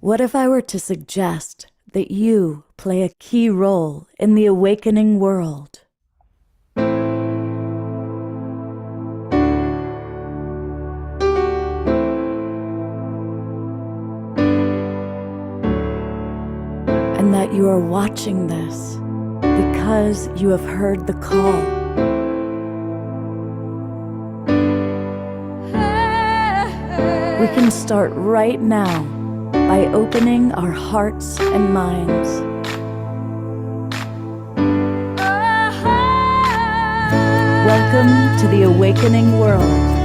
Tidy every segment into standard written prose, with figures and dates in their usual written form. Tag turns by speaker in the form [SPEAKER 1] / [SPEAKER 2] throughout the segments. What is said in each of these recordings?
[SPEAKER 1] What if I were to suggest that you play a key role in the awakening world? And that you are watching this because you have heard the call. We can start right now by opening our hearts and minds. Welcome to the awakening world.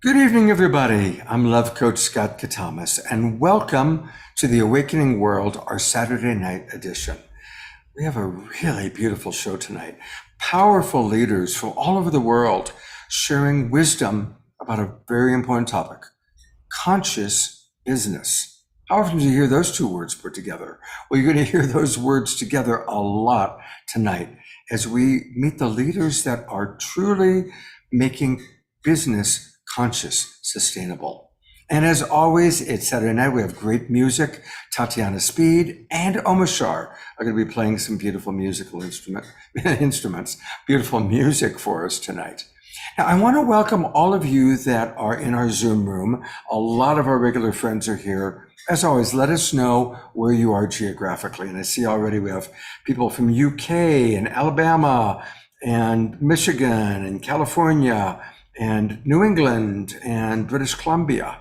[SPEAKER 2] Good evening, everybody. I'm Love Coach Scott Katamas, and welcome to the Awakening World, our Saturday night edition. We have a really beautiful show tonight. Powerful leaders from all over the world sharing wisdom about a very important topic, conscious business. How often do you hear those two words put together? Well, you're going to hear those words together a lot tonight as we meet the leaders that are truly making business conscious, sustainable. And as always, it's Saturday night. We have great music. Tatiana Speed and Omashar are going to be playing some beautiful musical instruments, beautiful music for us tonight. Now, I want to welcome all of you that are in our Zoom room. A lot of our regular friends are here. As always, let us know where you are geographically. And I see already we have people from UK and Alabama and Michigan and California and New England and British Columbia.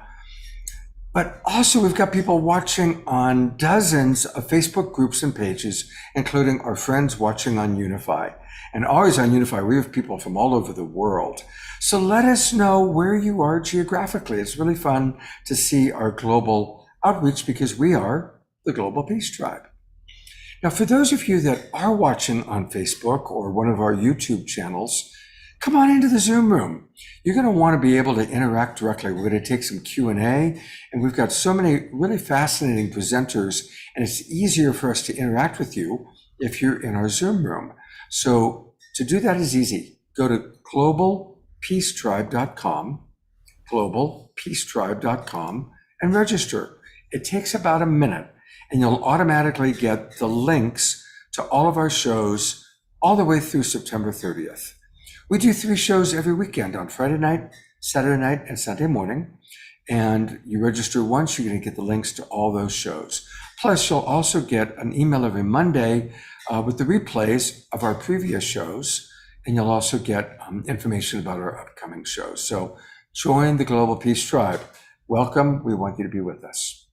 [SPEAKER 2] But also we've got people watching on dozens of Facebook groups and pages, including our friends watching on Unify. And always on Unify, we have people from all over the world. So let us know where you are geographically. It's really fun to see our global outreach because we are the Global Peace Tribe. Now, for those of you that are watching on Facebook or one of our YouTube channels, come on into the Zoom room. You're going to want to be able to interact directly. We're going to take some Q&A, and we've got so many really fascinating presenters, and it's easier for us to interact with you if you're in our Zoom room. So to do that is easy. Go to globalpeacetribe.com, globalpeacetribe.com, and register. It takes about a minute, and you'll automatically get the links to all of our shows all the way through September 30th. We do 3 shows every weekend on Friday night, Saturday night, and Sunday morning. And you register once, you're going to get the links to all those shows. Plus, you'll also get an email every Monday with the replays of our previous shows. And you'll also get information about our upcoming shows. So join the Global Peace Tribe. Welcome. We want you to be with us.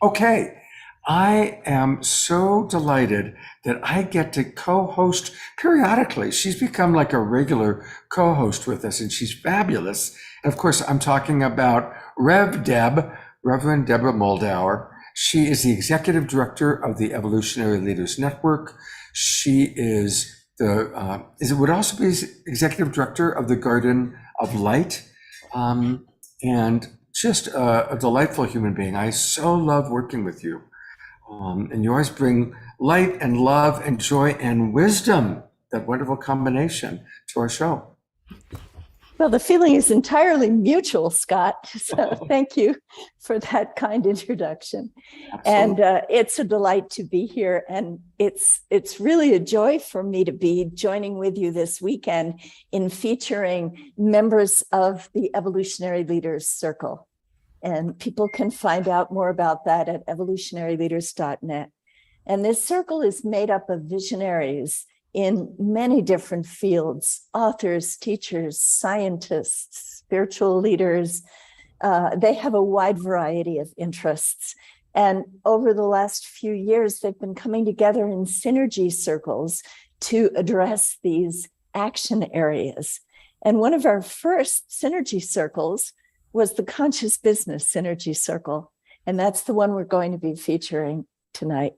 [SPEAKER 2] Okay. I am so delighted that I get to co-host periodically. She's become like a regular co-host with us, and she's fabulous. And of course, I'm talking about Reverend Deborah Moldauer. She is the executive director of the Evolutionary Leaders Network. She is would also be executive director of the Garden of Light, and just a delightful human being. I so love working with you. And you always bring light and love and joy and wisdom, that wonderful combination, to our show.
[SPEAKER 3] Well, the feeling is entirely mutual, Scott. So thank you for that kind introduction. Absolutely. And it's a delight to be here. And it's really a joy for me to be joining with you this weekend in featuring members of the Evolutionary Leaders Circle. And people can find out more about that at evolutionaryleaders.net. And this circle is made up of visionaries in many different fields, authors, teachers, scientists, spiritual leaders. They have a wide variety of interests. And over the last few years, they've been coming together in synergy circles to address these action areas. And one of our first synergy circles was the Conscious Business Synergy Circle. And that's the one we're going to be featuring tonight.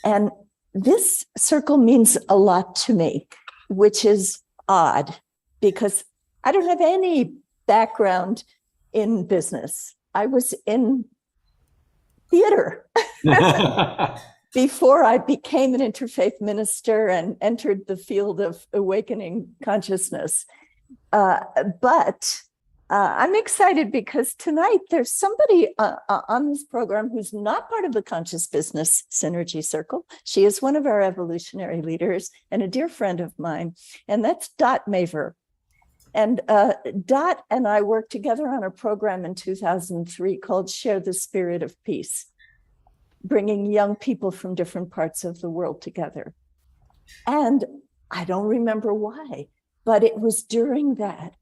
[SPEAKER 3] And this circle means a lot to me, which is odd because I don't have any background in business. I was in theater before I became an interfaith minister and entered the field of awakening consciousness. But I'm excited because tonight there's somebody on this program who's not part of the Conscious Business Synergy Circle. She is one of our evolutionary leaders and a dear friend of mine, and that's Dot Maver. And Dot and I worked together on a program in 2003 called Share the Spirit of Peace, bringing young people from different parts of the world together. And I don't remember why, but it was during that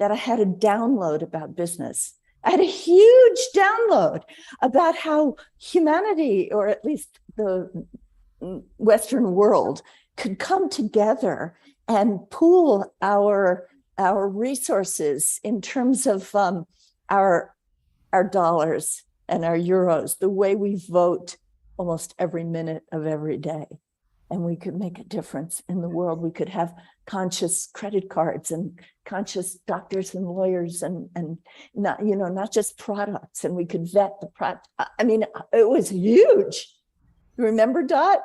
[SPEAKER 3] I had a download about business. I had a huge download about how humanity, or at least the Western world, could come together and pool our resources in terms of our dollars and our euros, the way we vote almost every minute of every day. And we could make a difference in the world. We could have conscious credit cards and conscious doctors and lawyers and not just products. And we could vet the product. I mean, it was huge. Remember, Dot?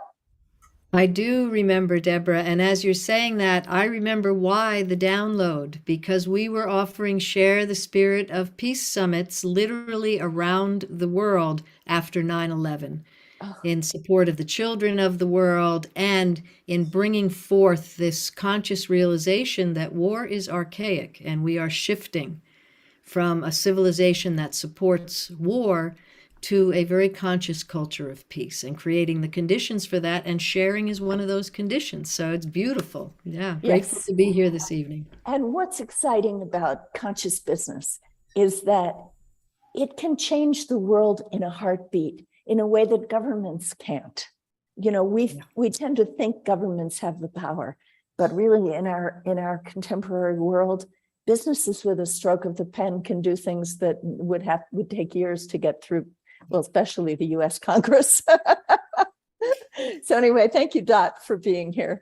[SPEAKER 4] I do remember, Deborah. And as you're saying that, I remember why the download, because we were offering Share the Spirit of Peace summits literally around the world after 9/11. In support of the children of the world and in bringing forth this conscious realization that war is archaic and we are shifting from a civilization that supports war to a very conscious culture of peace and creating the conditions for that. And sharing is one of those conditions. So it's beautiful. Yeah, grateful to be here this evening.
[SPEAKER 3] And what's exciting about conscious business is that it can change the world in a heartbeat, in a way that governments can't. We tend to think governments have the power, but really in our contemporary world, businesses with a stroke of the pen can do things that would take years to get through, well, especially the US Congress. So anyway, thank you, Dot, for being here.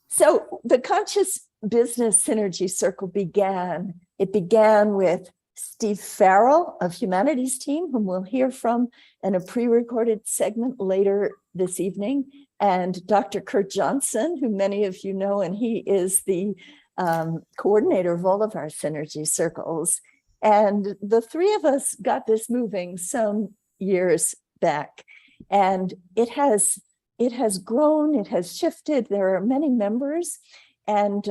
[SPEAKER 3] So the Conscious Business Synergy Circle began with Steve Farrell of Humanities Team, whom we'll hear from in a pre-recorded segment later this evening, and Dr. Kurt Johnson, who many of you know, and he is the coordinator of all of our synergy circles. And the three of us got this moving some years back, and it has grown, it has shifted. There are many members, and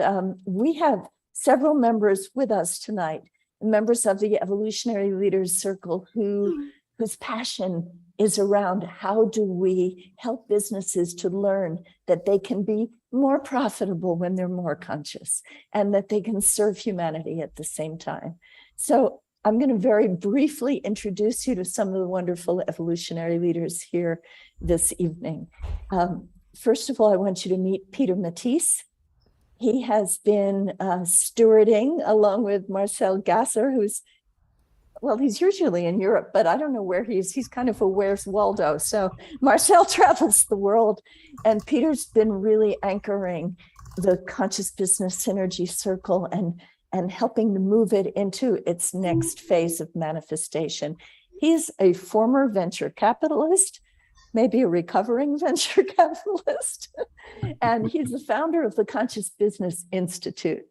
[SPEAKER 3] we have several members with us tonight, members of the Evolutionary Leaders Circle whose passion is around how do we help businesses to learn that they can be more profitable when they're more conscious and that they can serve humanity at the same time. So I'm going to very briefly introduce you to some of the wonderful evolutionary leaders here this evening. First of all, I want you to meet Peter Matisse. He has been stewarding along with Marcel Gasser, he's usually in Europe, but I don't know where he is. He's kind of a Where's Waldo. So Marcel travels the world, and Peter's been really anchoring the Conscious Business Synergy Circle and helping to move it into its next phase of manifestation. He's a former venture capitalist, maybe a recovering venture capitalist. And he's the founder of the Conscious Business Institute.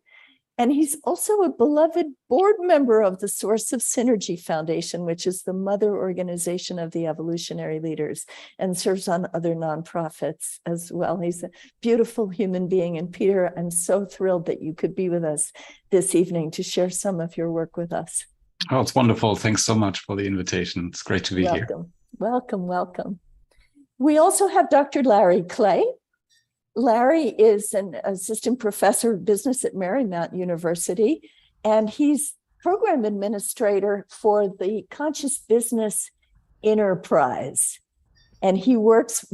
[SPEAKER 3] And he's also a beloved board member of the Source of Synergy Foundation, which is the mother organization of the evolutionary leaders, and serves on other nonprofits as well. He's a beautiful human being. And Peter, I'm so thrilled that you could be with us this evening to share some of your work with us.
[SPEAKER 5] Oh, it's wonderful. Thanks so much for the invitation. It's great to be here.
[SPEAKER 3] Welcome, welcome, welcome. We also have Dr. Larry Clay. Larry is an assistant professor of business at Marymount University, and he's program administrator for the Conscious Business Enterprise. And he works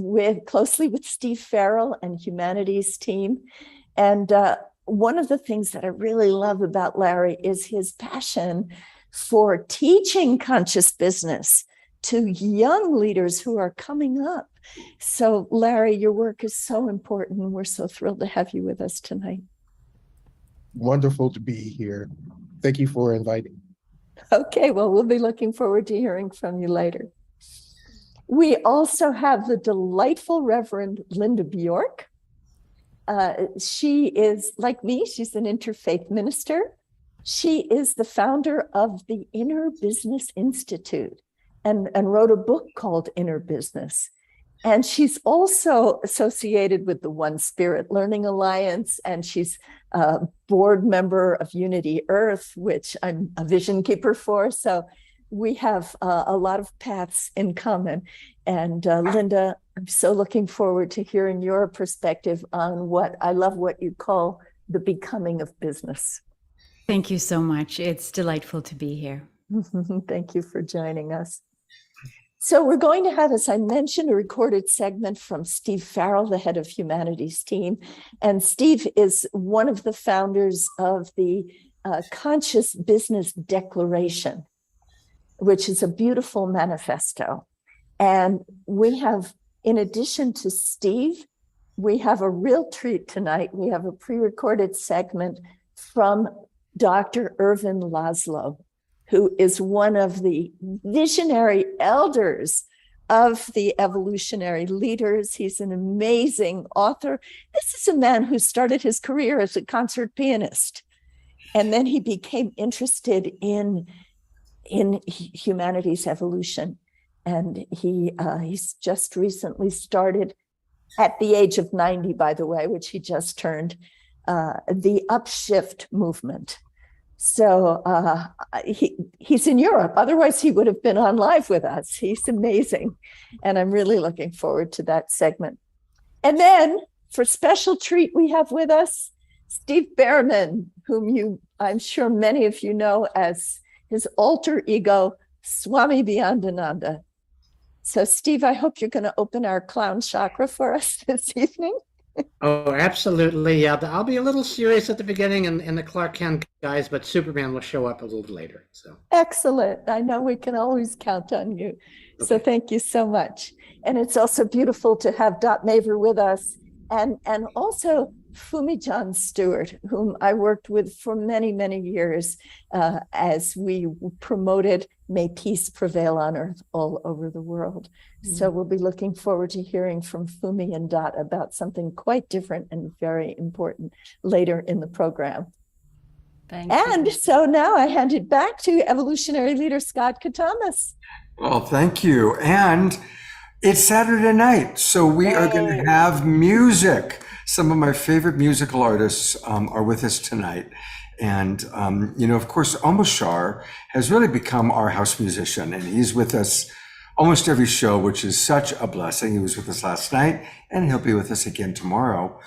[SPEAKER 3] closely with Steve Farrell and Humanities team. And one of the things that I really love about Larry is his passion for teaching conscious business to young leaders who are coming up. So Larry, your work is so important. We're so thrilled to have you with us tonight.
[SPEAKER 6] Wonderful to be here. Thank you for inviting.
[SPEAKER 3] Okay, well, we'll be looking forward to hearing from you later. We also have the delightful Reverend Linda Bjork. She is, like me, she's an interfaith minister. She is the founder of the Inner Business Institute and wrote a book called Inner Business. And she's also associated with the One Spirit Learning Alliance, and she's a board member of Unity Earth, which I'm a vision keeper for. So we have a lot of paths in common. And Linda, I'm so looking forward to hearing your perspective on I love what you call the becoming of business.
[SPEAKER 7] Thank you so much. It's delightful to be here.
[SPEAKER 3] Thank you for joining us. So we're going to have, as I mentioned, a recorded segment from Steve Farrell, the head of Humanities team. And Steve is one of the founders of the Conscious Business Declaration, which is a beautiful manifesto. And we have, in addition to Steve, we have a real treat tonight. We have a pre-recorded segment from Dr. Irvin Laszlo, who is one of the visionary elders of the evolutionary leaders. He's an amazing author. This is a man who started his career as a concert pianist, and then he became interested in humanity's evolution. And he's just recently started, at the age of 90, by the way, which he just turned, the Upshift movement. So he's in Europe. Otherwise, he would have been on live with us. He's amazing. And I'm really looking forward to that segment. And then for special treat, we have with us Steve Behrman, whom I'm sure many of you know as his alter ego, Swami Beyondananda. So Steve, I hope you're going to open our clown chakra for us this evening.
[SPEAKER 8] Oh, absolutely. Yeah, I'll be a little serious at the beginning and the Clark Kent guys, but Superman will show up a little later. So
[SPEAKER 3] excellent. I know we can always count on you. Okay. So thank you so much. And it's also beautiful to have Dot Maver with us and also Fumi John Stewart, whom I worked with for many, many years as we promoted May Peace Prevail on Earth all over the world. Mm-hmm. So we'll be looking forward to hearing from Fumi and Dot about something quite different and very important later in the program.
[SPEAKER 7] Thank you.
[SPEAKER 3] And so now I hand it back to evolutionary leader Scott Katamas.
[SPEAKER 2] Well, thank you. And it's Saturday night, so we are going to have music. Some of my favorite musical artists are with us tonight. And, of course, Omoshar has really become our house musician, and he's with us almost every show, which is such a blessing. He was with us last night, and he'll be with us again tomorrow.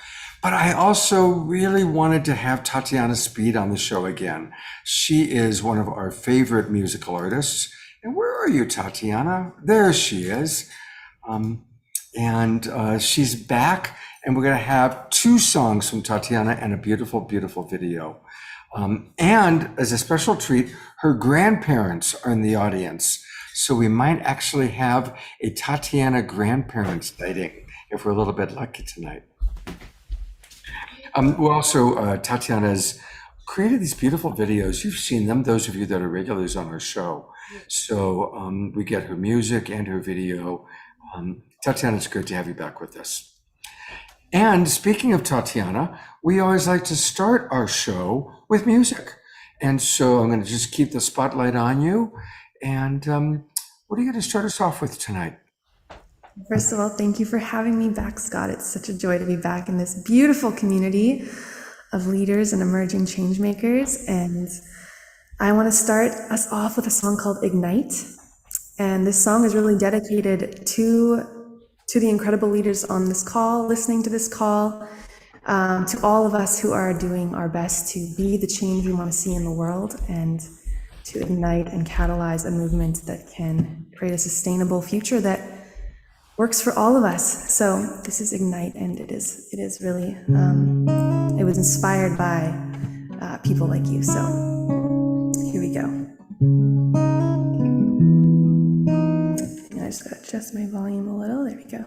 [SPEAKER 2] But I also really wanted to have Tatiana Speed on the show again. She is one of our favorite musical artists. And where are you, Tatiana? There she is. She's back, and we're going to have 2 songs from Tatiana and a beautiful, beautiful video. And as a special treat, her grandparents are in the audience. So we might actually have a Tatiana grandparents sighting if we're a little bit lucky tonight. Tatiana's created these beautiful videos. You've seen them, those of you that are regulars on our show. So we get her music and her video. Tatiana, it's good to have you back with us. And speaking of Tatiana, we always like to start our show with music. And so I'm going to just keep the spotlight on you. And what are you going to start us off with tonight?
[SPEAKER 9] First of all, thank you for having me back, Scott. It's such a joy to be back in this beautiful community of leaders and emerging change makers. And I want to start us off with a song called Ignite. And this song is really dedicated to the incredible leaders on this call, listening to this call, to all of us who are doing our best to be the change we want to see in the world and to ignite and catalyze a movement that can create a sustainable future that works for all of us. So this is Ignite, and it is really, it was inspired by people like you. So here we go. I just gotta adjust my volume a little. There we go.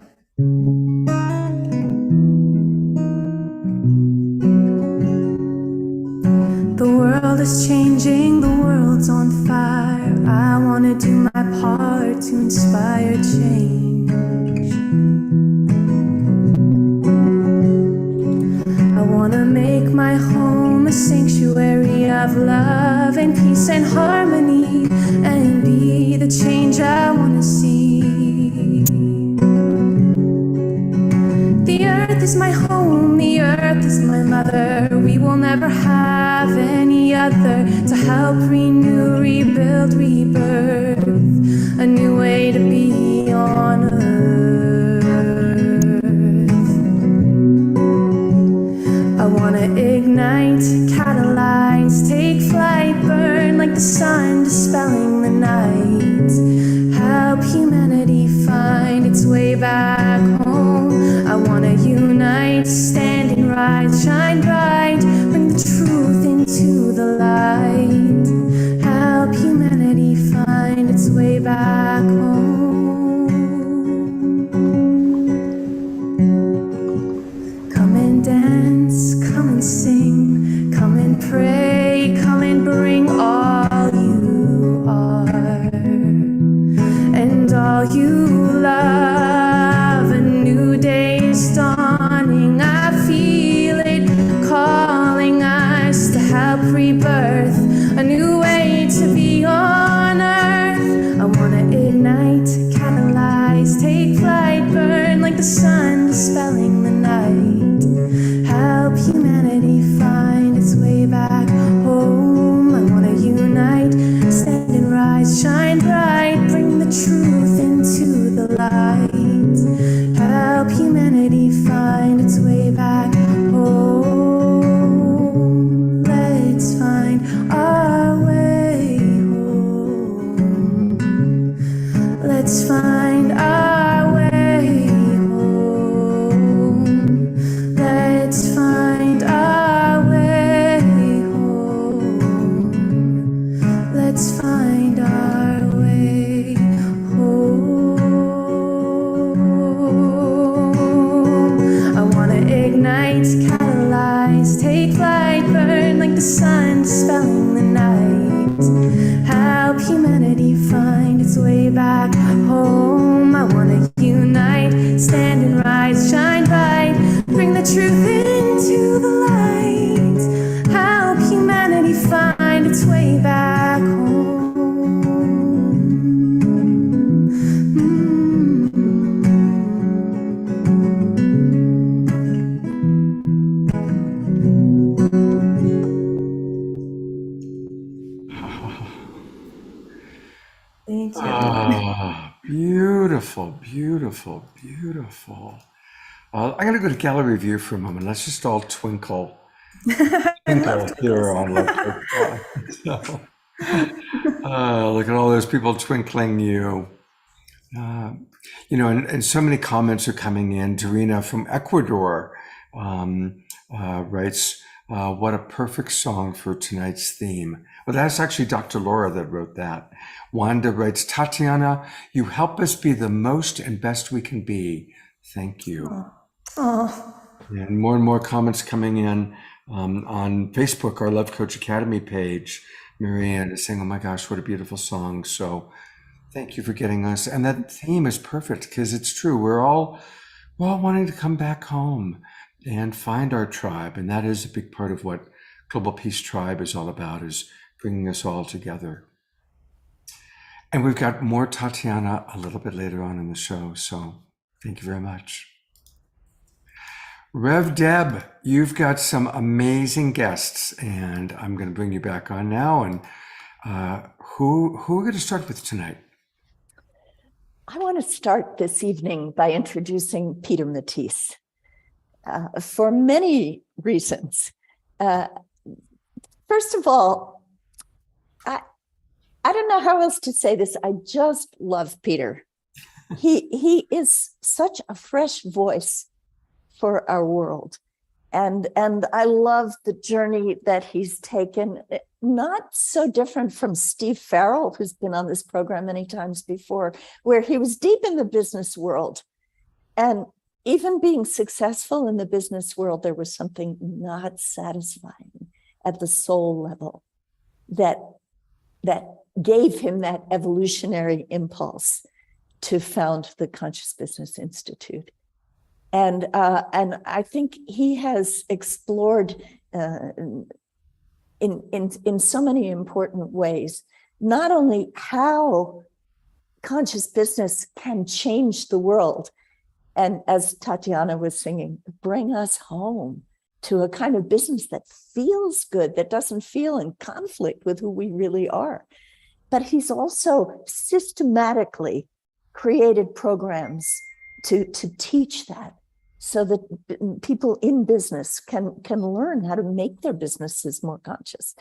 [SPEAKER 9] The world is changing, the world's on fire. I wanna do my part to inspire change. I wanna make my home a sanctuary of love and peace and harmony, and be the change I wanna see. The earth is my home, the earth is my mother. We will never have any other to help renew, rebuild, rebirth, a new way to be on earth. I wanna ignite, catalyze, take flight, burn like the sun, dispelling the night. Help humanity find its way back home. I wanna unite, stand and rise, shine bright, bring the truth into the light. Help humanity find its way back home. Come and dance, come and sing, come and pray, come and bring all you are and all you love. A new day is dawning, I feel it calling us to help rebirth, a new way to be on earth. I wanna ignite, catalyze, take flight, burn like the sun, dispelling the night. Help humanity find its way back home. I wanna unite, stand and rise, shine bright, bring the truth into the light. Help humanity find its way back home. Let's find our way home. Let's find our way home. Let's find our way home. Let's find our way home. I wanna ignite, catalyze, take flight, burn like the sun, dispelling the night. Help humanity find its way back home. I wanna unite, stand and rise, shine bright, bring the truth into the light. Help humanity find its way back home. Thank you.
[SPEAKER 2] Ah, beautiful, beautiful, beautiful. I'm going to go to gallery view for a moment. Let's just all twinkle here on Love Coach. So, look at all those people twinkling you. And so many comments are coming in. Dorina from Ecuador writes, what a perfect song for tonight's theme. Well, that's actually Dr. Laura that wrote that. Wanda writes, Tatiana, you help us be the most and best we can be. Thank you.
[SPEAKER 9] Oh,
[SPEAKER 2] And more comments coming in on Facebook, our Love Coach Academy page. Marianne is saying, oh my gosh, what a beautiful song. So thank you for getting us. And that theme is perfect because it's true. We're all wanting to come back home and find our tribe. And that is a big part of what Global Peace Tribe is all about, is bringing us all together. And we've got more Tatiana a little bit later on in the show. So thank you very much. Rev Deb, you've got some amazing guests, and I'm going to bring you back on now. And Who are we going to start with tonight?
[SPEAKER 3] I want to start this evening by introducing Peter Matisse for many reasons. First of all, I don't know how else to say this. I just love Peter. He is such a fresh voice for our world. And I love the journey that he's taken, not so different from Steve Farrell, who's been on this program many times before, where he was deep in the business world. And even being successful in the business world, there was something not satisfying at the soul level that gave him that evolutionary impulse to found the Conscious Business Institute. And I think he has explored in so many important ways, not only how conscious business can change the world, and as Tatiana was singing, bring us home to a kind of business that feels good, that doesn't feel in conflict with who we really are. But he's also systematically created programs to teach that, so that people in business can learn how to make their businesses more conscious.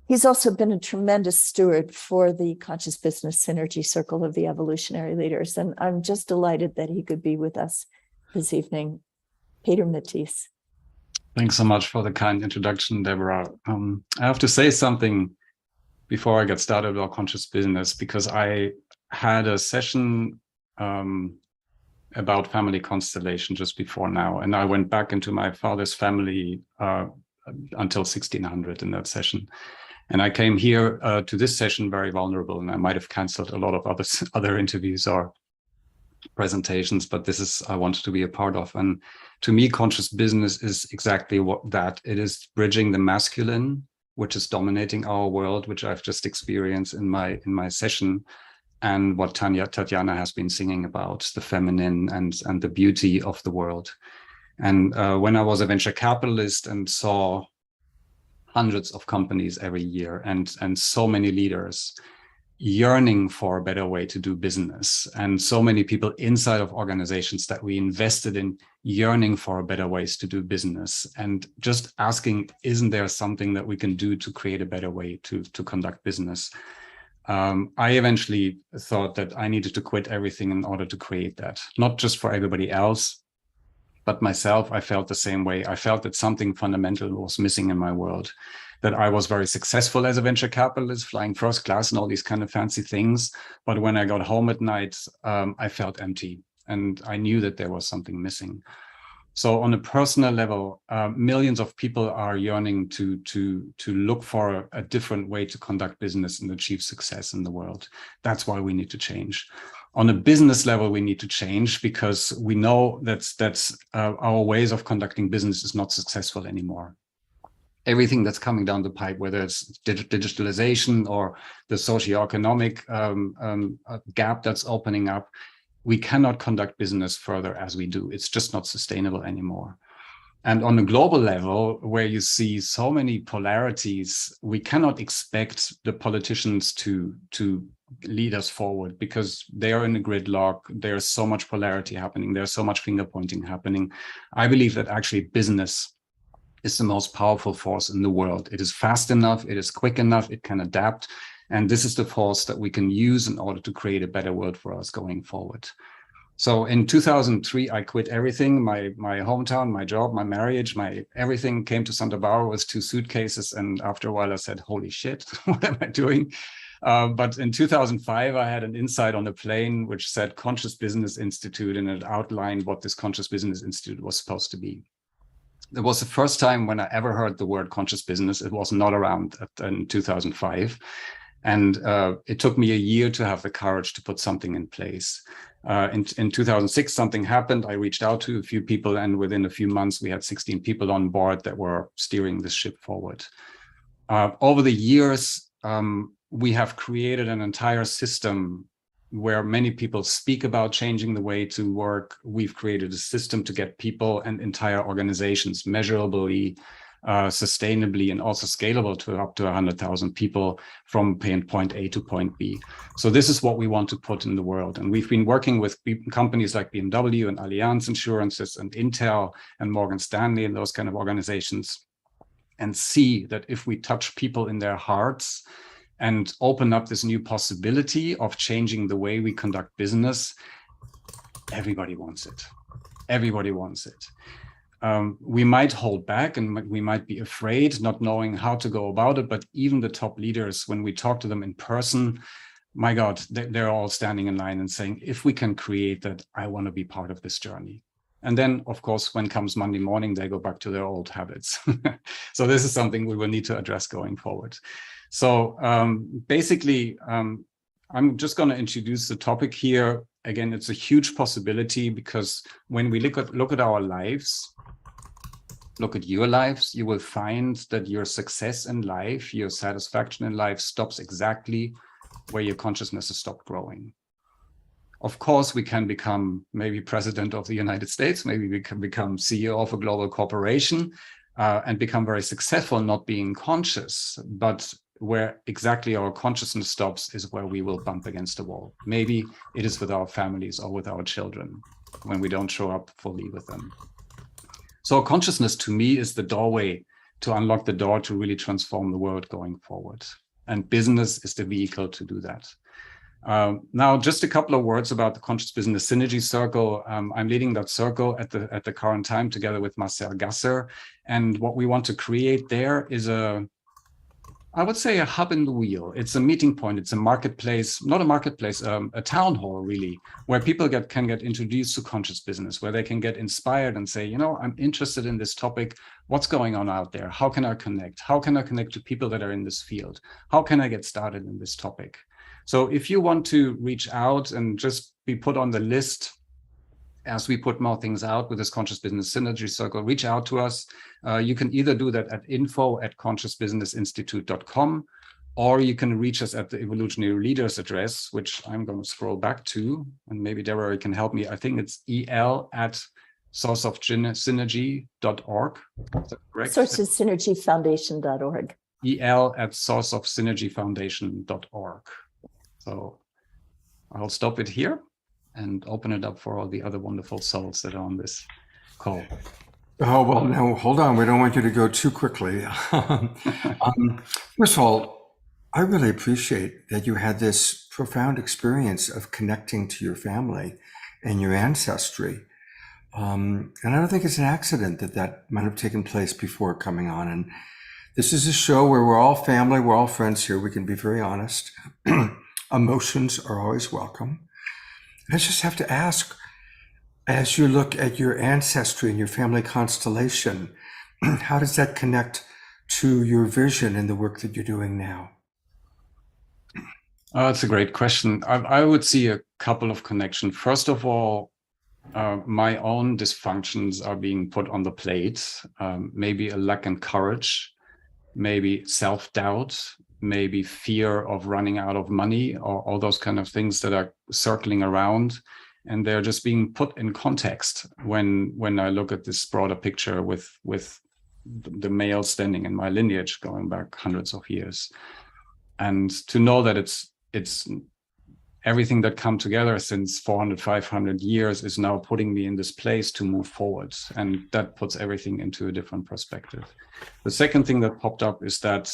[SPEAKER 3] He's also been a tremendous steward for the Conscious Business Synergy Circle of the Evolutionary Leaders, and I'm just delighted that he could be with us this evening. Peter Matisse.
[SPEAKER 5] Thanks so much for the kind introduction, Deborah. I have to say something before I get started about conscious business, because I had a session about family constellation just before now, and I went back into my father's family until 1600 in that session, and I came here to this session very vulnerable, and I might have canceled a lot of other interviews or presentations, but this is I wanted to be a part of. And to me, conscious business is exactly what that it is: bridging the masculine, which is dominating our world, which I've just experienced in my session, and what Tatiana has been singing about, the feminine and the beauty of the world. And when I was a venture capitalist and saw hundreds of companies every year and so many leaders yearning for a better way to do business, and so many people inside of organizations that we invested in yearning for better ways to do business, and just asking, isn't there something that we can do to create a better way to conduct business? I eventually thought that I needed to quit everything in order to create that, not just for everybody else, but myself. I felt the same way. I felt that something fundamental was missing in my world, that I was very successful as a venture capitalist, flying first class and all these kind of fancy things. But when I got home at night, I felt empty, and I knew that there was something missing. So on a personal level, millions of people are yearning to look for a different way to conduct business and achieve success in the world. That's why we need to change. On a business level, we need to change because we know that our ways of conducting business is not successful anymore. Everything that's coming down the pipe, whether it's digitalization or the socioeconomic gap that's opening up, we cannot conduct business further as we do. It's just not sustainable anymore. And on a global level, where you see so many polarities, we cannot expect the politicians to lead us forward, because they are in a gridlock. There's so much polarity happening. There's so much finger pointing happening. I believe that actually business is the most powerful force in the world. It is fast enough, it is quick enough, it can adapt. And this is the force that we can use in order to create a better world for us going forward. So in 2003, I quit everything, my hometown, my job, my marriage, my everything, came to Santa Barbara with 2 suitcases. And after a while I said, holy shit, what am I doing? But in 2005, I had an insight on a plane which said Conscious Business Institute, and it outlined what this Conscious Business Institute was supposed to be. It was the first time when I ever heard the word conscious business. It was not around in 2005. And it took me a year to have the courage to put something in place. In 2006, something happened. I reached out to a few people, and within a few months, we had 16 people on board that were steering this ship forward. Over the years, we have created an entire system where many people speak about changing the way to work. We've created a system to get people and entire organizations measurably sustainably and also scalable to up to 100,000 people from point A to point B. So this is what we want to put in the world. And we've been working with companies like BMW and Allianz Insurances and Intel and Morgan Stanley and those kind of organizations, and see that if we touch people in their hearts and open up this new possibility of changing the way we conduct business, everybody wants it. Everybody wants it. We might hold back and we might be afraid, not knowing how to go about it, but even the top leaders, when we talk to them in person, my God, they're all standing in line and saying, if we can create that, I want to be part of this journey. And then, of course, when comes Monday morning, they go back to their old habits. So this is something we will need to address going forward. So basically, I'm just going to introduce the topic here. Again, it's a huge possibility, because when we look at our lives, look at your lives, you will find that your success in life, your satisfaction in life stops exactly where your consciousness has stopped growing. Of course, we can become maybe president of the United States, maybe we can become CEO of a global corporation and become very successful not being conscious, but where exactly our consciousness stops is where we will bump against the wall. Maybe it is with our families or with our children when we don't show up fully with them. So consciousness to me is the doorway to unlock the door to really transform the world going forward. And business is the vehicle to do that. Now, just a couple of words about the Conscious Business Synergy Circle. I'm leading that circle at the current time together with Marcel Gasser. And what we want to create there is I would say a hub in the wheel. It's a meeting point. It's a marketplace, not a marketplace, a town hall really, where people can get introduced to conscious business, where they can get inspired and say, you know, I'm interested in this topic. What's going on out there? How can I connect? How can I connect to people that are in this field? How can I get started in this topic? So if you want to reach out and just be put on the list as we put more things out with this Conscious Business Synergy Circle, reach out to us. You can either do that at info@consciousbusinessinstitute.com, or you can reach us at the Evolutionary Leaders address, which I'm going to scroll back to, and maybe Deborah can help me. I think it's el@sourceofsynergy.org. Is that correct?
[SPEAKER 3] Sourceofsynergyfoundation.org.
[SPEAKER 5] el@sourceofsynergyfoundation.org. So I'll stop it here and open it up for all the other wonderful souls that are on this call.
[SPEAKER 2] Oh, well, no, hold on. We don't want you to go too quickly. First of all, I really appreciate that you had this profound experience of connecting to your family and your ancestry. And I don't think it's an accident that might have taken place before coming on. And this is a show where we're all family, we're all friends here. We can be very honest. Emotions are always welcome. I just have to ask, as you look at your ancestry and your family constellation, how does that connect to your vision and the work that you're doing now?
[SPEAKER 5] That's a great question. I would see a couple of connections. First of all, my own dysfunctions are being put on the plate. Maybe a lack in courage, maybe self-doubt, maybe fear of running out of money, or all those kind of things that are circling around. And they're just being put in context when I look at this broader picture with the male standing in my lineage going back hundreds of years. And to know that it's everything that come together since 400, 500 years is now putting me in this place to move forward. And that puts everything into a different perspective. The second thing that popped up is that,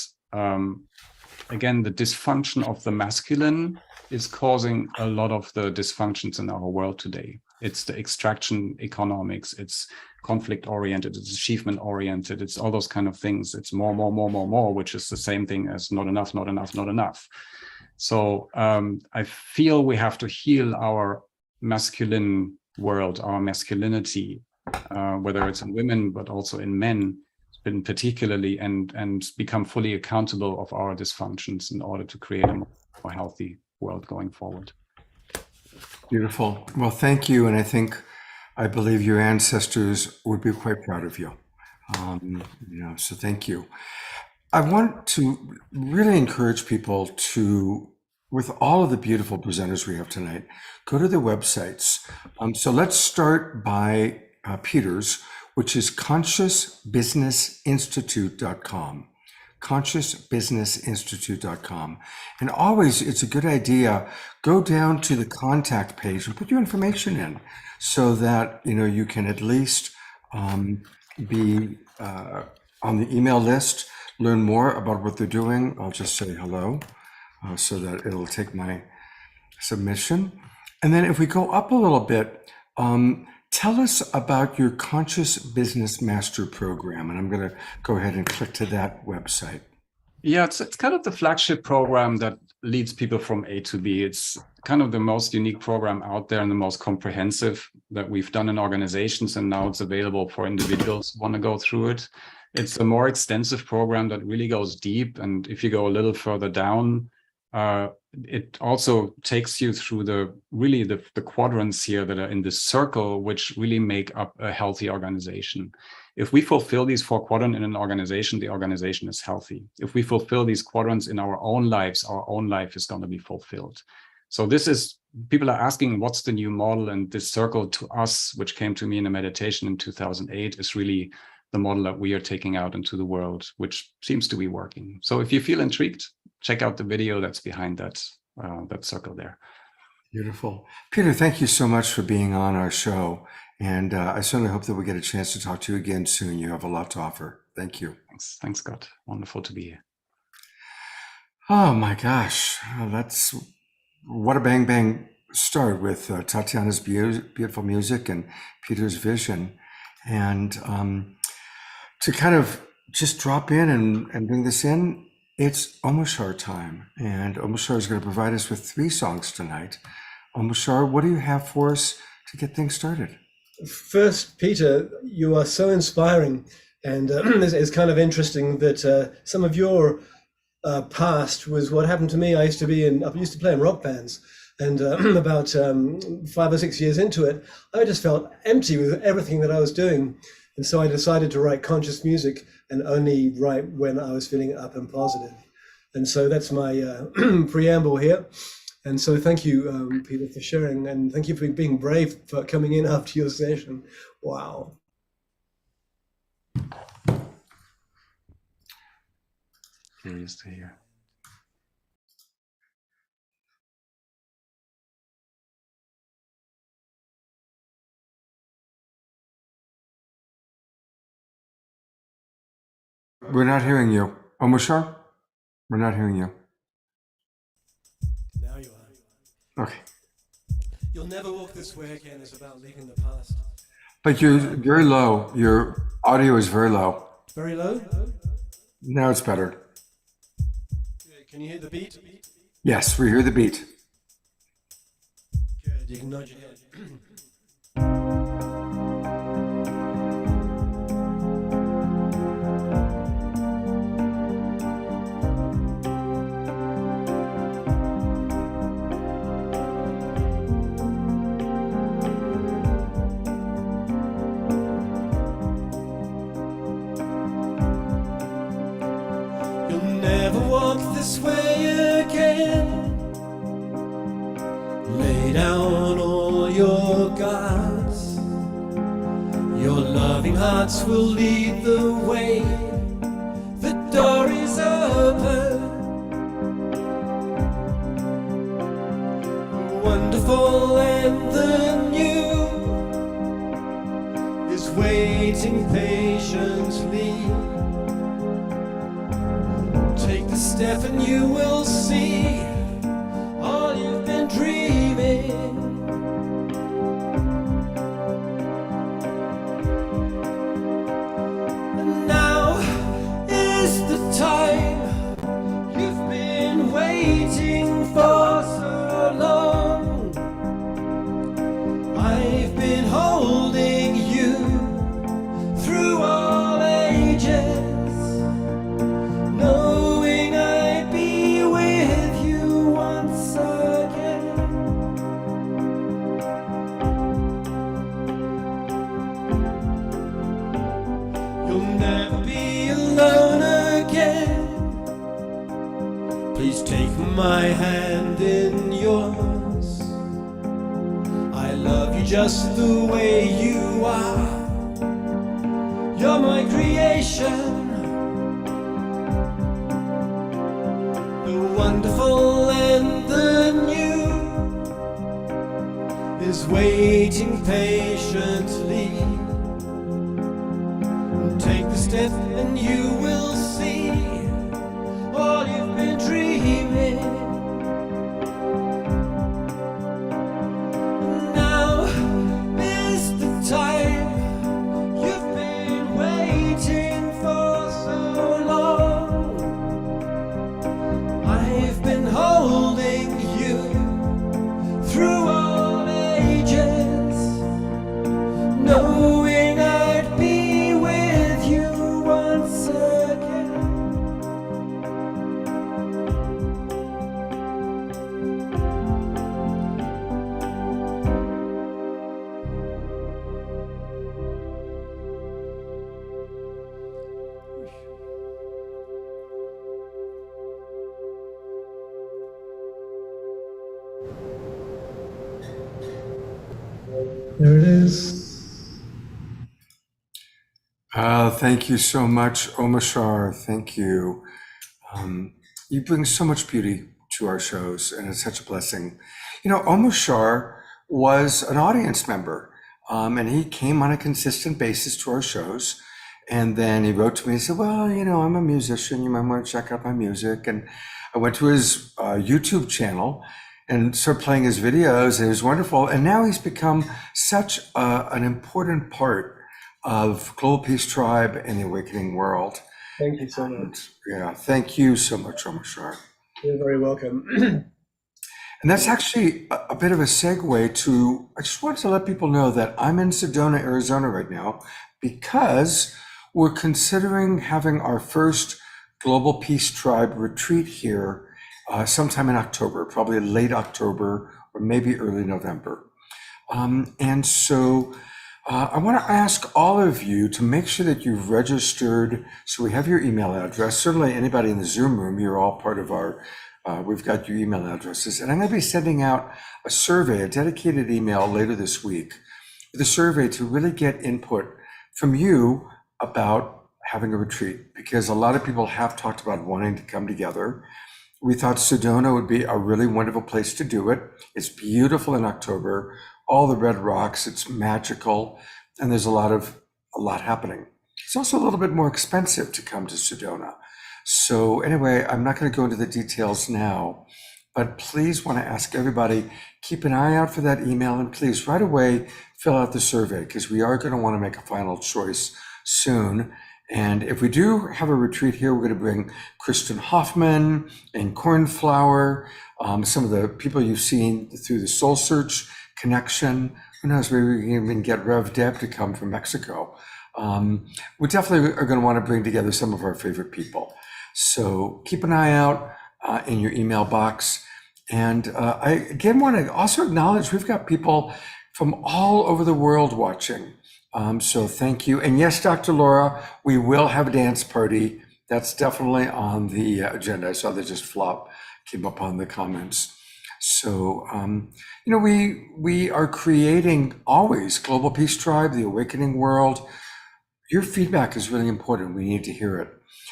[SPEAKER 5] again, the dysfunction of the masculine is causing a lot of the dysfunctions in our world today. It's the extraction economics, it's conflict oriented, it's achievement oriented, it's all those kind of things. It's more, which is the same thing as not enough, not enough, not enough. So I feel we have to heal our masculine world, our masculinity, whether it's in women, but also in men, particularly, and become fully accountable of our dysfunctions in order to create a more healthy world going forward.
[SPEAKER 2] Beautiful. Well, thank you. And I believe your ancestors would be quite proud of you. So thank you. I want to really encourage people to, with all of the beautiful presenters we have tonight, go to their websites. So let's start by Peter's, which is consciousbusinessinstitute.com. consciousbusinessinstitute.com. And always, it's a good idea, go down to the contact page and put your information in so that, you can at least be on the email list, learn more about what they're doing. I'll just say hello so that it'll take my submission. And then if we go up a little bit, tell us about your Conscious Business Master Program. And I'm going to go ahead and click to that website.
[SPEAKER 5] Yeah, it's kind of the flagship program that leads people from A to B. It's kind of the most unique program out there and the most comprehensive that we've done in organizations. And now it's available for individuals who want to go through it. It's a more extensive program that really goes deep. And if you go a little further down, it also takes you through the quadrants here that are in this circle, which really make up a healthy organization. If we fulfill these 4 quadrants in an organization, the organization is healthy. If we fulfill these quadrants in our own lives, our own life is going to be fulfilled. So people are asking, what's the new model? And this circle to us, which came to me in a meditation in 2008, is really the model that we are taking out into the world, which seems to be working. So if you feel intrigued, check out the video that's behind that circle there.
[SPEAKER 2] Beautiful. Peter, thank you so much for being on our show. And I certainly hope that we get a chance to talk to you again soon. You have a lot to offer. Thank you.
[SPEAKER 5] Thanks, Scott. Wonderful to be here.
[SPEAKER 2] Oh my gosh. That's what a bang bang start with Tatiana's beautiful music and Peter's vision. And to kind of just drop in and bring this in, it's Omoshar time. And Omoshar is going to provide us with 3 songs tonight. Omoshar, what do you have for us to get things started?
[SPEAKER 10] First, Peter, you are so inspiring, and it's kind of interesting that some of your past was what happened to me. I used to play in rock bands, and about 5 or 6 years into it, I just felt empty with everything that I was doing, and so I decided to write conscious music and only write when I was feeling up and positive. And so that's my preamble here. And so thank you, Peter, for sharing, and thank you for being brave for coming in after your session. Wow.
[SPEAKER 5] Curious to hear.
[SPEAKER 2] We're not hearing you. Omoshar? We're not hearing you.
[SPEAKER 10] Now you are.
[SPEAKER 2] Okay.
[SPEAKER 10] You'll never walk this way again is about leaving the past.
[SPEAKER 2] But you're very low. Your audio is very low.
[SPEAKER 10] Very low?
[SPEAKER 2] Now it's better.
[SPEAKER 10] Can you hear the beat?
[SPEAKER 2] Yes, we hear the beat.
[SPEAKER 10] Good, you can nod your head. This way again. Lay down all your guards. Your loving hearts will lead the way. The door is open. The wonderful and the new is waiting patiently. Take the step and you will see all you've been dreaming. And now is the time you've been waiting for so long. I've been holding you through all ages. Knowing I'd be with you once again. You'll never be alone again. Please take my hand in yours. I love you just the way you are. You're my creation, the wonderful and the new is waiting patiently. Take the step and you will see all you've been dreaming. Now is the time you've been waiting for so long. I've been holding you through all ages, knowing I'd be with you once again. There it is.
[SPEAKER 2] Thank you so much, Omashar. Thank you. You bring so much beauty to our shows, and it's such a blessing. You know, Omashar was an audience member, and he came on a consistent basis to our shows. And then he wrote to me and said, well, you know, I'm a musician. You might want to check out my music. And I went to his YouTube channel and started playing his videos, and it was wonderful. And now he's become such an important part of Global Peace Tribe and the Awakening World.
[SPEAKER 10] Thank you so much.
[SPEAKER 2] Yeah, thank you so much, Omashar.
[SPEAKER 10] You're very welcome.
[SPEAKER 2] And that's actually a bit of a segue to, I just wanted to let people know that I'm in Sedona, Arizona right now, because we're considering having our first Global Peace Tribe retreat here sometime in October, probably late October or maybe early November. And so I want to ask all of you to make sure that you've registered. So we have your email address. Certainly anybody in the Zoom room, you're all part of our, we've got your email addresses. And I'm going to be sending out a survey, a dedicated email later this week with a survey to really get input from you about having a retreat, because a lot of people have talked about wanting to come together. We thought Sedona would be a really wonderful place to do it. It's beautiful in October, all the red rocks, it's magical, and there's a lot happening. It's also a little bit more expensive to come to Sedona. So anyway, I'm not going to go into the details now, but please want to ask everybody, keep an eye out for that email, and please right away fill out the survey, because we are going to want to make a final choice soon. And if we do have a retreat here, we're going to bring Kristen Hoffman and Cornflower, some of the people you've seen through the Soul Search connection. Who knows, maybe we can even get Rev Deb to come from Mexico. We definitely are going to want to bring together some of our favorite people. So keep an eye out in your email box. And I again want to also acknowledge we've got people from all over the world watching. So thank you. And yes, Dr. Laura, we will have a dance party. That's definitely on the agenda. I saw that just came up on the comments. So, you know, we are creating always Global Peace Tribe, the Awakening World. Your feedback is really important. We need to hear it.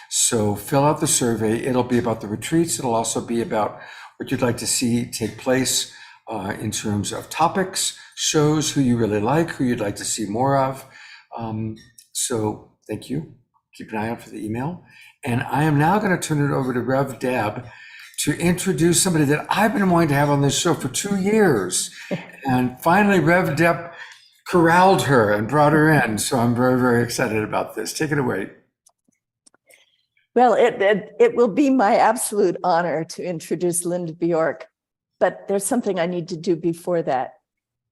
[SPEAKER 2] So fill out the survey. It'll be about the retreats. It'll also be about what you'd like to see take place in terms of topics, shows, who you really like, who you'd like to see more of. So thank you. Keep an eye out for the email. And I am now going to turn it over to Rev Deb to introduce somebody that I've been wanting to have on this show for 2 years. And finally, Rev Deb corralled her and brought her in. So I'm very, very excited about this. Take it away.
[SPEAKER 3] Well, it will be my absolute honor to introduce Linda Bjork, but there's something I need to do before that,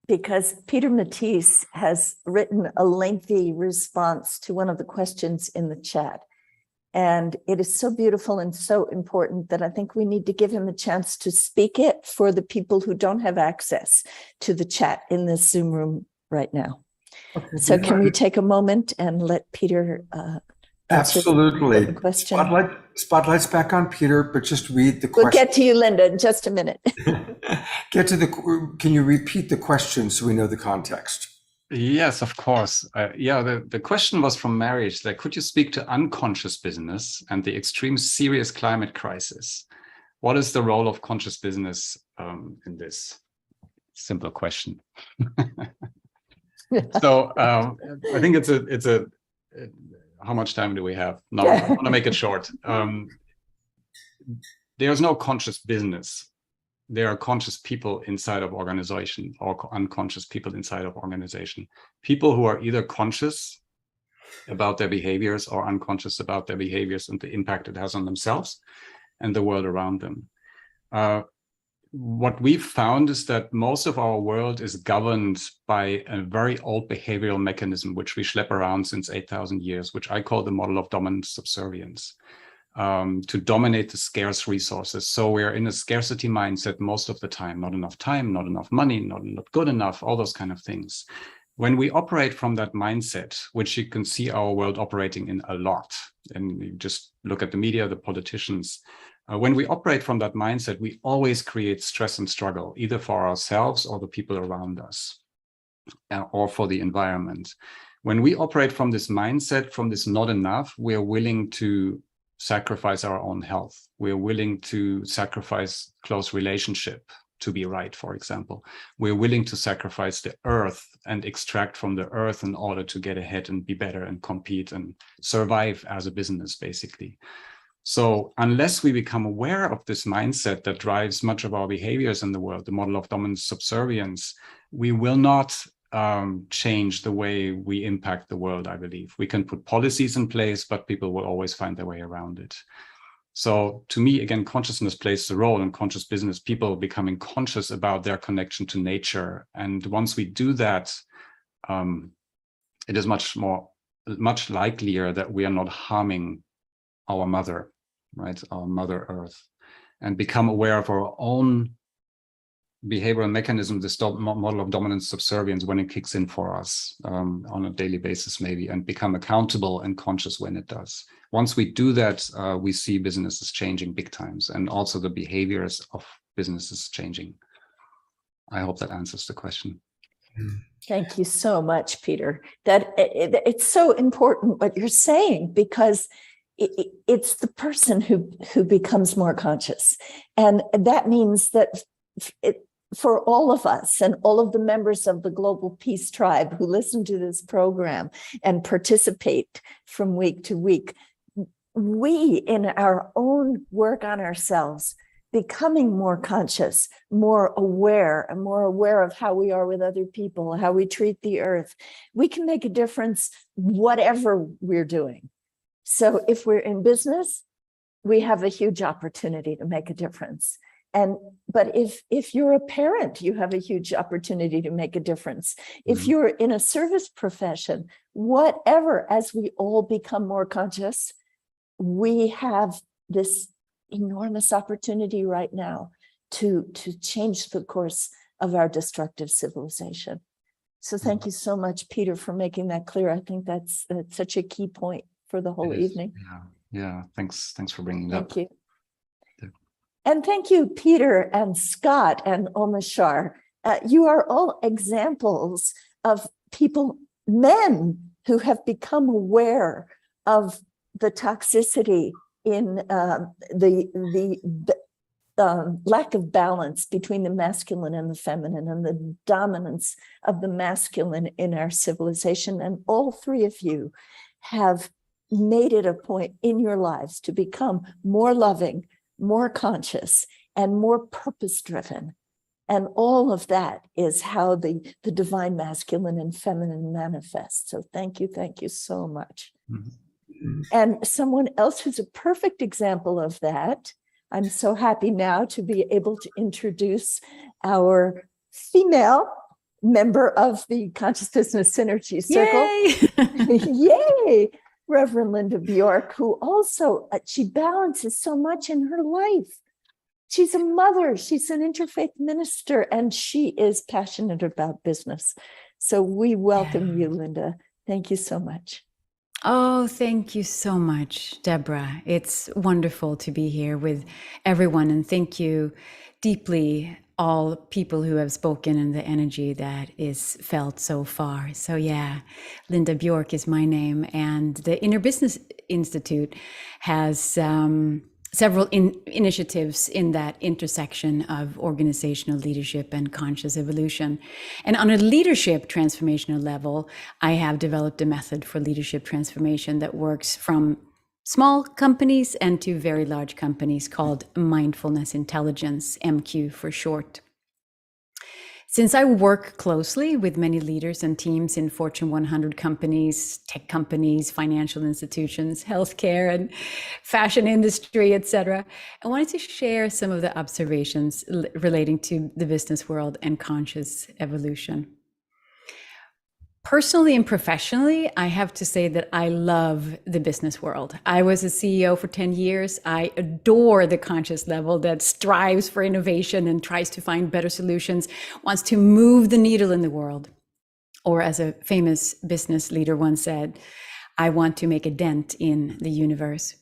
[SPEAKER 3] because Peter Matisse has written a lengthy response to one of the questions in the chat. And it is so beautiful and so important that I think we need to give him a chance to speak it for the people who don't have access to the chat in this Zoom room right now. Okay. So can we take a moment and let Peter
[SPEAKER 2] Absolutely.
[SPEAKER 3] the question?
[SPEAKER 2] Spotlight's back on Peter, but just read the question.
[SPEAKER 3] We'll get to you, Linda, in just a minute.
[SPEAKER 2] Can you repeat the question so we know the context?
[SPEAKER 5] Yes, of course. Yeah, the question was from Mary. She's like, could you speak to unconscious business and the extreme serious climate crisis? What is the role of conscious business in this? Simple question. So I think it's a how much time do we have? No, I want to make it short. There's no conscious business. There are conscious people inside of organization or unconscious people inside of organization. People who are either conscious about their behaviors or unconscious about their behaviors and the impact it has on themselves and the world around them. What we've found is that most of our world is governed by a very old behavioral mechanism, which we schlep around since 8,000 years, which I call the model of dominant subservience. To dominate the scarce resources. So we're in a scarcity mindset most of the time, not enough money, not good enough, all those kind of things. When we operate from that mindset, which you can see our world operating in a lot, and you just look at the media, the politicians, when we operate from that mindset, we always create stress and struggle, either for ourselves or the people around us, or for the environment. When we operate from this mindset, from this not enough, we're willing to sacrifice our own health. We're willing to sacrifice close relationship to be right, for example. We're willing to sacrifice the earth and extract from the earth in order to get ahead and be better and compete and survive as a business, basically. So unless we become aware of this mindset that drives much of our behaviors in the world, the model of dominant subservience, we will not change the way we impact the world, I believe. We can put policies in place, but people will always find their way around it. So to me, again, consciousness plays the role in conscious business, people becoming conscious about their connection to nature. And once we do that, it is much likelier that we are not harming our mother, right? Our Mother Earth, and become aware of our own behavioral mechanism, this model of dominant subservience, when it kicks in for us on a daily basis, maybe, and become accountable and conscious when it does. Once we do that, we see businesses changing big times, and also the behaviors of businesses changing. I hope that answers the question.
[SPEAKER 3] Thank you so much, Peter. It's so important what you're saying, because it's the person who becomes more conscious. And that means that for all of us and all of the members of the Global Peace Tribe who listen to this program and participate from week to week, we, in our own work on ourselves, becoming more conscious, more aware, and more aware of how we are with other people, how we treat the earth, we can make a difference whatever we're doing. So if we're in business, we have a huge opportunity to make a difference. But if you're a parent, you have a huge opportunity to make a difference. If you're in a service profession, whatever, as we all become more conscious, we have this enormous opportunity right now to change the course of our destructive civilization. So thank you so much, Peter, for making that clear. I think that's such a key point for the whole evening.
[SPEAKER 5] Yeah. Thanks for bringing that up.
[SPEAKER 3] Thank you. And thank you, Peter and Scott and Omashar. You are all examples of people, men, who have become aware of the toxicity in the lack of balance between the masculine and the feminine, and the dominance of the masculine in our civilization. And all three of you have made it a point in your lives to become more loving, more conscious, and more purpose-driven. And all of that is how the divine masculine and feminine manifest. So thank you so much. And someone else who's a perfect example of that, I'm so happy now to be able to introduce our female member of the Conscious Business Synergy Circle. Yay! Reverend Linda Bjork, who also, she balances so much in her life. She's a mother, she's an interfaith minister, and she is passionate about business. So we welcome you, Linda. Thank you so much.
[SPEAKER 7] Oh, thank you so much, Deborah. It's wonderful to be here with everyone, and thank you deeply, all people who have spoken and the energy that is felt so far. So yeah, Linda Bjork is my name, and the Inner Business Institute has several initiatives in that intersection of organizational leadership and conscious evolution. And on a leadership transformational level, I have developed a method for leadership transformation that works from small companies and to very large companies called Mindfulness Intelligence, MQ for short. Since I work closely with many leaders and teams in Fortune 100 companies, tech companies, financial institutions, healthcare and fashion industry, etc., I wanted to share some of the observations relating to the business world and conscious evolution. Personally and professionally, I have to say that I love the business world. I was a CEO for 10 years. I adore the conscious level that strives for innovation and tries to find better solutions, wants to move the needle in the world. Or as a famous business leader once said, I want to make a dent in the universe.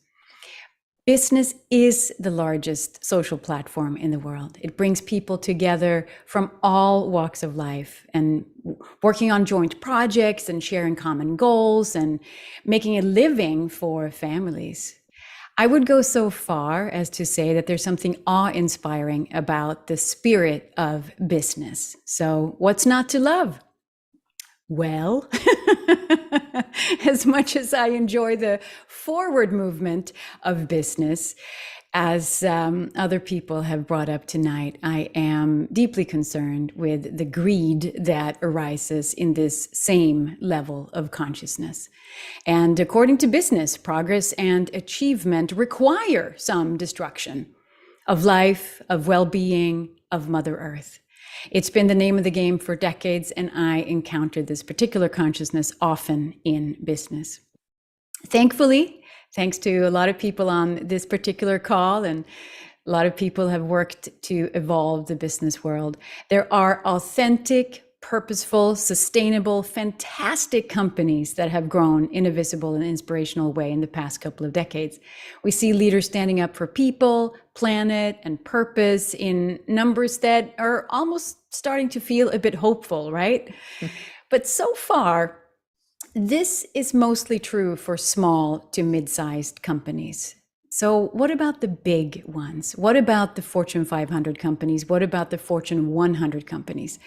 [SPEAKER 7] Business is the largest social platform in the world. It brings people together from all walks of life and working on joint projects and sharing common goals and making a living for families. I would go so far as to say that there's something awe-inspiring about the spirit of business. So what's not to love? Well, as much as I enjoy the forward movement of business, as other people have brought up tonight, I am deeply concerned with the greed that arises in this same level of consciousness. And according to business, progress and achievement require some destruction of life, of well-being, of Mother Earth. It's been the name of the game for decades, and I encountered this particular consciousness often in business. Thankfully, thanks to a lot of people on this particular call, and a lot of people have worked to evolve the business world, there are authentic, purposeful, sustainable, fantastic companies that have grown in a visible and inspirational way in the past couple of decades. We see leaders standing up for people, planet, and purpose in numbers that are almost starting to feel a bit hopeful, right? But so far, this is mostly true for small to mid-sized companies. So what about the big ones? What about the Fortune 500 companies? What about the Fortune 100 companies?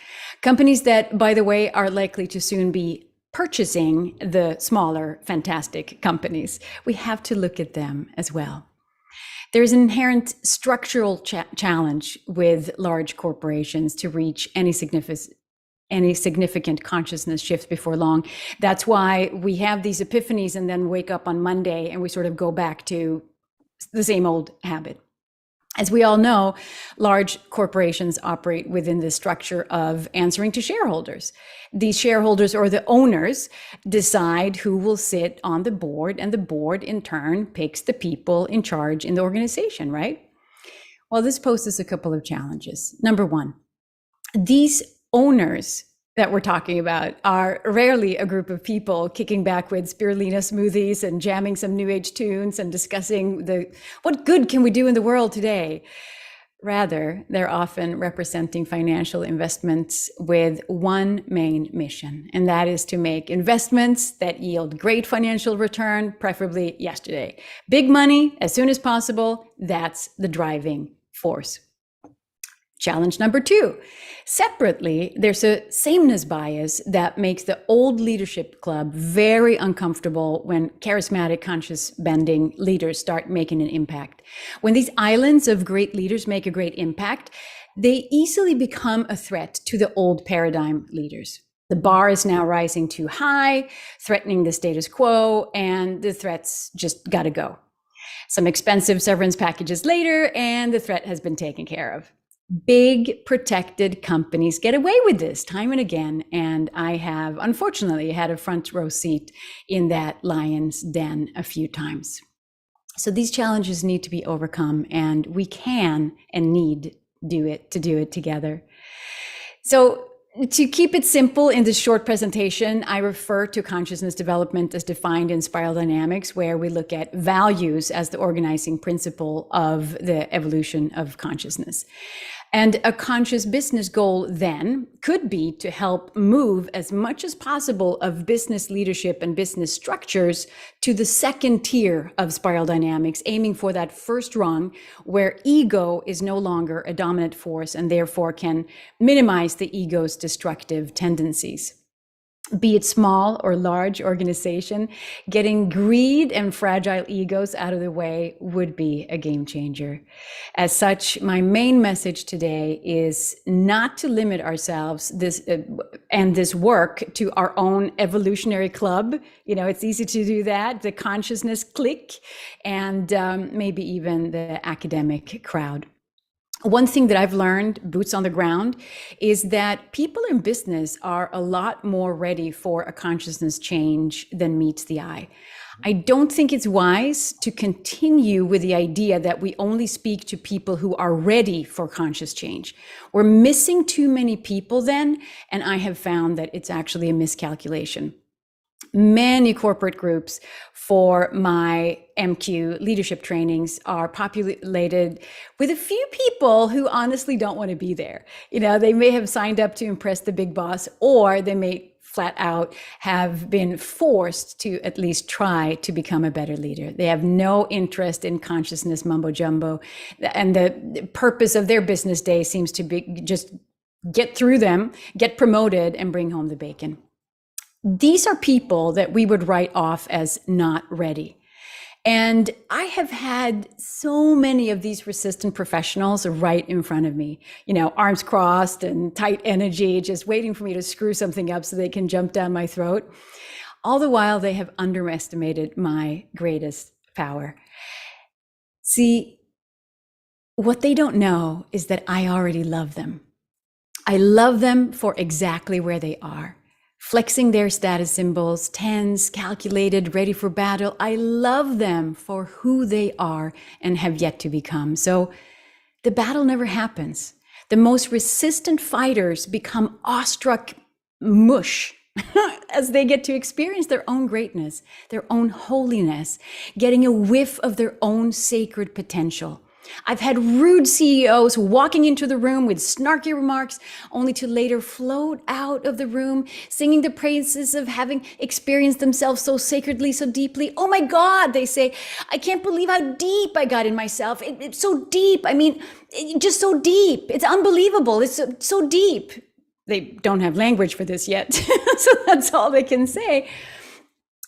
[SPEAKER 7] Companies that, by the way, are likely to soon be purchasing the smaller, fantastic companies. We have to look at them as well. There's an inherent structural challenge with large corporations to reach any significant consciousness shifts before long. That's why we have these epiphanies and then wake up on Monday and we sort of go back to the same old habit. As we all know, large corporations operate within the structure of answering to shareholders. These shareholders or the owners decide who will sit on the board, and the board in turn picks the people in charge in the organization, right? Well, this poses a couple of challenges. Number one, these owners that we're talking about are rarely a group of people kicking back with spirulina smoothies and jamming some new age tunes and discussing what good can we do in the world today. Rather, they're often representing financial investments with one main mission, and that is to make investments that yield great financial return, preferably yesterday. Big money as soon as possible, that's the driving force. Challenge number two, separately, there's a sameness bias that makes the old leadership club very uncomfortable when charismatic, conscious bending leaders start making an impact. When these islands of great leaders make a great impact, they easily become a threat to the old paradigm leaders. The bar is now rising too high, threatening the status quo, and the threats just gotta go. Some expensive severance packages later, and the threat has been taken care of. Big protected companies get away with this time and again, and I have unfortunately had a front row seat in that lion's den a few times. So these challenges need to be overcome, and we can and need to do it together. So to keep it simple in this short presentation, I refer to consciousness development as defined in spiral dynamics, where we look at values as the organizing principle of the evolution of consciousness. And a conscious business goal then could be to help move as much as possible of business leadership and business structures to the second tier of spiral dynamics, aiming for that first rung where ego is no longer a dominant force and therefore can minimize the ego's destructive tendencies. Be it small or large organization, getting greed and fragile egos out of the way would be a game changer. As such, my main message today is not to limit ourselves and this work to our own evolutionary club. You know, it's easy to do that, the consciousness clique, and maybe even the academic crowd. One thing that I've learned, boots on the ground, is that people in business are a lot more ready for a consciousness change than meets the eye. I don't think it's wise to continue with the idea that we only speak to people who are ready for conscious change. We're missing too many people then, and I have found that it's actually a miscalculation. Many corporate groups for my MQ leadership trainings are populated with a few people who honestly don't want to be there. You know, they may have signed up to impress the big boss, or they may flat out have been forced to at least try to become a better leader. They have no interest in consciousness mumbo jumbo, and the purpose of their business day seems to be just get through them, get promoted, and bring home the bacon. These are people that we would write off as not ready. And I have had so many of these resistant professionals right in front of me, you know, arms crossed and tight energy, just waiting for me to screw something up so they can jump down my throat. All the while, they have underestimated my greatest power. See, what they don't know is that I already love them. I love them for exactly where they are. Flexing their status symbols, tense, calculated, ready for battle. I love them for who they are and have yet to become. So the battle never happens. The most resistant fighters become awestruck mush as they get to experience their own greatness, their own holiness, getting a whiff of their own sacred potential. I've had rude CEOs walking into the room with snarky remarks, only to later float out of the room, singing the praises of having experienced themselves so sacredly, so deeply. Oh my God, they say, I can't believe how deep I got in myself. It's so deep. I mean, just so deep. It's unbelievable. It's so deep. They don't have language for this yet, so that's all they can say.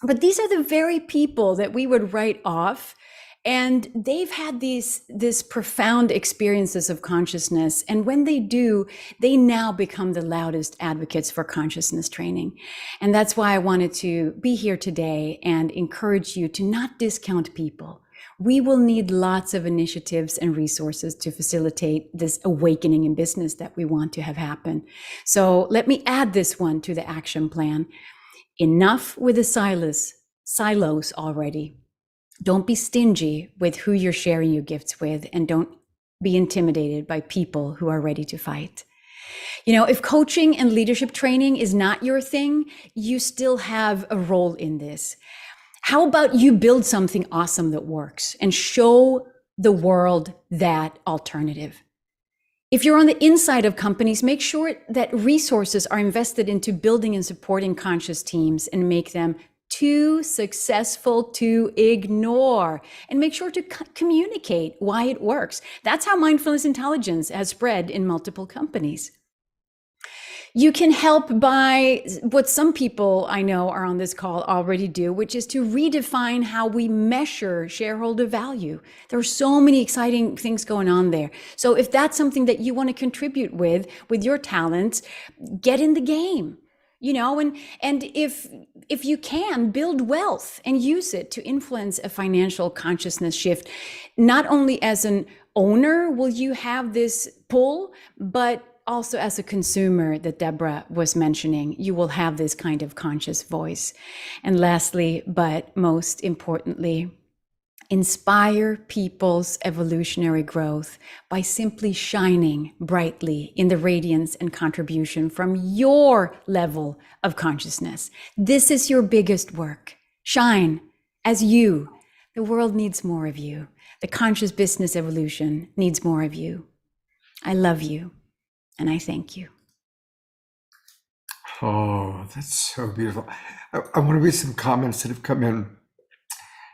[SPEAKER 7] But these are the very people that we would write off. And they've had these profound experiences of consciousness. And when they do, they now become the loudest advocates for consciousness training. And that's why I wanted to be here today and encourage you to not discount people. We will need lots of initiatives and resources to facilitate this awakening in business that we want to have happen. So let me add this one to the action plan. Enough with the silos already. Don't be stingy with who you're sharing your gifts with, and don't be intimidated by people who are ready to fight. You know, if coaching and leadership training is not your thing, you still have a role in this. How about you build something awesome that works and show the world that alternative? If you're on the inside of companies, make sure that resources are invested into building and supporting conscious teams and make them too successful to ignore, and make sure to communicate why it works. That's how mindfulness intelligence has spread in multiple companies. You can help by what some people I know are on this call already do, which is to redefine how we measure shareholder value. There are so many exciting things going on there. So if that's something that you want to contribute with your talents, get in the game. You know, and if you can, build wealth and use it to influence a financial consciousness shift. Not only as an owner will you have this pull, but also as a consumer that Deborah was mentioning, you will have this kind of conscious voice. And lastly, but most importantly, inspire people's evolutionary growth by simply shining brightly in the radiance and contribution from your level of consciousness. This is your biggest work. Shine as you. The world needs more of you. The conscious business evolution needs more of you. I love you, and I thank you.
[SPEAKER 2] Oh, that's so beautiful. I want to read some comments that have come in.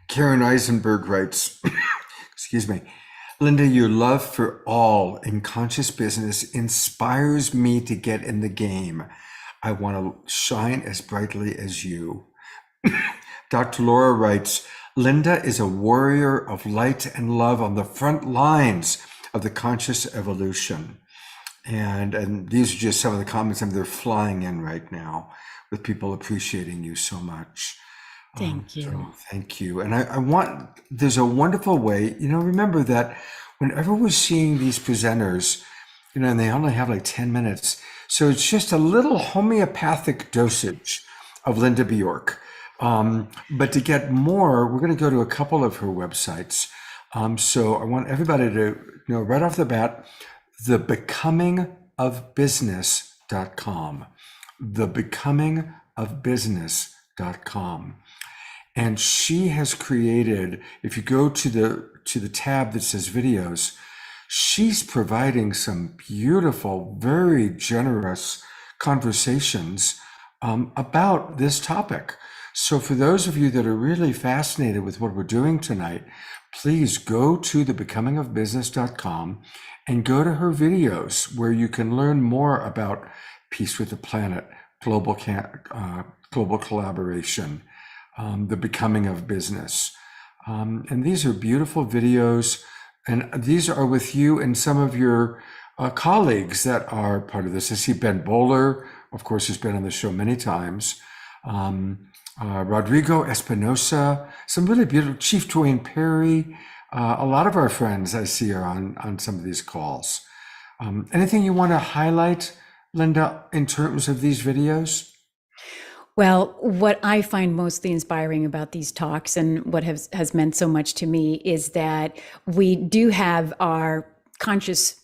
[SPEAKER 2] Karen Eisenberg writes, excuse me, Linda, your love for all in conscious business inspires me to get in the game. I want to shine as brightly as you. Dr. Laura writes, Linda is a warrior of light and love on the front lines of the conscious evolution. And these are just some of the comments, and they're flying in right now with people appreciating you so much.
[SPEAKER 7] Thank you.
[SPEAKER 2] So thank you. And I want, there's a wonderful way, remember that whenever we're seeing these presenters, and they only have like 10 minutes. So it's just a little homeopathic dosage of Linda Bjork. But to get more, we're going to go to a couple of her websites. So I want everybody to know right off the bat, thebecomingofbusiness.com, thebecomingofbusiness.com. And she has created, if you go to the tab that says videos, she's providing some beautiful, very generous conversations about this topic. So for those of you that are really fascinated with what we're doing tonight, please go to thebecomingofbusiness.com and go to her videos where you can learn more about peace with the planet, global collaboration, the becoming of business. And these are beautiful videos. And these are with you and some of your colleagues that are part of this. I see Ben Bowler, of course, has been on the show many times. Rodrigo Espinosa, some really beautiful, Chief Dwayne Perry. A lot of our friends I see are on some of these calls. Anything you want to highlight, Linda, in terms of these videos?
[SPEAKER 7] Well, what I find mostly inspiring about these talks and what has meant so much to me is that we do have our conscious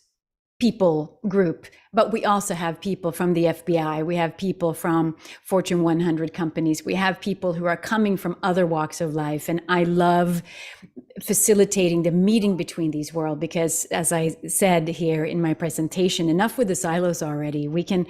[SPEAKER 7] people group, but we also have people from the FBI. We have people from Fortune 100 companies. We have people who are coming from other walks of life. And I love facilitating the meeting between these worlds because, as I said here in my presentation, enough with the silos already. We can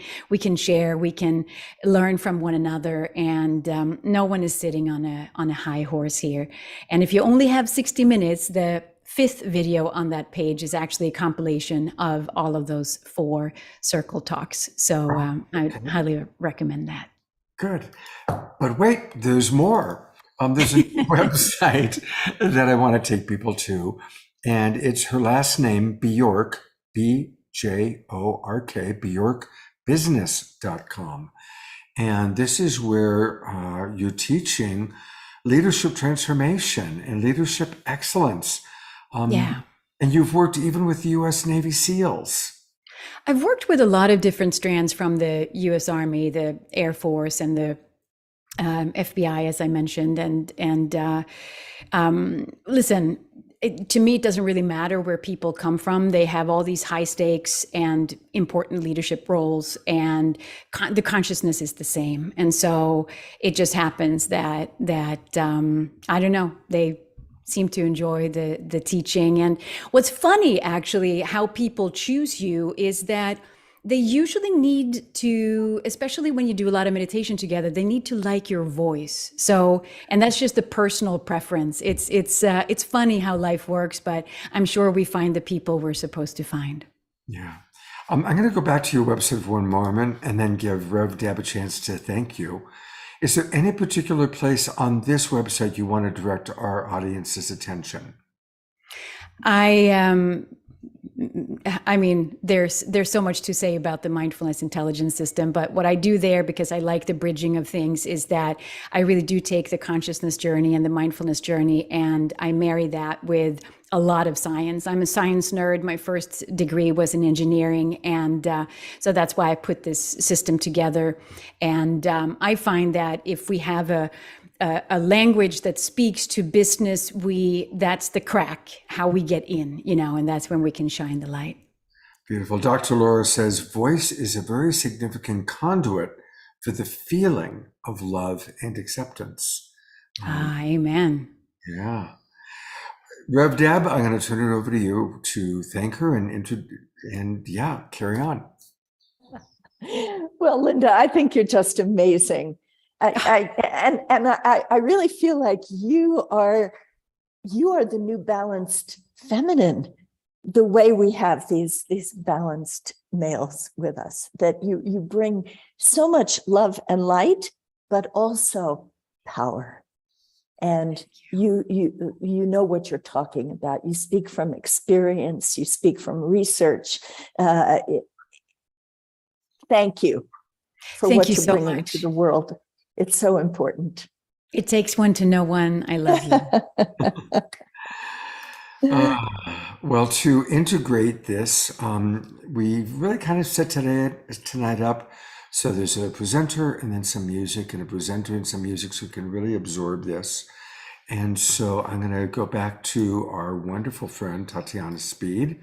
[SPEAKER 7] share, we can learn from one another, and no one is sitting on a high horse here. And if you only have 60 minutes, the 5th video on that page is actually a compilation of all of those 4 circle talks. So I would highly recommend that.
[SPEAKER 2] Good. But wait, there's more. There's a website that I want to take people to, and it's her last name, Bjork, B-J-O-R-K, bjorkbusiness.com. And this is where you're teaching leadership transformation and leadership excellence. And you've worked even with the U.S. Navy SEALs.
[SPEAKER 7] I've worked with a lot of different strands from the U.S. Army, the Air Force, and the FBI, as I mentioned. And listen, to me, it doesn't really matter where people come from. They have all these high stakes and important leadership roles, and the consciousness is the same. And so it just happens that I don't know, they seem to enjoy the teaching. And what's funny, actually, how people choose you is that they usually need to, especially when you do a lot of meditation together, they need to like your voice. So, and that's just a personal preference. It's funny how life works, but I'm sure we find the people we're supposed to find.
[SPEAKER 2] Yeah. I'm going to go back to your website for one moment and then give Rev Deb a chance to thank you. Is there any particular place on this website you want to direct our audience's attention?
[SPEAKER 7] I mean, there's so much to say about the mindfulness intelligence system, but what I do there, because I like the bridging of things, is that I really do take the consciousness journey and the mindfulness journey, and I marry that with a lot of science. I'm a science nerd. My first degree was in engineering, and so that's why I put this system together. And I find that if we have a language that speaks to business, that's the crack, how we get in, and that's when we can shine the light.
[SPEAKER 2] Beautiful. Dr. Laura says, voice is a very significant conduit for the feeling of love and acceptance.
[SPEAKER 7] Amen.
[SPEAKER 2] Yeah. Rev Deb, I'm going to turn it over to you to thank her and yeah, carry on.
[SPEAKER 3] Well, Linda, I think you're just amazing. I really feel like you are the new balanced feminine, the way we have these balanced males with us, that you bring so much love and light, but also power. And you know what you're talking about. You speak from experience, you speak from research. Thank you for
[SPEAKER 7] Thank
[SPEAKER 3] what
[SPEAKER 7] you
[SPEAKER 3] you're
[SPEAKER 7] so
[SPEAKER 3] bringing
[SPEAKER 7] much.
[SPEAKER 3] to the world. It's so important.
[SPEAKER 7] It takes one to know one. I love you.
[SPEAKER 2] Well, to integrate this, we really kind of set tonight up. So there's a presenter and then some music, and a presenter and some music, so we can really absorb this. And so I'm going to go back to our wonderful friend, Tatiana Speed,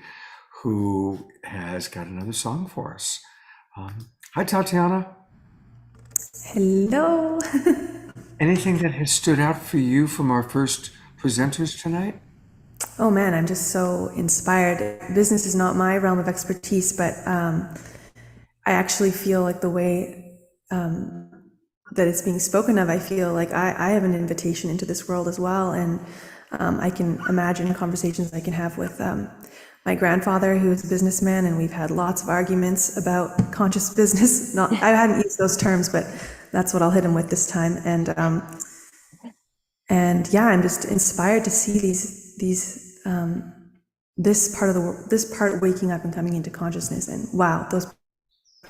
[SPEAKER 2] who has got another song for us. Hi, Tatiana.
[SPEAKER 9] Hello.
[SPEAKER 2] Anything that has stood out for you from our first presenters tonight?
[SPEAKER 9] Oh man, I'm just so inspired. Business is not my realm of expertise, but I actually feel like the way that it's being spoken of, I feel like I have an invitation into this world as well. And I can imagine conversations I can have with my grandfather, who is a businessman, and we've had lots of arguments about conscious business. I hadn't used those terms, but that's what I'll hit him with this time. And yeah, I'm just inspired to see this part of the world, this part waking up and coming into consciousness. And wow, those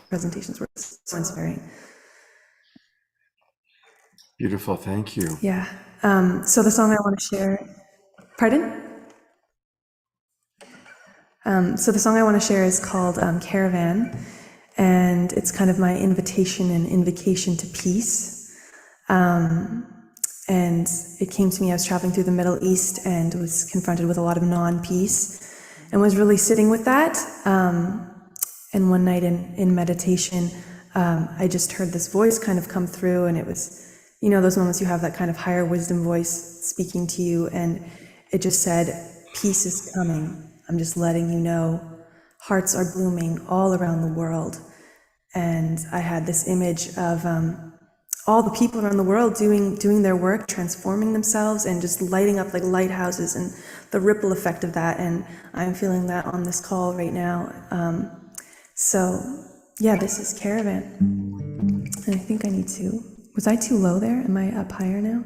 [SPEAKER 9] presentations were so inspiring.
[SPEAKER 2] Beautiful, thank you.
[SPEAKER 9] Yeah. So the song I want to share, pardon? So the song I want to share is called Caravan, and it's kind of my invitation and invocation to peace. And it came to me, I was traveling through the Middle East and was confronted with a lot of non-peace and was really sitting with that. And one night in meditation, I just heard this voice kind of come through, and it was, you know, those moments you have that kind of higher wisdom voice speaking to you, and it just said, peace is coming. I'm just letting you know, hearts are blooming all around the world. And I had this image of all the people around the world doing their work, transforming themselves, and just lighting up like lighthouses, and the ripple effect of that. And I'm feeling that on this call right now. So yeah, this is Caravan. And I think I need to, was I too low there? Am I up higher now?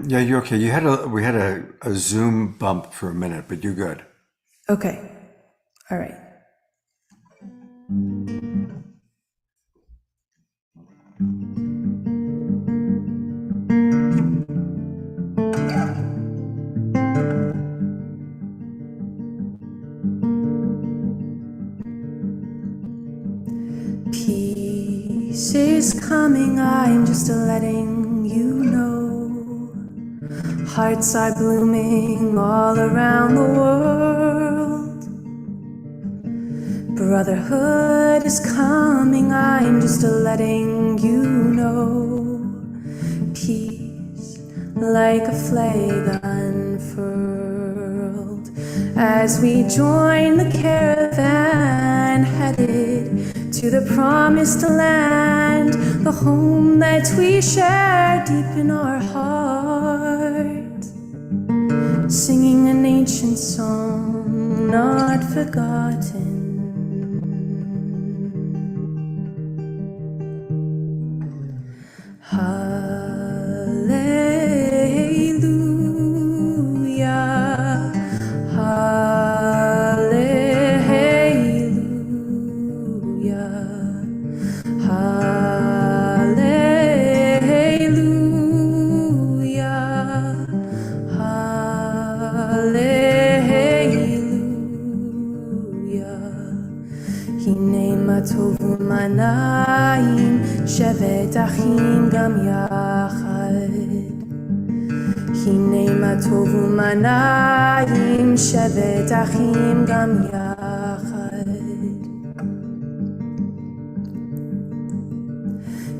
[SPEAKER 2] Yeah, you're okay. We had a Zoom bump for a minute, but you're good.
[SPEAKER 9] Okay. All right. Peace is coming, I'm just letting you know. Hearts are blooming all around the world. Brotherhood is coming, I'm just letting you know. Peace like a flag unfurled as we join the caravan headed to the promised land, the home that we share deep in our heart, singing an ancient song not forgotten. Hallelujah, hallelujah, hallelujah, hallelujah. Hine ma tovu manayim shevet achim gam yachad. Hine ma tovu manayim shevet achim gam yachad.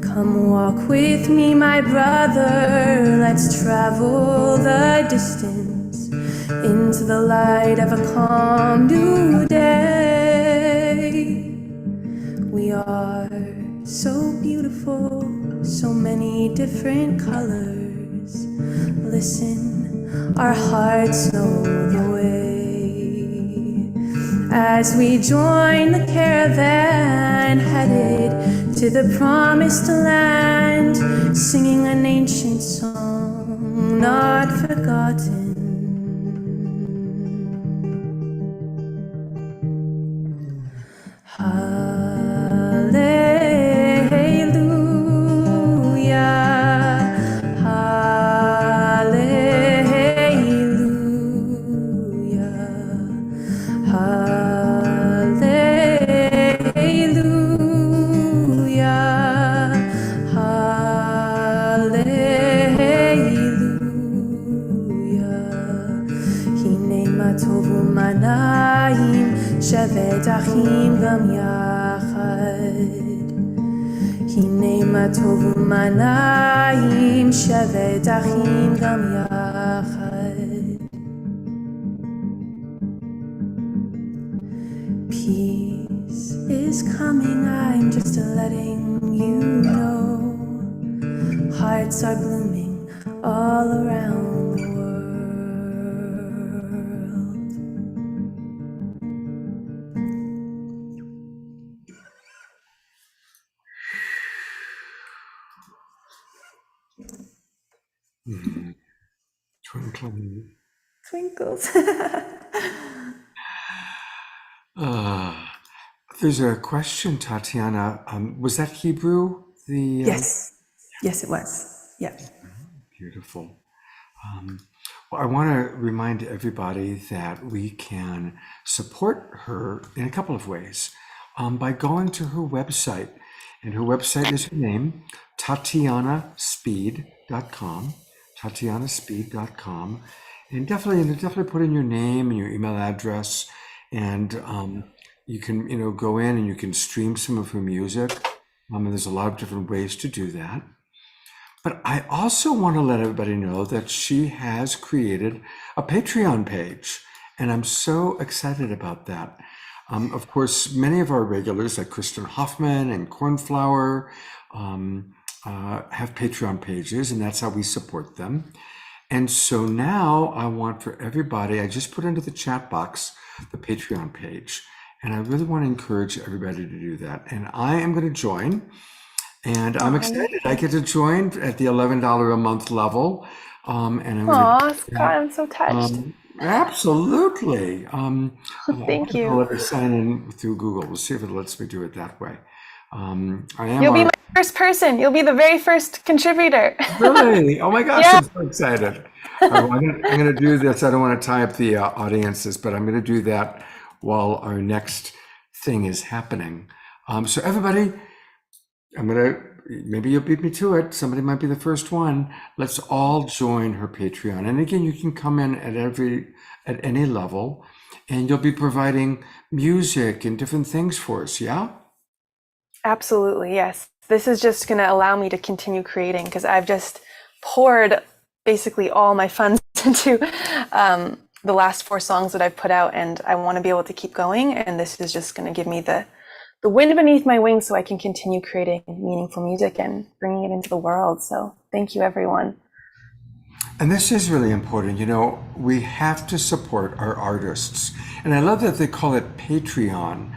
[SPEAKER 9] Come walk with me, my brother, let's travel the distance. into the light of a calm new day. We are so beautiful, so many different colors. Listen, our hearts know the way. As we join the caravan headed to the promised land, singing an ancient song not forgotten. שבת אחים גם יחד. הנה מה טוב ומה נעים, שבת אחים גם יחד. Peace is coming, I'm just letting you know. Hearts are blooming all around the world.
[SPEAKER 2] Twinkling.
[SPEAKER 9] Twinkles.
[SPEAKER 2] There's a question, Tatiana. Was that Hebrew?
[SPEAKER 9] Yes. Yes, it was. Yeah.
[SPEAKER 2] Beautiful. Well, I want to remind everybody that we can support her in a couple of ways by going to her website. And her website is her name, TatianaSpeed.com. TatianaSpeed.com. And definitely put in your name and your email address, and you can go in and you can stream some of her music. And there's a lot of different ways to do that. But I also want to let everybody know that she has created a Patreon page, and I'm so excited about that. Of course, many of our regulars like Kristen Hoffman and Cornflower have Patreon pages, and that's how we support them. And so now I want for everybody, I just put into the chat box the Patreon page, and I really want to encourage everybody to do that. And I am going to join, and I'm excited. I get to join at the $11 a month level. And I'm
[SPEAKER 11] Scott, I'm so touched.
[SPEAKER 2] Absolutely.
[SPEAKER 11] Thank you.
[SPEAKER 2] I'll let her sign in through Google. We'll see if it lets me do it that way.
[SPEAKER 11] You'll be my first person. You'll be the very first contributor.
[SPEAKER 2] Really? Oh my gosh,
[SPEAKER 11] Yeah.
[SPEAKER 2] I'm so excited. I'm going to do this. I don't want to tie up the audiences, but I'm going to do that while our next thing is happening. So everybody, maybe you'll beat me to it. Somebody might be the first one. Let's all join her Patreon. And again, you can come in at any level, and you'll be providing music and different things for us. Yeah?
[SPEAKER 11] Absolutely, yes. This is just going to allow me to continue creating, because I've just poured basically all my funds into the last 4 songs that I've put out, and I want to be able to keep going. And this is just going to give me the wind beneath my wings so I can continue creating meaningful music and bringing it into the world. So thank you, everyone.
[SPEAKER 2] And this is really important. We have to support our artists. And I love that they call it Patreon,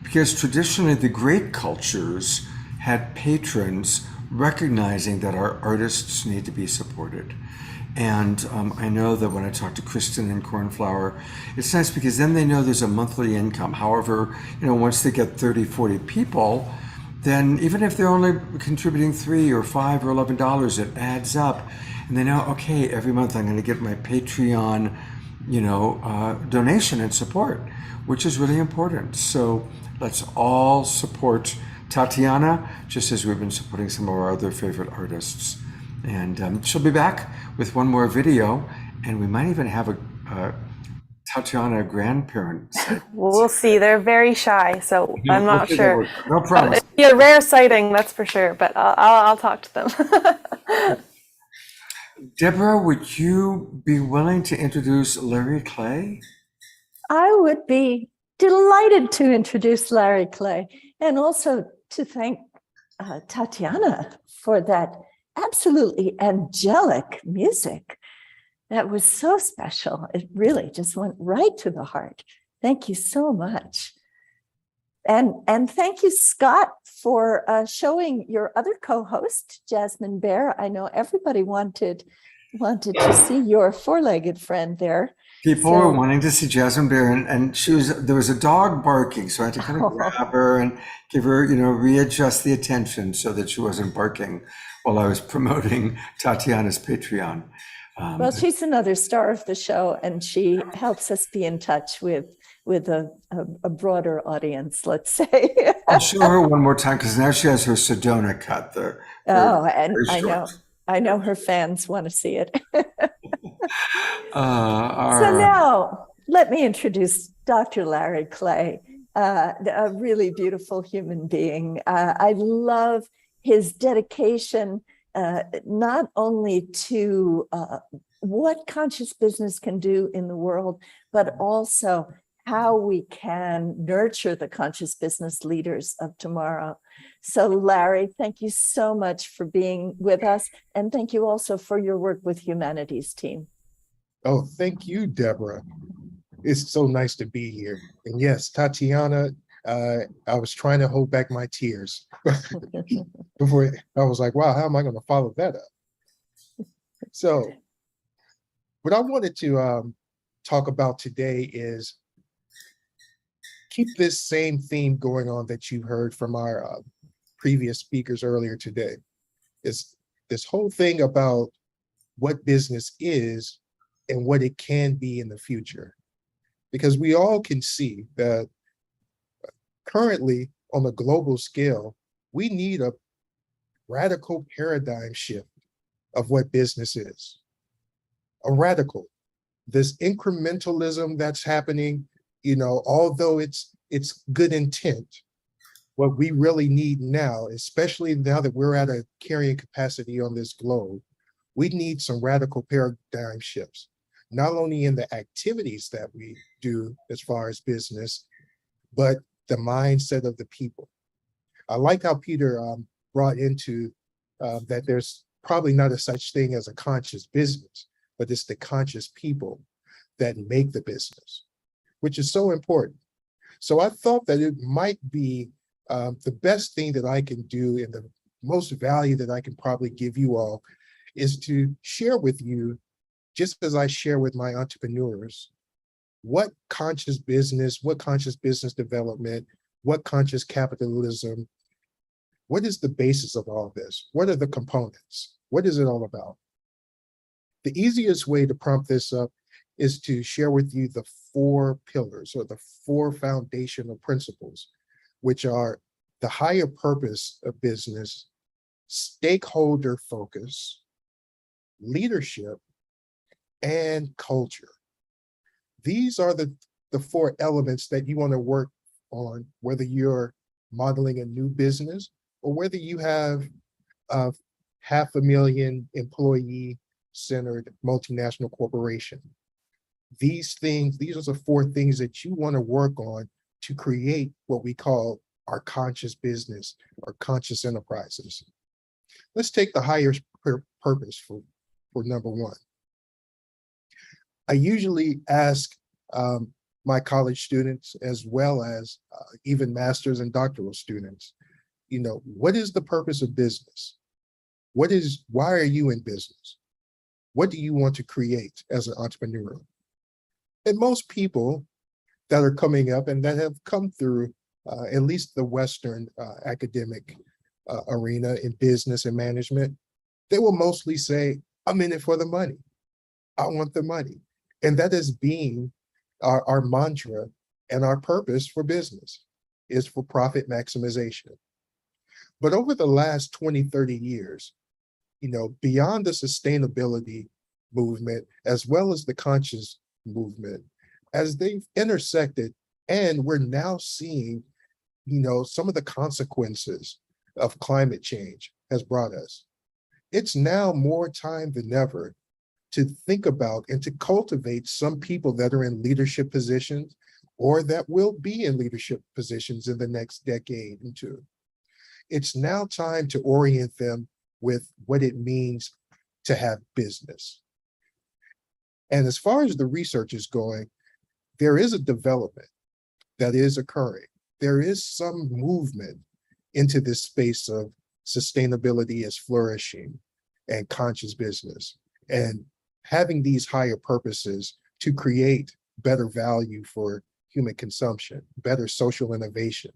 [SPEAKER 2] because traditionally the great cultures had patrons recognizing that our artists need to be supported. And I know that when I talk to Kristen and Cornflower, it's nice because then they know there's a monthly income. However, once they get 30, 40 people, then even if they're only contributing $3 or $5 or $11, it adds up. And they know, okay, every month I'm going to get my Patreon, donation and support, which is really important. So let's all support Tatiana, just as we've been supporting some of our other favorite artists. And she'll be back with one more video, and we might even have a Tatiana grandparent.
[SPEAKER 11] We'll see. They're very shy, so I'm not sure.
[SPEAKER 2] No promise.
[SPEAKER 11] It'd be a rare sighting, that's for sure, but I'll talk to them.
[SPEAKER 2] Deborah, would you be willing to introduce Larry Clay?
[SPEAKER 3] I would be delighted to introduce Larry Clay and also to thank Tatiana for that absolutely angelic music. That was so special. It really just went right to the heart. Thank you so much. And thank you, Scott, for showing your other co-host, Jasmine Bear. I know everybody wanted to see your four-legged friend there.
[SPEAKER 2] People were wanting to see Jasmine Bear, and there was a dog barking, so I had to kind of grab her and give her, readjust the attention so that she wasn't barking while I was promoting Tatiana's Patreon.
[SPEAKER 3] Well, she's another star of the show, and she helps us be in touch with a broader audience, let's say.
[SPEAKER 2] I'll show her one more time because now she has her Sedona cut there.
[SPEAKER 3] And I know her fans want to see it. So now let me introduce Dr. Larry Clay, a really beautiful human being. I love his dedication not only to what conscious business can do in the world, but also how we can nurture the conscious business leaders of tomorrow. So Larry, thank you so much for being with us. And thank you also for your work with Humanities Team.
[SPEAKER 6] Oh, thank you, Deborah. It's so nice to be here. And yes, Tatiana, I was trying to hold back my tears before I was like, wow, how am I going to follow that up? So what I wanted to talk about today is keep this same theme going on that you heard from our previous speakers earlier today. It's this whole thing about what business is and what it can be in the future. Because we all can see that currently on a global scale, we need a radical paradigm shift of what business is. A radical. This incrementalism that's happening, although it's good intent, what we really need now, especially now that we're at a carrying capacity on this globe, we need some radical paradigm shifts, not only in the activities that we do as far as business, but the mindset of the people. I like how Peter brought into that there's probably not a such thing as a conscious business, but it's the conscious people that make the business, which is so important. So I thought that it might be the best thing that I can do and the most value that I can probably give you all is to share with you, just as I share with my entrepreneurs, what conscious business development, what conscious capitalism, what is the basis of all this? What are the components? What is it all about? The easiest way to prompt this up is to share with you the 4 pillars or the 4 foundational principles, which are the higher purpose of business, stakeholder focus, leadership, and culture. These are the 4 elements that you want to work on, whether you're modeling a new business or whether you have a 500,000 employee-centered multinational corporation. These are the 4 things that you want to work on to create what we call our conscious business or conscious enterprises. Let's take the higher purpose for number 1. I usually ask my college students, as well as even master's and doctoral students, what is the purpose of business? Why are you in business? What do you want to create as an entrepreneur? And most people that are coming up and that have come through at least the Western academic arena in business and management, they will mostly say, I'm in it for the money. I want the money. And that is being our mantra and our purpose for business is for profit maximization. But over the last 20, 30 years, beyond the sustainability movement, as well as the conscious movement, as they've intersected, and we're now seeing, some of the consequences of climate change has brought us. it's now more time than ever to think about and to cultivate some people that are in leadership positions or that will be in leadership positions in the next decade and two. It's now time to orient them with what it means to have business. And as far as the research is going, there is a development that is occurring. There is some movement into this space of sustainability as flourishing and conscious business and having these higher purposes to create better value for human consumption, better social innovation.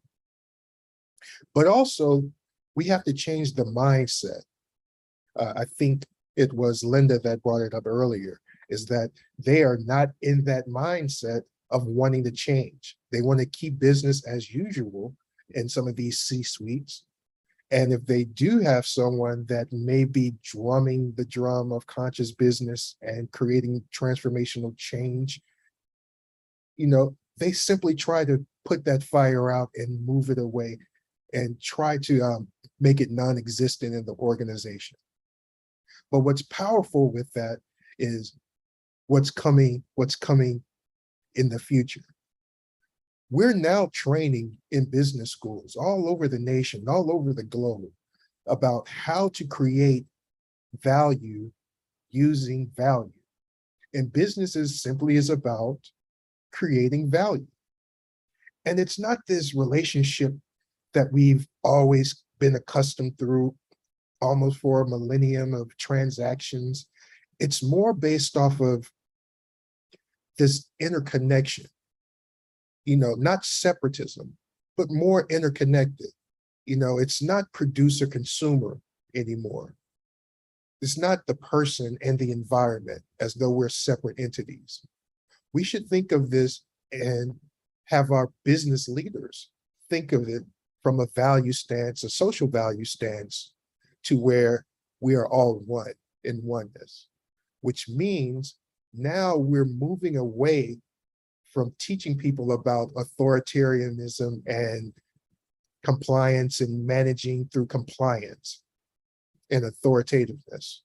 [SPEAKER 6] But also, we have to change the mindset. I think it was Linda that brought it up earlier, is that they are not in that mindset of wanting to change. They want to keep business as usual in some of these C-suites. And if they do have someone that may be drumming the drum of conscious business and creating transformational change, they simply try to put that fire out and move it away and try to make it non-existent in the organization. But what's powerful with that is what's coming in the future. We're now training in business schools all over the nation, all over the globe, about how to create value using value. And business is simply about creating value. And it's not this relationship that we've always been accustomed through almost for a millennium of transactions. It's more based off of this interconnection, not separatism, but more interconnected. It's not producer consumer anymore. It's not the person and the environment as though we're separate entities. We should think of this and have our business leaders think of it from a value stance, a social value stance, to where we are all one in oneness, which means now we're moving away from teaching people about authoritarianism and compliance and managing through compliance and authoritativeness.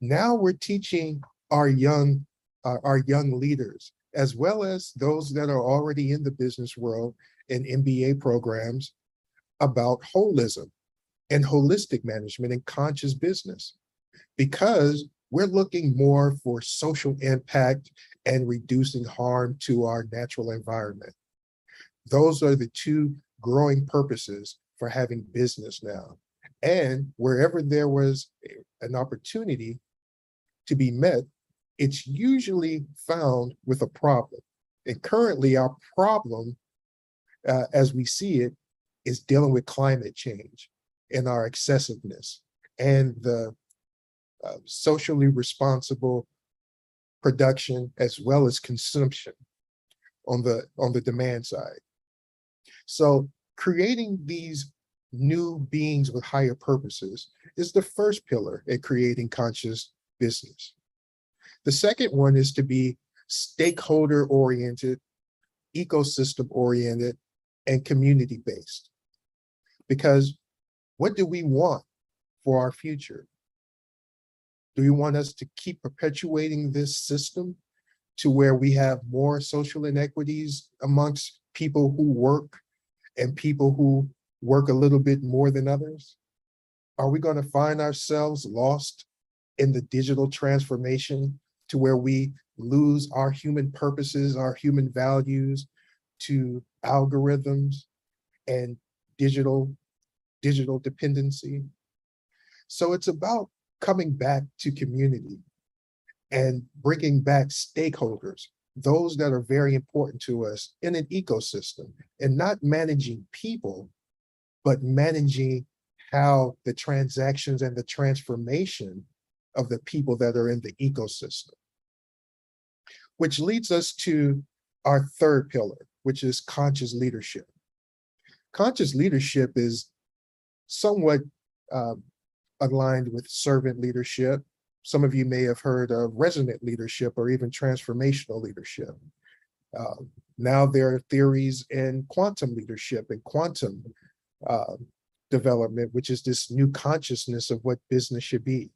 [SPEAKER 6] Now we're teaching our young leaders, as well as those that are already in the business world and MBA programs, about holism and holistic management and conscious business, because we're looking more for social impact and reducing harm to our natural environment. Those are the two growing purposes for having business now. And wherever there was an opportunity to be met, it's usually found with a problem. And currently our problem, as we see it, is dealing with climate change and our excessiveness and the socially responsible production as well as consumption on the demand side. So creating these new beings with higher purposes is the first pillar in creating conscious business. The second one is to be stakeholder oriented, ecosystem oriented, and community based. Because what do we want for our future? Do we want us to keep perpetuating this system to where we have more social inequities amongst people who work and people who work a little bit more than others? Are we going to find ourselves lost in the digital transformation to where we lose our human purposes, our human values to algorithms and digital dependency? So it's about coming back to community and bringing back stakeholders, those that are very important to us in an ecosystem, and not managing people, but managing how the transactions and the transformation of the people that are in the ecosystem. Which leads us to our third pillar, which is conscious leadership. Conscious leadership is somewhat aligned with servant leadership. Some of you may have heard of resonant leadership or even transformational leadership. Now there are theories in quantum leadership and quantum development, which is this new consciousness of what business should be.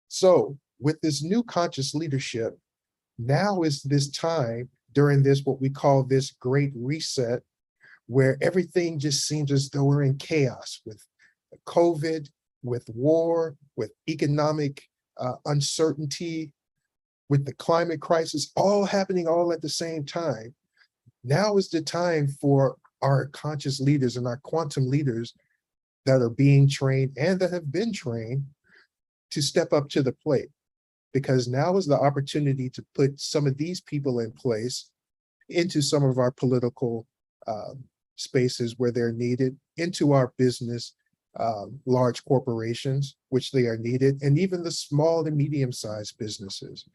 [SPEAKER 6] So with this new conscious leadership, now is this time during this, what we call this great reset, where everything just seems as though we're in chaos with COVID, with war, with economic uncertainty, with the climate crisis, all happening all at the same time. Now is the time for our conscious leaders and our quantum leaders that are being trained and that have been trained to step up to the plate, because now is the opportunity to put some of these people in place into some of our political spaces where they're needed, into our business, large corporations, which they are needed, and even the small and medium-sized businesses.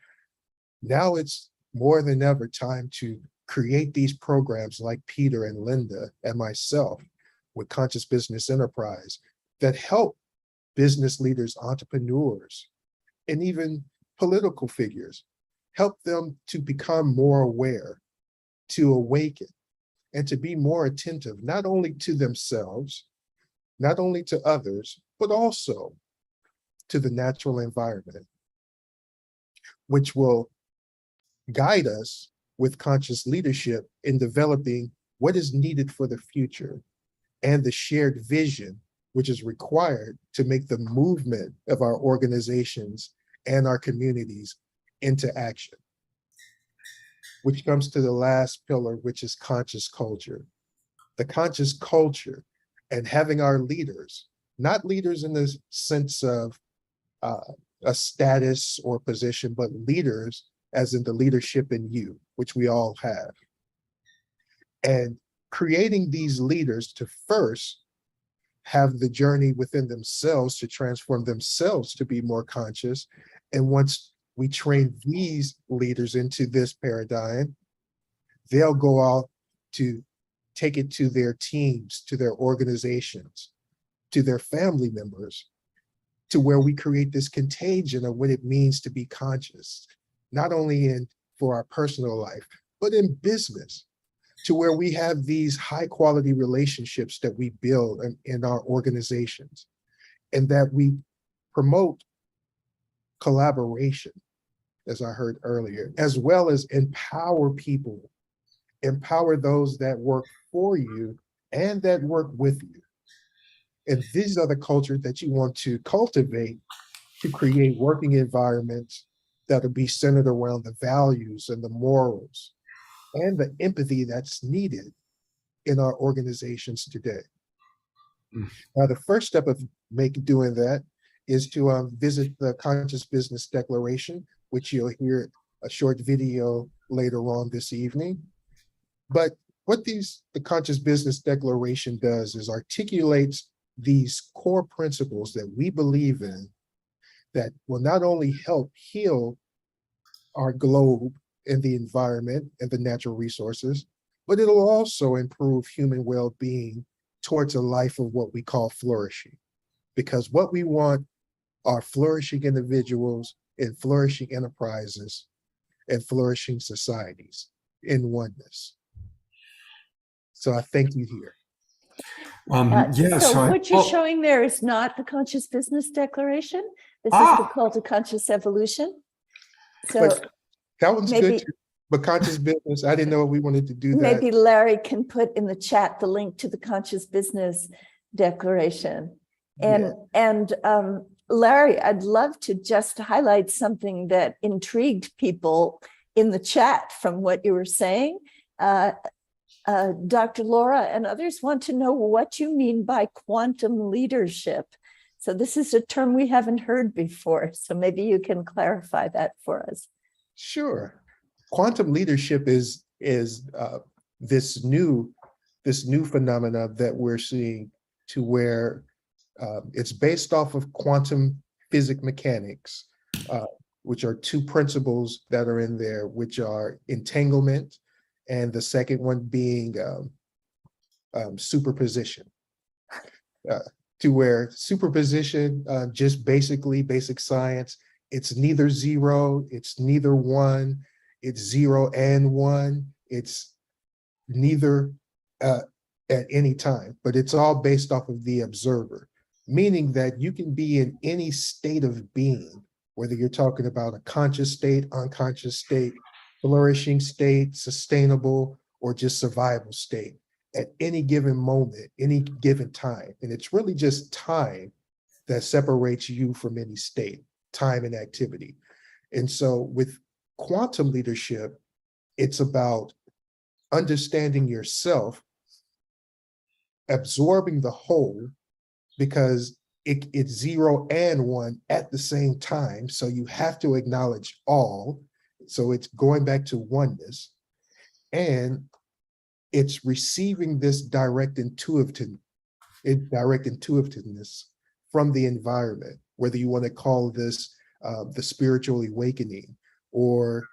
[SPEAKER 6] Now it's more than ever time to create these programs like Peter and Linda and myself with Conscious Business Enterprise that help business leaders, entrepreneurs, and even political figures, help them to become more aware, to awaken, and to be more attentive, not only to themselves, not only to others, but also to the natural environment, which will guide us with conscious leadership in developing what is needed for the future and the shared vision which is required to make the movement of our organizations and our communities into action. Which comes to the last pillar, which is conscious culture. The conscious culture and having our leaders, not leaders in the sense of a status or position, but leaders as in the leadership in you, which we all have. And creating these leaders to first have the journey within themselves to transform themselves to be more conscious. And once we train these leaders into this paradigm, they'll go out to take it to their teams, to their organizations, to their family members, to where we create this contagion of what it means to be conscious, not only in for our personal life, but in business, to where we have these high quality relationships that we build in our organizations, and that we promote collaboration, as I heard earlier, as well as empower people, empower those that work for you and that work with you. And these are the cultures that you want to cultivate to create working environments that'll be centered around the values and the morals and the empathy that's needed in our organizations today. Now, the first step of doing that is to visit the Conscious Business Declaration, which you'll hear a short video later on this evening. But what the Conscious Business Declaration does is articulates these core principles that we believe in that will not only help heal our globe and the environment and the natural resources, but it'll also improve human well-being towards a life of what we call flourishing. Because what we want are flourishing individuals and flourishing enterprises and flourishing societies in oneness. So I thank you here.
[SPEAKER 3] So what you're showing there is not the Conscious Business Declaration. This is the Call to Conscious Evolution. So
[SPEAKER 6] but that one's good too. But Conscious Business, I didn't know we wanted to do that.
[SPEAKER 3] Maybe Larry can put in the chat the link to the Conscious Business Declaration. And Larry, I'd love to just highlight something that intrigued people in the chat from what you were saying. Dr. Laura and others want to know what you mean by quantum leadership. So this is a term we haven't heard before. So maybe you can clarify that for us.
[SPEAKER 6] Sure. Quantum leadership is this new phenomena that we're seeing, to where it's based off of quantum physics mechanics, which are two principles that are in there, which are entanglement, and the second one being superposition. To where superposition, just basic science, it's neither zero, it's neither one, it's 0 and 1, it's neither at any time, but it's all based off of the observer, meaning that you can be in any state of being, whether you're talking about a conscious state, unconscious state, flourishing state, sustainable, or just survival state at any given moment, any given time. And it's really just time that separates you from any state, time and activity. And so with quantum leadership, it's about understanding yourself, absorbing the whole, because it's 0 and 1 at the same time. So you have to acknowledge all. So it's going back to oneness. And it's receiving this direct intuitiveness from the environment, whether you want to call this the spiritual awakening, or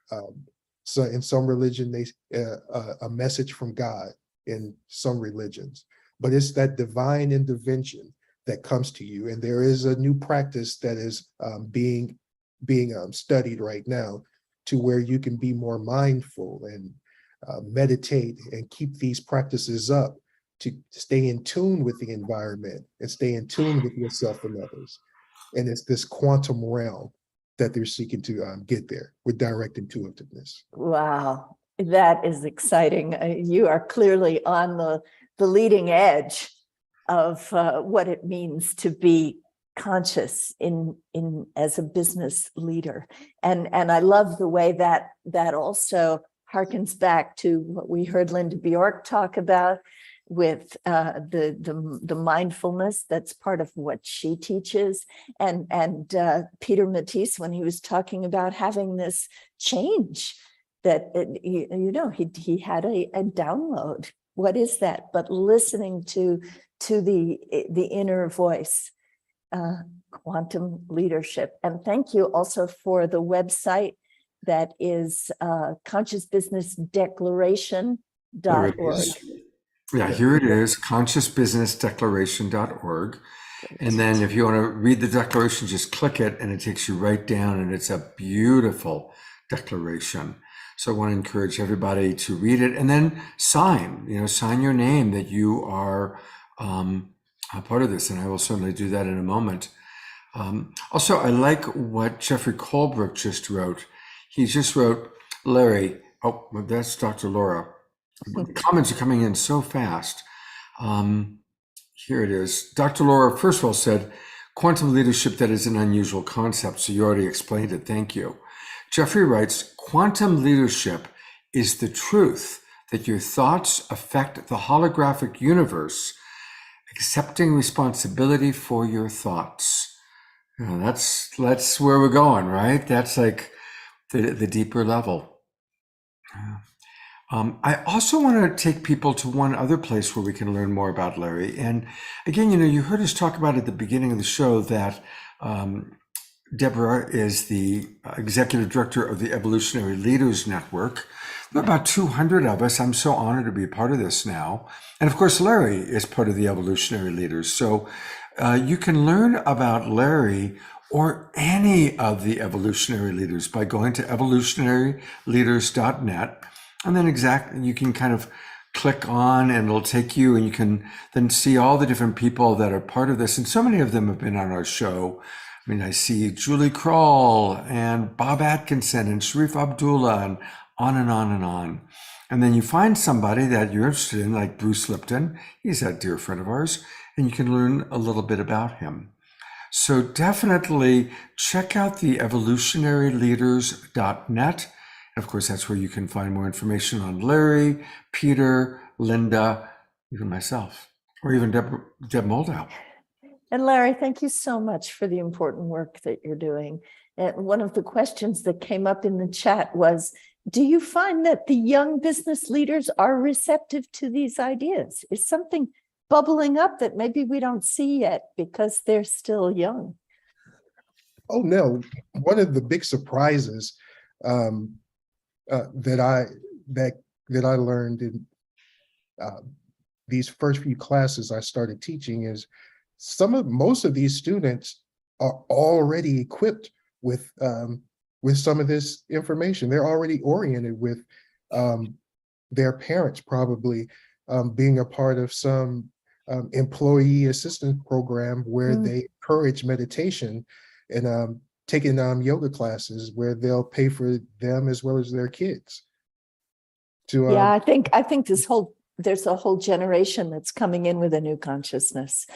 [SPEAKER 6] so in some religion, a message from God in some religions. But it's that divine intervention that comes to you. And there is a new practice that is being studied right now, to where you can be more mindful and meditate and keep these practices up to stay in tune with the environment and stay in tune with yourself and others. And it's this quantum realm that they're seeking to get there with direct intuitiveness.
[SPEAKER 3] Wow, that is exciting. You are clearly on the leading edge of what it means to be conscious in as a business leader. And I love the way that also harkens back to what we heard Linda Bjork talk about with the mindfulness that's part of what she teaches, and Peter Matisse, when he was talking about having this change, that he had a download. What is that? But listening to the inner voice, quantum leadership. And thank you also for the website that is consciousbusinessdeclaration.org.
[SPEAKER 2] Yeah, here it is, consciousbusinessdeclaration.org. And then if you want to read the declaration, just click it and it takes you right down, and it's a beautiful declaration. So I want to encourage everybody to read it and then sign your name that you are a part of this. And I will certainly do that in a moment. Also, I like what Jeffrey Colbrook just wrote. He just wrote, Larry, oh, that's Dr. Laura. The comments are coming in so fast. Here it is. Dr. Laura, first of all, said, quantum leadership, that is an unusual concept. So you already explained it. Thank you. Jeffrey writes, quantum leadership is the truth that your thoughts affect the holographic universe, accepting responsibility for your thoughts. That's where we're going, right? That's like the deeper level. I also want to take people to one other place where we can learn more about Larry. And again, you heard us talk about at the beginning of the show that Deborah is the executive director of the Evolutionary Leaders Network. There are about 200 of us. I'm so honored to be a part of this now. And of course, Larry is part of the Evolutionary Leaders. So you can learn about Larry or any of the evolutionary leaders by going to evolutionaryleaders.net. And then you can kind of click on and it'll take you, and you can then see all the different people that are part of this. And so many of them have been on our show. I mean, I see Julie Kroll and Bob Atkinson and Sharif Abdullah and on and on and on. And then you find somebody that you're interested in, like Bruce Lipton. He's a dear friend of ours, and you can learn a little bit about him. So definitely check out the evolutionaryleaders.net. Of course, that's where you can find more information on Larry, Peter, Linda, even myself, or even Deb Moldow.
[SPEAKER 3] And Larry, thank you so much for the important work that you're doing. And one of the questions that came up in the chat was, do you find that the young business leaders are receptive to these ideas? Is something bubbling up that maybe we don't see yet because they're still young?
[SPEAKER 6] Oh, no. One of the big surprises that I learned in these first few classes I started teaching is most of these students are already equipped with some of this information. They're already oriented with their parents probably being a part of some employee assistance program where they encourage meditation and taking yoga classes where they'll pay for them as well as their kids.
[SPEAKER 3] Yeah, I think there's a whole generation that's coming in with a new consciousness,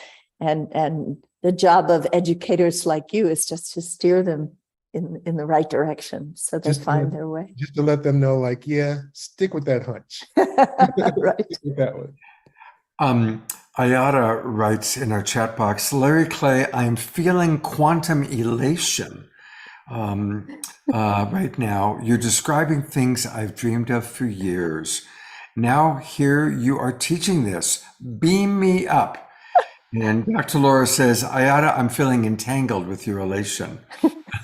[SPEAKER 3] and the job of educators like you is just to steer them in the right direction so they find their way.
[SPEAKER 6] Just to let them know, like, yeah, stick with that hunch.
[SPEAKER 3] Right.
[SPEAKER 6] Stick with that one.
[SPEAKER 2] Ayada writes in our chat box, Larry Clay, I'm feeling quantum elation right now. You're describing things I've dreamed of for years. Now here you are teaching this. Beam me up. And Dr. Laura says, Ayada, I'm feeling entangled with your elation.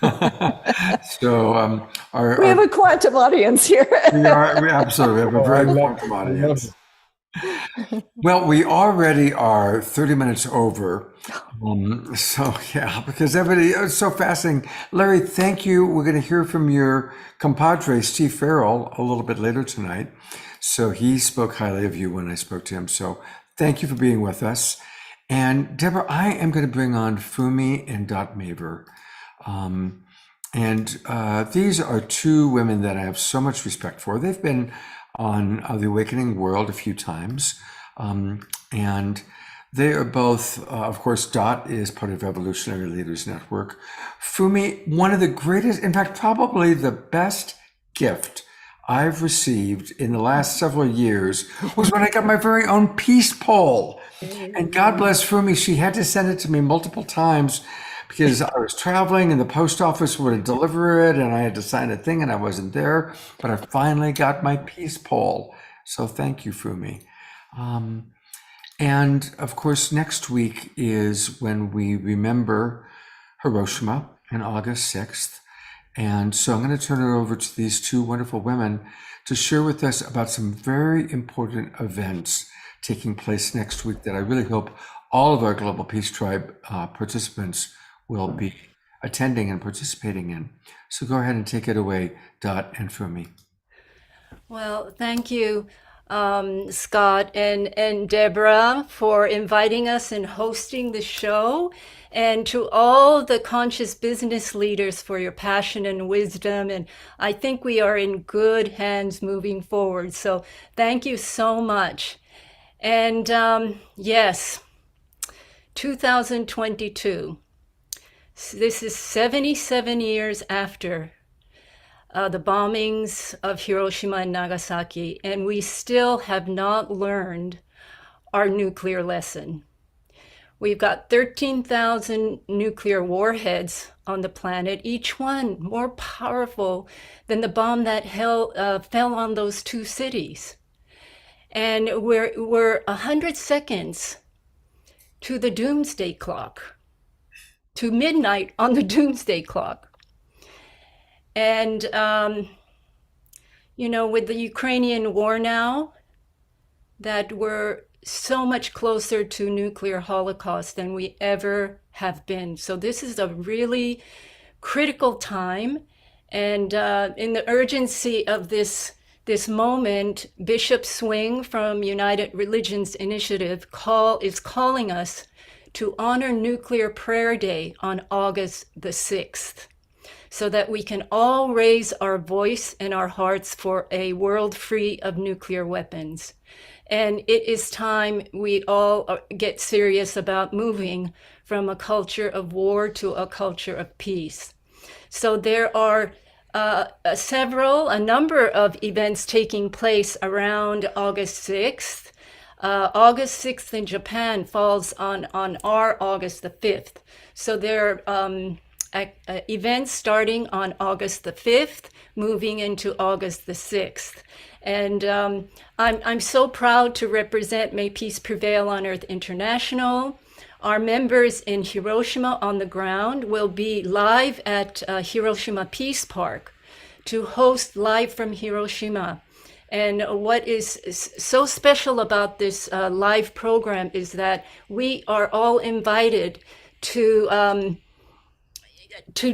[SPEAKER 2] So
[SPEAKER 3] we have a quantum audience here.
[SPEAKER 2] we absolutely have a very quantum audience. Well, we already are 30 minutes over. So yeah, because everybody, it's so fascinating. Larry, thank you. We're going to hear from your compadre, Steve Farrell, a little bit later tonight. So he spoke highly of you when I spoke to him. So thank you for being with us. And Deborah, I am going to bring on Fumi and Dot Maver. These are two women that I have so much respect for. They've been on The Awakening World a few times. And they are both, of course, Dot is part of Evolutionary Leaders Network. Fumi, one of the greatest, in fact, probably the best gift I've received in the last several years was when I got my very own peace pole. And God bless Fumi, she had to send it to me multiple times because I was traveling and the post office would deliver it and I had to sign a thing and I wasn't there, but I finally got my peace pole. So thank you, Fumi. And of course, next week is when we remember Hiroshima on August 6th. And so I'm going to turn it over to these two wonderful women to share with us about some very important events taking place next week that I really hope all of our Global Peace Tribe participants will be attending and participating in. So go ahead and take it away, Dot and Fumi.
[SPEAKER 4] Well, thank you, Scott and Deborah, for inviting us and hosting the show, and to all the conscious business leaders for your passion and wisdom. And I think we are in good hands moving forward. So thank you so much. And yes, 2022. This is 77 years after the bombings of Hiroshima and Nagasaki, and we still have not learned our nuclear lesson. We've got 13,000 nuclear warheads on the planet, each one more powerful than the bomb that fell on those two cities. And we're 100 seconds to the doomsday clock, to midnight on the doomsday clock. And, with the Ukrainian war now, that we're so much closer to nuclear holocaust than we ever have been. So this is a really critical time. And in the urgency of this moment, Bishop Swing from United Religions Initiative is calling us to honor Nuclear Prayer Day on August the 6th, so that we can all raise our voice and our hearts for a world free of nuclear weapons. And it is time we all get serious about moving from a culture of war to a culture of peace. So there are a number of events taking place around August 6th. August 6th in Japan falls on our August the 5th. So there are events starting on August the 5th, moving into August the 6th. And I'm so proud to represent May Peace Prevail on Earth International. Our members in Hiroshima on the ground will be live at Hiroshima Peace Park to host live from Hiroshima. And what is so special about this live program is that we are all invited to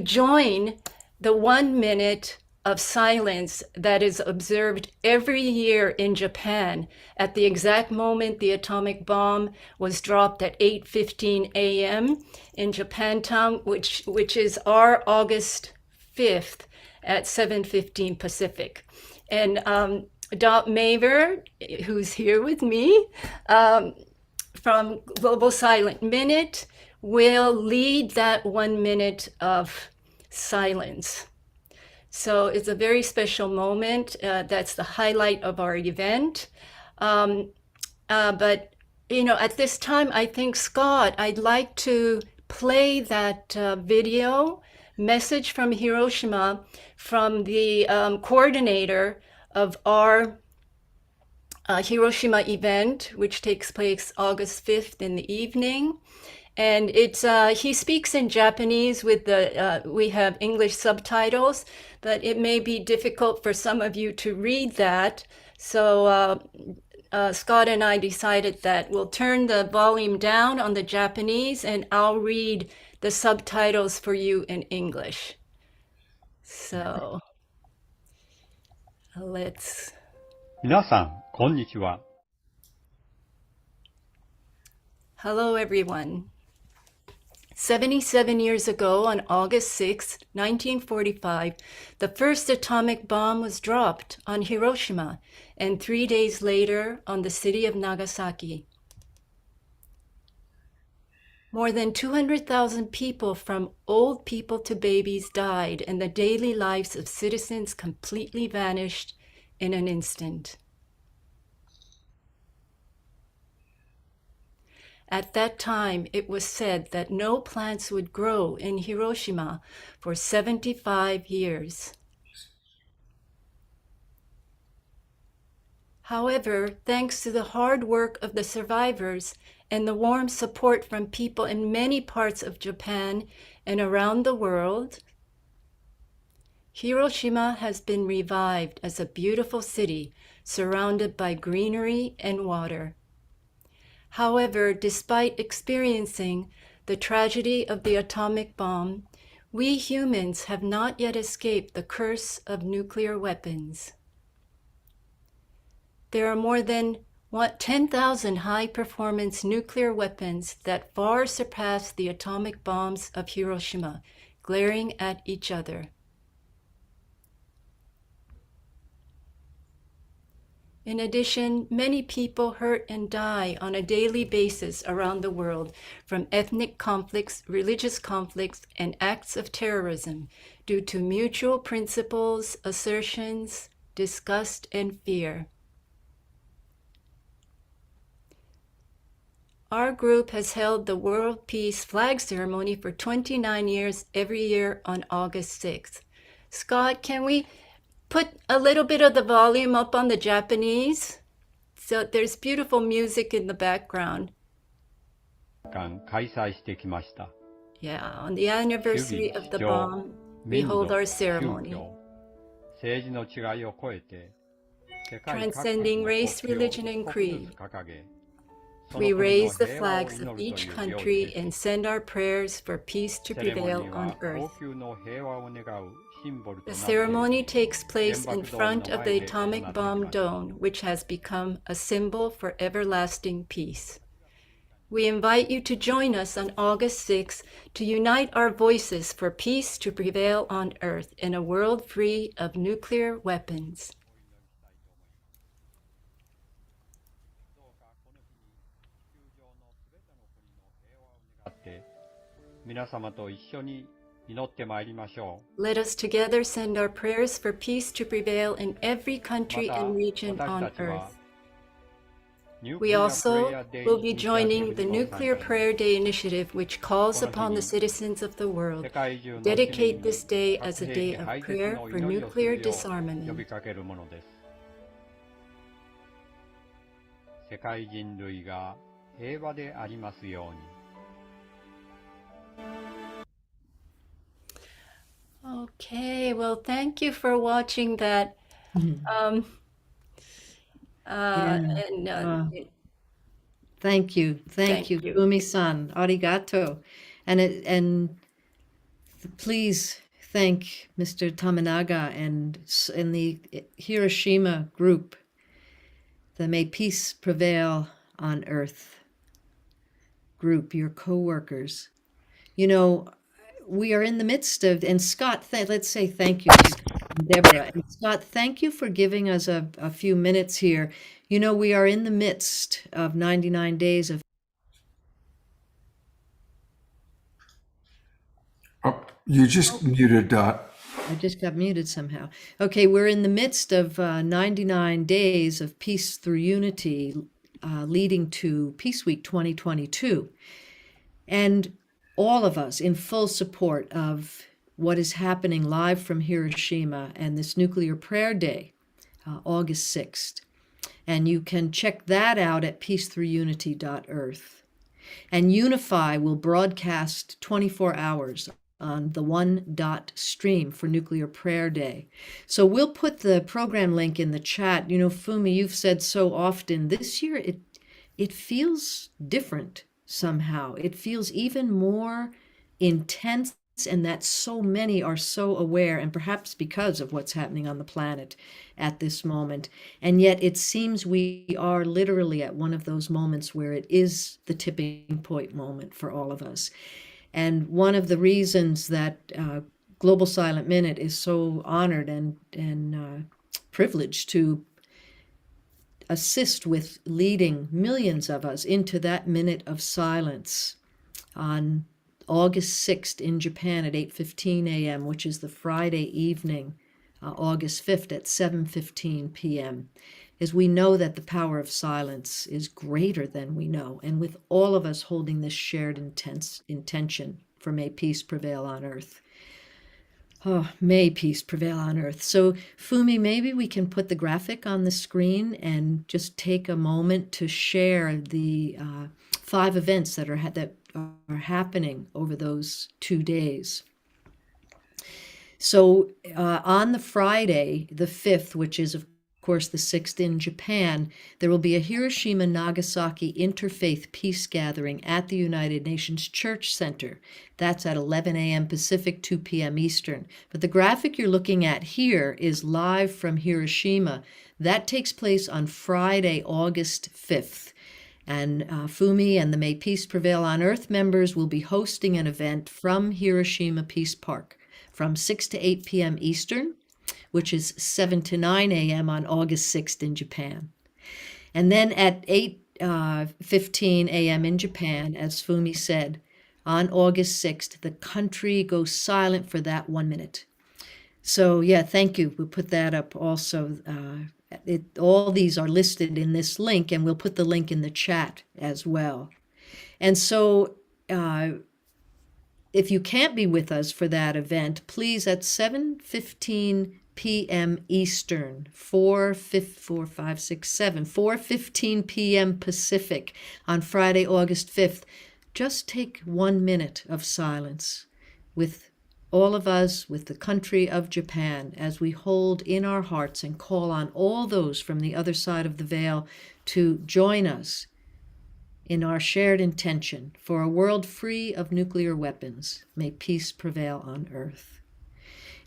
[SPEAKER 4] join the 1 minute of silence that is observed every year in Japan at the exact moment the atomic bomb was dropped at 8:15 a.m. in Japantown, which is our August 5th at 7:15 Pacific. And Dot Maver, who's here with me from Global Silent Minute, will lead that 1 minute of silence. So it's a very special moment. That's the highlight of our event. But, you know, at this time, I think, Scott, I'd like to play that video message from Hiroshima from the coordinator of our Hiroshima event, which takes place August 5th in the evening. And it's he speaks in Japanese with the we have English subtitles, but it may be difficult for some of you to read that. So Scott and I decided that we'll turn the volume down on the Japanese and I'll read the subtitles for you in English. So let's.
[SPEAKER 12] 皆さん、こんにちは。
[SPEAKER 4] Hello, everyone. 77 years ago, on August 6, 1945, the first atomic bomb was dropped on Hiroshima, and 3 days later on the city of Nagasaki. More than 200,000 people, from old people to babies, died, and the daily lives of citizens completely vanished in an instant. At that time, it was said that no plants would grow in Hiroshima for 75 years. However, thanks to the hard work of the survivors and the warm support from people in many parts of Japan and around the world, Hiroshima has been revived as a beautiful city surrounded by greenery and water. However, despite experiencing the tragedy of the atomic bomb, we humans have not yet escaped the curse of nuclear weapons. There are more than 10,000 high-performance nuclear weapons that far surpass the atomic bombs of Hiroshima, glaring at each other. In addition, many people hurt and die on a daily basis around the world from ethnic conflicts, religious conflicts, and acts of terrorism due to mutual principles, assertions, disgust, and fear. Our group has held the World Peace Flag Ceremony for 29 years every year on August 6th. Scott, can we put a little bit of the volume up on the Japanese? So there's beautiful music in the background.
[SPEAKER 12] 開催してきました。
[SPEAKER 4] Yeah, on the anniversary of the bomb, we hold our ceremony.
[SPEAKER 12] 政治の違いを超えて、世界各国
[SPEAKER 4] Transcending
[SPEAKER 12] の
[SPEAKER 4] race,
[SPEAKER 12] 国旗を
[SPEAKER 4] religion, and
[SPEAKER 12] 一国
[SPEAKER 4] creed.
[SPEAKER 12] ずつ掲げ、
[SPEAKER 4] We raise the flags of each country and send our prayers for peace to prevail on earth. The ceremony takes place in front of the atomic bomb dome, which has become a symbol for everlasting peace. We invite you to join us on August 6th to unite our voices for peace to prevail on earth in a world free of nuclear weapons.
[SPEAKER 12] 皆様と一緒に祈ってまいりましょう。
[SPEAKER 4] Let us together send our prayers for peace to prevail in every country and region on earth. We also will be joining the Nuclear Prayer Day initiative, which calls upon the citizens of the world to dedicate this day as a day of prayer for nuclear disarmament.
[SPEAKER 12] 世界人類が平和でありますように。
[SPEAKER 4] Okay, well, thank you for watching that. Thank
[SPEAKER 7] Thank you.
[SPEAKER 4] you.
[SPEAKER 7] Umi-san, arigato.
[SPEAKER 4] And please thank Mr. Tamanaga and the Hiroshima group, the May Peace Prevail on Earth group, your co-workers. You know, we are in the midst of, and Scott, let's say thank you, Deborah. And Scott, thank you for giving us a few minutes here. You know, we are in the midst of 99 days of.
[SPEAKER 2] Oh, you just muted Dot.
[SPEAKER 4] I just got muted somehow. Okay, we're in the midst of 99 days of peace through unity, leading to Peace Week 2022. And all of us in full support of what is happening live from Hiroshima and this Nuclear Prayer Day, August 6th. And you can check that out at peacethroughunity.earth. And Unify will broadcast 24 hours on the one.stream for Nuclear Prayer Day. So we'll put the program link in the chat. You know, Fumi, you've said so often, this year it feels different somehow. It feels even more intense, and that so many are so aware, and perhaps because of what's happening on the planet at this moment. And yet it seems we are literally at one of those moments where it is the tipping point moment for all of us. And one of the reasons that Global Silent Minute is so honored and privileged to assist with leading millions of us into that minute of silence on August 6th in Japan at 8:15 a.m., which is the Friday evening, August 5th at 7:15 p.m., is we know that the power of silence is greater than we know. And with all of us holding this shared intention for may peace prevail on earth. Oh, may peace prevail on earth. So Fumi, maybe we can put the graphic on the screen and just take a moment to share the 5 events that are happening over those 2 days. So on the Friday, the 5th, which is of course the 6th in Japan, there will be a Hiroshima-Nagasaki interfaith peace gathering at the United Nations Church Center. That's at 11 a.m. Pacific, 2 p.m. Eastern. But the graphic you're looking at here is live from Hiroshima. That takes place on Friday, August 5th. And Fumi and the May Peace Prevail on Earth members will be hosting an event from Hiroshima Peace Park from 6 to 8 p.m. Eastern, which is 7 to 9 a.m. on August 6th in Japan. And then at 8:15 a.m. in Japan, as Fumi said, on August 6th, the country goes silent for that 1 minute. So yeah, thank you. We'll put that up also. All these are listed in this link, and we'll put the link in the chat as well. And so if you can't be with us for that event, please at 7:15 p.m. Eastern, 4:15 p.m. Pacific on Friday, August 5th, just take 1 minute of silence with all of us, with the country of Japan, as we hold in our hearts and call on all those from the other side of the veil to join us in our shared intention for a world free of nuclear weapons. May peace prevail on earth.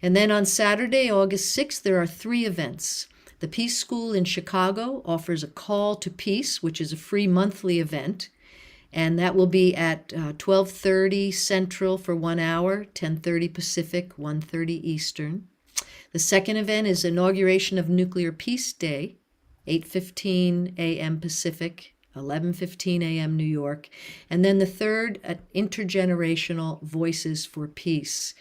[SPEAKER 4] And then on Saturday, August 6th, there are 3 events. The Peace School in Chicago offers a call to peace, which is a free monthly event. And that will be at 12:30 Central for 1 hour, 10:30 Pacific, 1:30 Eastern. The second event is Inauguration of Nuclear Peace Day, 8:15 a.m. Pacific, 11:15 a.m. New York. And then the third, Intergenerational Voices for Peace.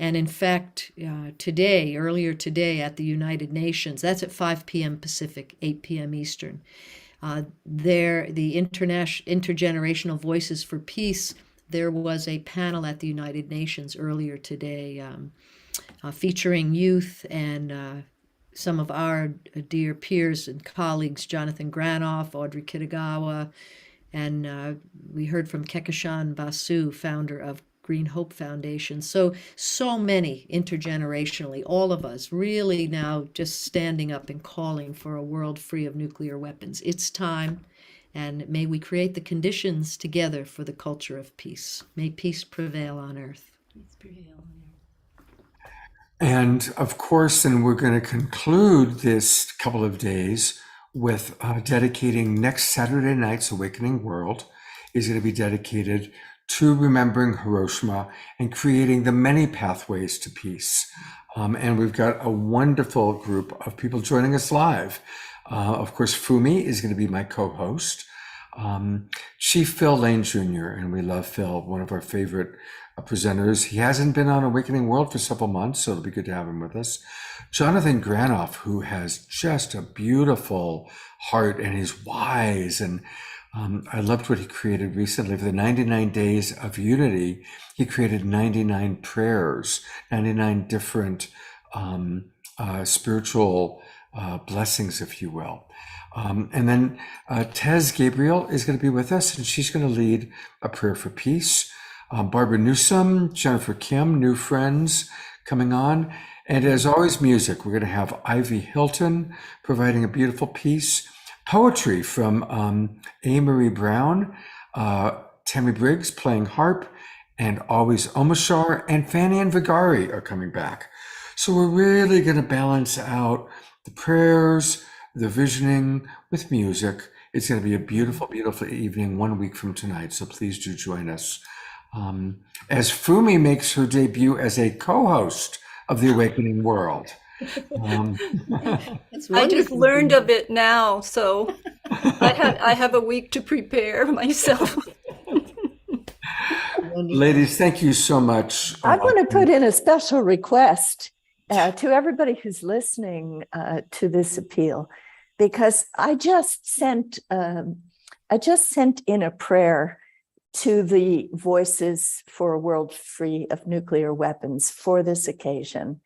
[SPEAKER 4] And in fact, earlier today at the United Nations, that's at 5 p.m. Pacific, 8 p.m. Eastern. The Intergenerational Voices for Peace, there was a panel at the United Nations earlier today featuring youth and some of our dear peers and colleagues, Jonathan Granoff, Audrey Kitagawa, and we heard from Kekishan Basu, founder of Green Hope Foundation. So many intergenerationally, all of us really now just standing up and calling for a world free of nuclear weapons. It's time, and may we create the conditions together for the culture of peace. May peace prevail on earth.
[SPEAKER 1] Peace prevail on earth.
[SPEAKER 2] And of course, then we're going to conclude this couple of days with dedicating next Saturday night's Awakening World is going to be dedicated to remembering Hiroshima and creating the many pathways to peace. And we've got a wonderful group of people joining us live. Of course, Fumi is going to be my co-host. Chief Phil Lane Jr., and we love Phil, one of our favorite presenters. He hasn't been on Awakening World for several months, so it'll be good to have him with us. Jonathan Granoff, who has just a beautiful heart and is wise. And I loved what he created recently for the 99 Days of Unity. He created 99 prayers, 99 different spiritual blessings, if you will. And then Tez Gabriel is going to be with us, and she's going to lead a prayer for peace. Barbara Newsom, Jennifer Kim, new friends coming on. And as always, music. We're going to have Ivy Hilton providing a beautiful piece. Poetry from A. Marie Brown, Tammy Briggs playing harp, and always Omashar and Fanny and Vigari are coming back. So we're really going to balance out the prayers, the visioning with music. It's going to be a beautiful, beautiful evening 1 week from tonight. So please do join us. As Fumi makes her debut as a co-host of the Awakening World.
[SPEAKER 13] I just learned of it now, so I have a week to prepare myself.
[SPEAKER 2] Ladies, thank you so much.
[SPEAKER 3] I want to put in a special request to everybody who's listening to this appeal, because I just sent in a prayer to the Voices for a World Free of Nuclear Weapons for this occasion.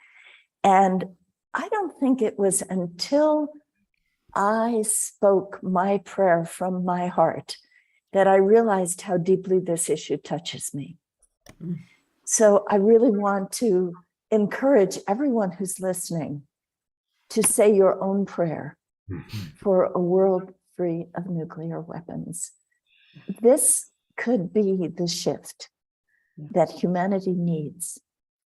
[SPEAKER 3] And I don't think it was until I spoke my prayer from my heart that I realized how deeply this issue touches me. So I really want to encourage everyone who's listening to say your own prayer for a world free of nuclear weapons. This could be the shift that humanity needs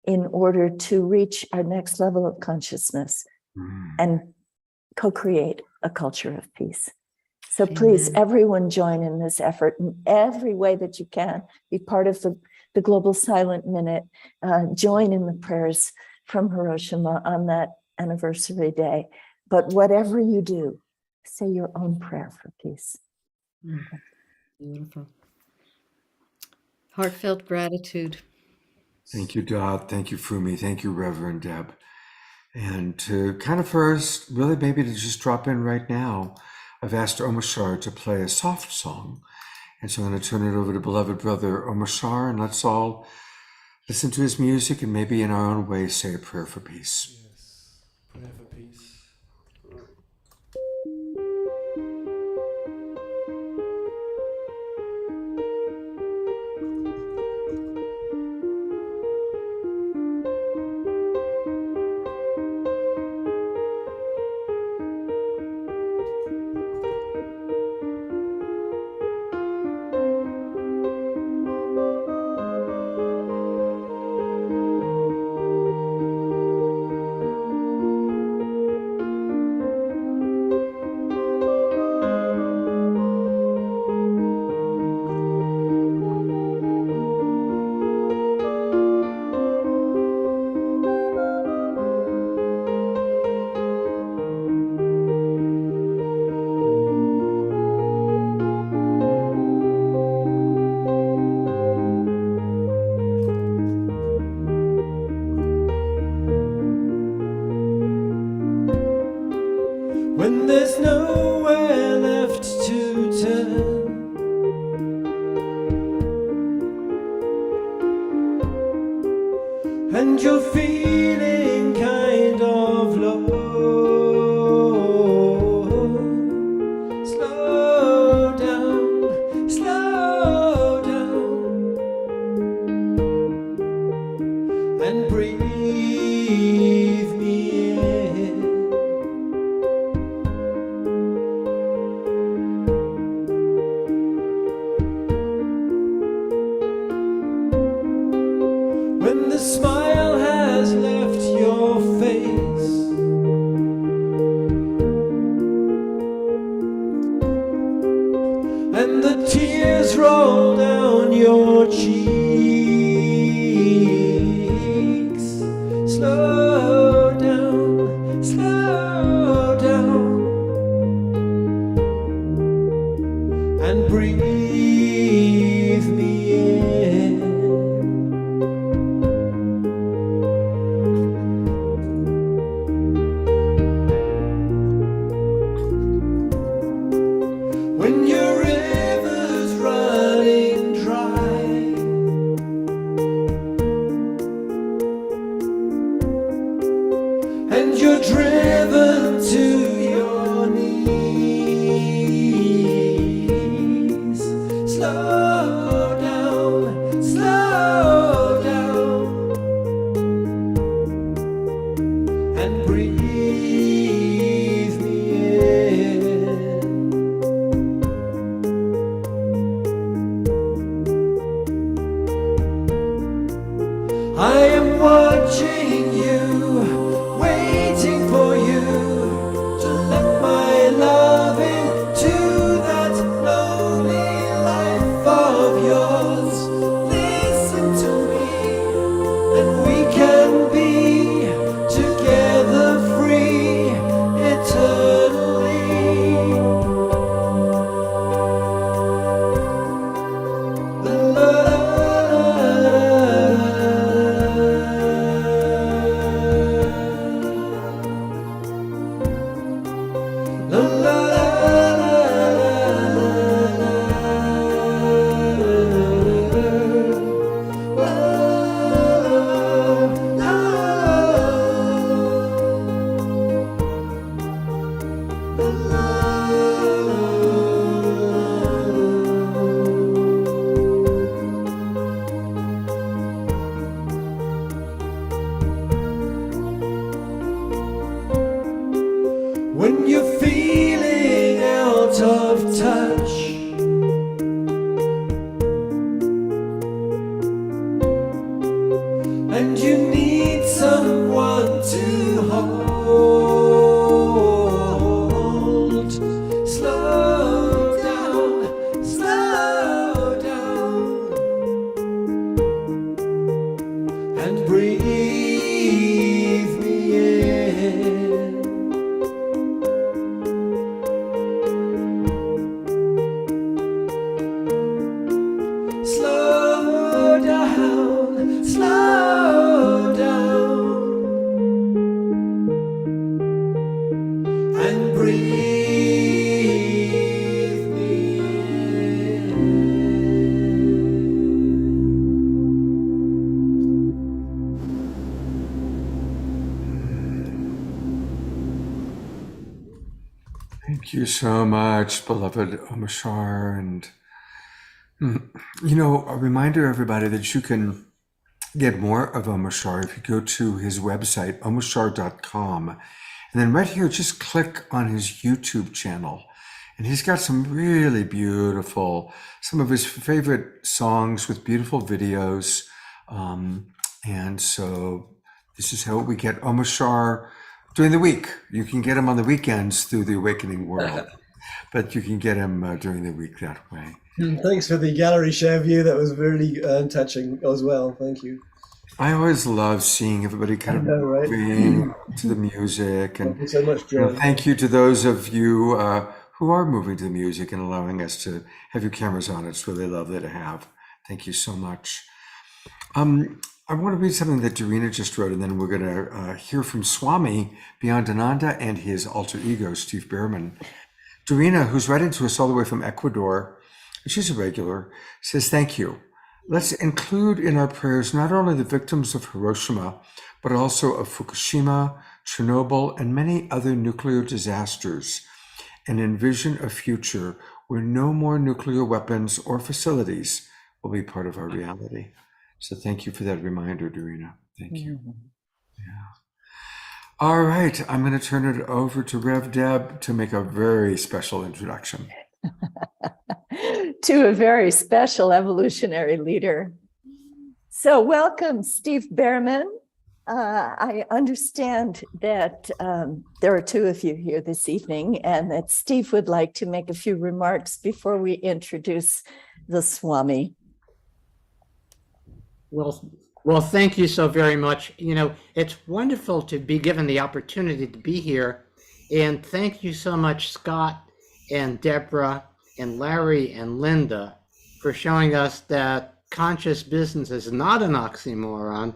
[SPEAKER 3] in order to reach our next level of consciousness and co-create a culture of peace. So please, everyone join in this effort in every way that you can. Be part of the Global Silent Minute. Join in the prayers from Hiroshima on that anniversary day. But whatever you do, say your own prayer for peace.
[SPEAKER 4] Beautiful. Heartfelt gratitude.
[SPEAKER 2] Thank you, Dot. Thank you, Fumi. Thank you, Reverend Deb. And to kind of first, really maybe to just drop in right now, I've asked Omashar to play a soft song. And so I'm going to turn it over to beloved brother Omashar, and let's all listen to his music and maybe in our own way say a prayer for peace.
[SPEAKER 10] Yes, prayer for peace. When there's nowhere left to turn, and you're feeling kind of low, slow down, and breathe me in. When the smile has
[SPEAKER 14] slow down, and breathe me in. I am watching you, waiting for you to let my love into that lonely life of yours. Listen to me, and we can be together free eternally. La, la, la, la, when you're feeling out of touch, and you need someone to hold, slow down, and breathe me in. Slow down, and breathe me in.
[SPEAKER 2] Thank you so much, beloved Omashar. And, you know, a reminder, everybody, that you can get more of Omashar if you go to his website, omashar.com. And then right here, just click on his YouTube channel. And he's got some really beautiful, some of his favorite songs with beautiful videos. And so this is how we get Omashar during the week. You can get him on the weekends through the Awakening World, but you can get him during the week that way.
[SPEAKER 10] Thanks for the gallery share view. That was really touching as well. Thank you.
[SPEAKER 2] I always love seeing everybody kind of
[SPEAKER 10] right?
[SPEAKER 2] moving to the music. And
[SPEAKER 10] Thank you so much,
[SPEAKER 2] you know,
[SPEAKER 10] Joe.
[SPEAKER 2] thank you to those of you who are moving to the music and allowing us to have your cameras on. It's really lovely to have. Thank you so much. I want to read something that Dorina just wrote, and then we're going to hear from Swami Beyond Ananda and his alter ego, Steve Behrman. Dorina, who's writing to us all the way from Ecuador, she's a regular, says, thank you. Let's include in our prayers not only the victims of Hiroshima, but also of Fukushima, Chernobyl, and many other nuclear disasters, and envision a future where no more nuclear weapons or facilities will be part of our reality. So thank you for that reminder, Dorina. Thank you. Yeah. All right, I'm going to turn it over to Rev Deb to make a very special introduction.
[SPEAKER 3] To a very special evolutionary leader. So welcome, Steve Behrman. I understand that there are two of you here this evening, and that Steve would like to make a few remarks before we introduce the Swami.
[SPEAKER 8] Well, thank you so very much. You know, it's wonderful to be given the opportunity to be here. And thank you so much, Scott and Deborah and Larry and Linda, for showing us that conscious business is not an oxymoron,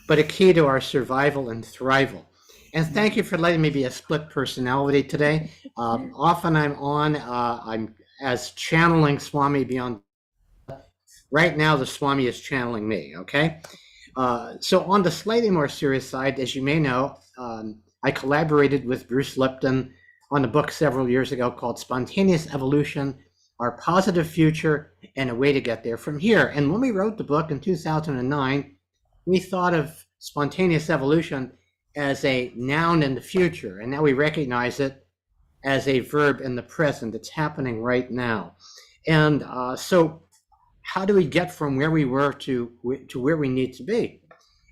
[SPEAKER 8] but a key to our survival and thrival. And thank you for letting me be a split personality today. Often I'm as channeling Swami Beyond. Right now, the Swami is channeling me, okay? So on the slightly more serious side, as you may know, I collaborated with Bruce Lipton on a book several years ago called Spontaneous Evolution, our positive future, and a way to get there from here. And when we wrote the book in 2009, we thought of spontaneous evolution as a noun in the future, and now we recognize it as a verb in the present. It's happening right now. And so how do we get from where we were to where we need to be?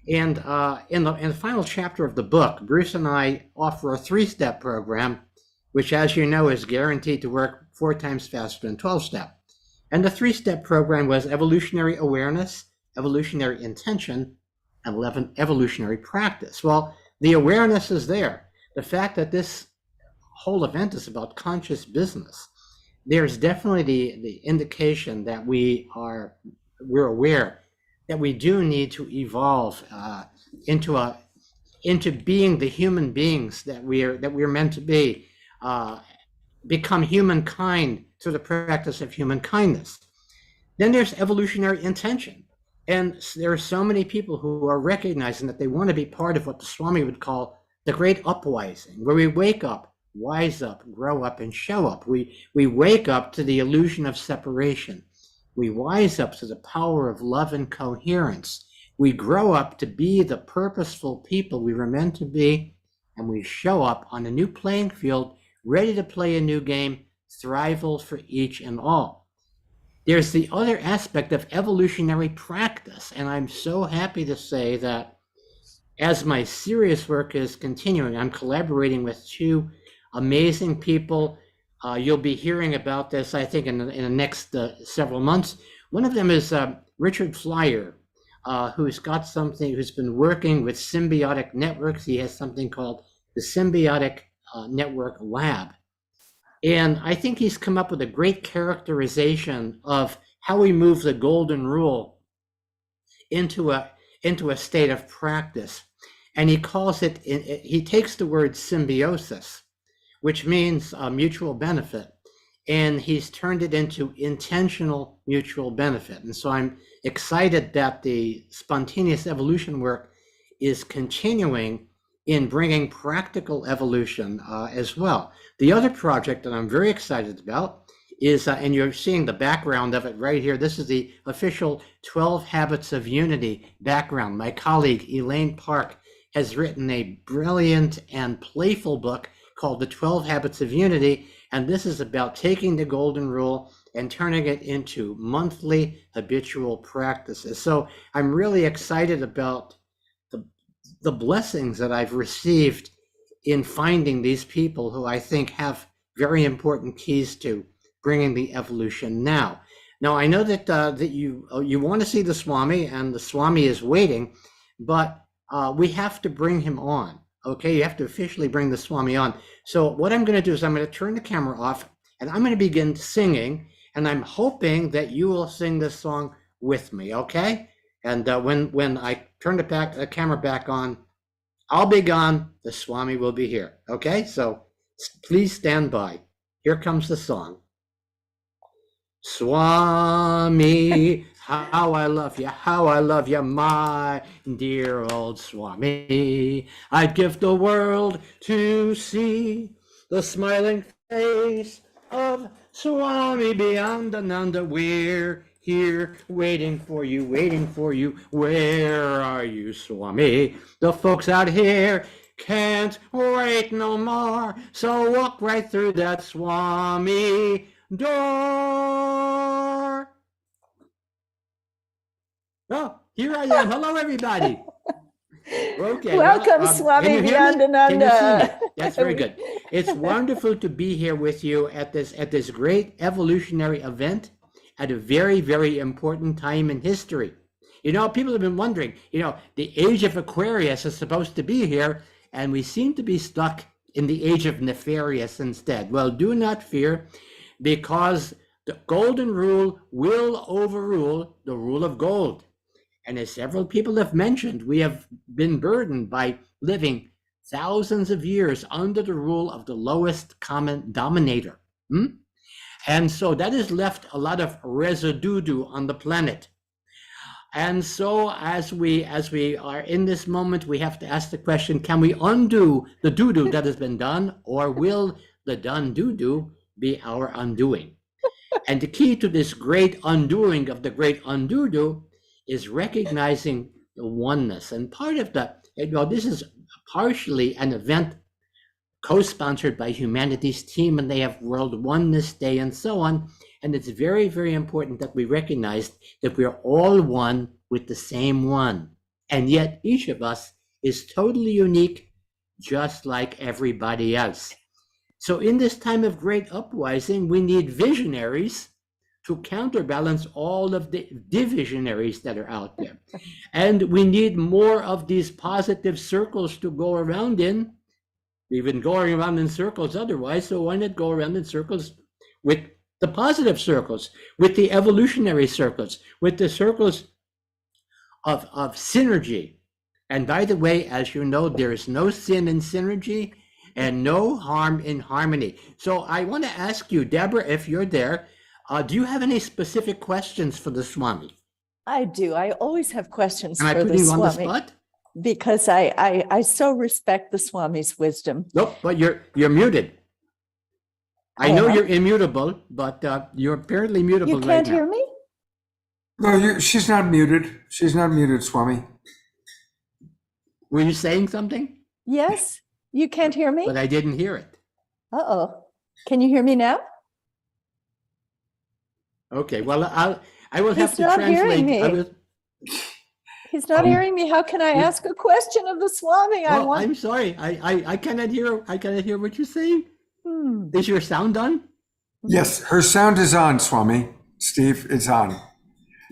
[SPEAKER 8] And in the final chapter of the book, Bruce and I offer a 3-step program, which, as you know, is guaranteed to work 4 times faster than 12-step. And the 3-step program was evolutionary awareness, evolutionary intention, and evolutionary practice. Well, the awareness is there. The fact that this whole event is about conscious business, there's definitely the indication that we're aware that we do need to evolve into being the human beings that we're meant to be, become humankind through the practice of human kindness. Then there's evolutionary intention. And there are so many people who are recognizing that they want to be part of what the Swami would call the Great Uprising, where we wake up, wise up, grow up, and show up. We wake up to the illusion of separation. We wise up to the power of love and coherence. We grow up to be the purposeful people we were meant to be, and we show up on a new playing field, ready to play a new game, thrival for each and all. There's the other aspect of evolutionary practice, and I'm so happy to say that as my serious work is continuing, I'm collaborating with 2 amazing people. You'll be hearing about this, I think, in the next several months. One of them is Richard Flyer, who's been working with symbiotic networks. He has something called the Symbiotic Network Lab. And I think he's come up with a great characterization of how we move the golden rule into a state of practice. And he calls it, he takes the word symbiosis, which means mutual benefit, and he's turned it into intentional mutual benefit. And so I'm excited that the spontaneous evolution work is continuing in bringing practical evolution as well. The other project that I'm very excited about is, and you're seeing the background of it right here, this is the official 12 Habits of Unity background. My colleague Elaine Park has written a brilliant and playful book called The 12 Habits of Unity, and this is about taking the golden rule and turning it into monthly habitual practices. So I'm really excited about the blessings that I've received in finding these people who I think have very important keys to bringing the evolution now. Now, I know that you want to see the Swami, and the Swami is waiting, but we have to bring him on. Okay, you have to officially bring the Swami on. So what I'm going to do is I'm going to turn the camera off, and I'm going to begin singing, and I'm hoping that you will sing this song with me, okay? And when I turn the camera back on, I'll be gone, the Swami will be here, okay? So please stand by. Here comes the song. Swami, how I love you, my dear old Swami. I'd give the world to see the smiling face of Swami beyond Ananda. We're here waiting for you, waiting for you. Where are you, Swami? The folks out here can't wait no more, so walk right through that Swami door. Oh, here I am. Hello, everybody. Okay.
[SPEAKER 3] Welcome, Swami beyond Ananda.
[SPEAKER 8] That's very good. It's wonderful to be here with you at this great evolutionary event at a very, very important time in history. You know, people have been wondering, the age of Aquarius is supposed to be here, and we seem to be stuck in the age of Nefarious instead. Well, do not fear, because the golden rule will overrule the rule of gold. And as several people have mentioned, we have been burdened by living thousands of years under the rule of the lowest common denominator. And so that has left a lot of residue on the planet. And so as we are in this moment, we have to ask the question, can we undo the doo-doo that has been done, or will the done doo-doo be our undoing? And the key to this great undoing of the great undo is recognizing the oneness. And part of this is partially an event co-sponsored by Humanity's team, and they have World Oneness Day and so on. And it's very, very important that we recognize that we are all one with the same one. And yet each of us is totally unique, just like everybody else. So in this time of great uprising, we need visionaries to counterbalance all of the divisionaries that are out there. And we need more of these positive circles to go around in. We've been going around in circles otherwise, so why not go around in circles with the positive circles, with the evolutionary circles, with the circles of synergy. And by the way, as you know, there is no sin in synergy and no harm in harmony. So I want to ask you, Deborah, if you're there, do you have any specific questions for the Swami?
[SPEAKER 3] I do. I always have questions
[SPEAKER 8] Am I
[SPEAKER 3] for the
[SPEAKER 8] putting you on the
[SPEAKER 3] Swami
[SPEAKER 8] spot?
[SPEAKER 3] because I so respect the Swami's wisdom.
[SPEAKER 8] Nope, but you're muted. I know you're immutable, but you're apparently mutable
[SPEAKER 3] You
[SPEAKER 8] right
[SPEAKER 3] can't
[SPEAKER 8] now.
[SPEAKER 3] hear me?
[SPEAKER 2] No, she's not muted. She's not muted, Swami.
[SPEAKER 8] Were you saying something?
[SPEAKER 3] Yes, you can't hear me?
[SPEAKER 8] But I didn't hear it.
[SPEAKER 3] Uh-oh. Can you hear me now?
[SPEAKER 8] Okay, well, I will have
[SPEAKER 3] He's
[SPEAKER 8] to
[SPEAKER 3] not
[SPEAKER 8] translate.
[SPEAKER 3] hearing me.
[SPEAKER 8] I will,
[SPEAKER 3] He's not hearing me. How can I ask a question of the Swami?
[SPEAKER 8] I'm sorry. I cannot hear. I cannot hear what you're saying. Is your sound on?
[SPEAKER 2] Yes, her sound is on, Swami. Steve, it's on.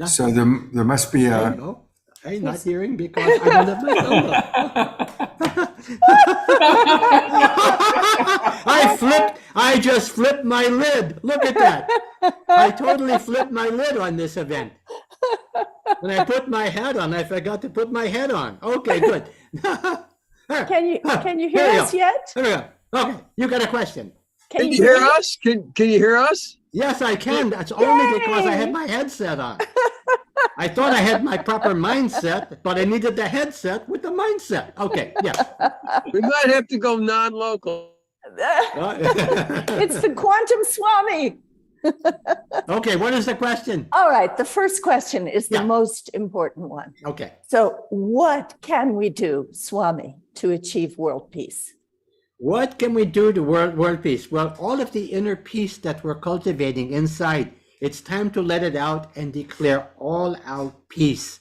[SPEAKER 2] So there must be a.
[SPEAKER 8] No, I'm not hearing because I don't have my sound on. I just flipped my lid. Look at that. I totally flipped my lid on this event. When I put my hat on, I forgot to put my head on. Okay, good.
[SPEAKER 3] Can you hear us yet?
[SPEAKER 8] There we go. Okay, you got a question.
[SPEAKER 3] Can
[SPEAKER 15] you hear us? Can you hear us?
[SPEAKER 8] Yes, I can. That's only because I had my headset on. I thought I had my proper mindset, but I needed the headset with the mindset. Okay, yes.
[SPEAKER 15] We might have to go non-local.
[SPEAKER 3] It's the Quantum Swami.
[SPEAKER 8] Okay, what is the question?
[SPEAKER 3] All right, the first question is the most important one.
[SPEAKER 8] Okay.
[SPEAKER 3] So what can we do, Swami, to achieve world peace?
[SPEAKER 8] What can we do to world peace? Well, all of the inner peace that we're cultivating inside, it's time to let it out and declare all out peace.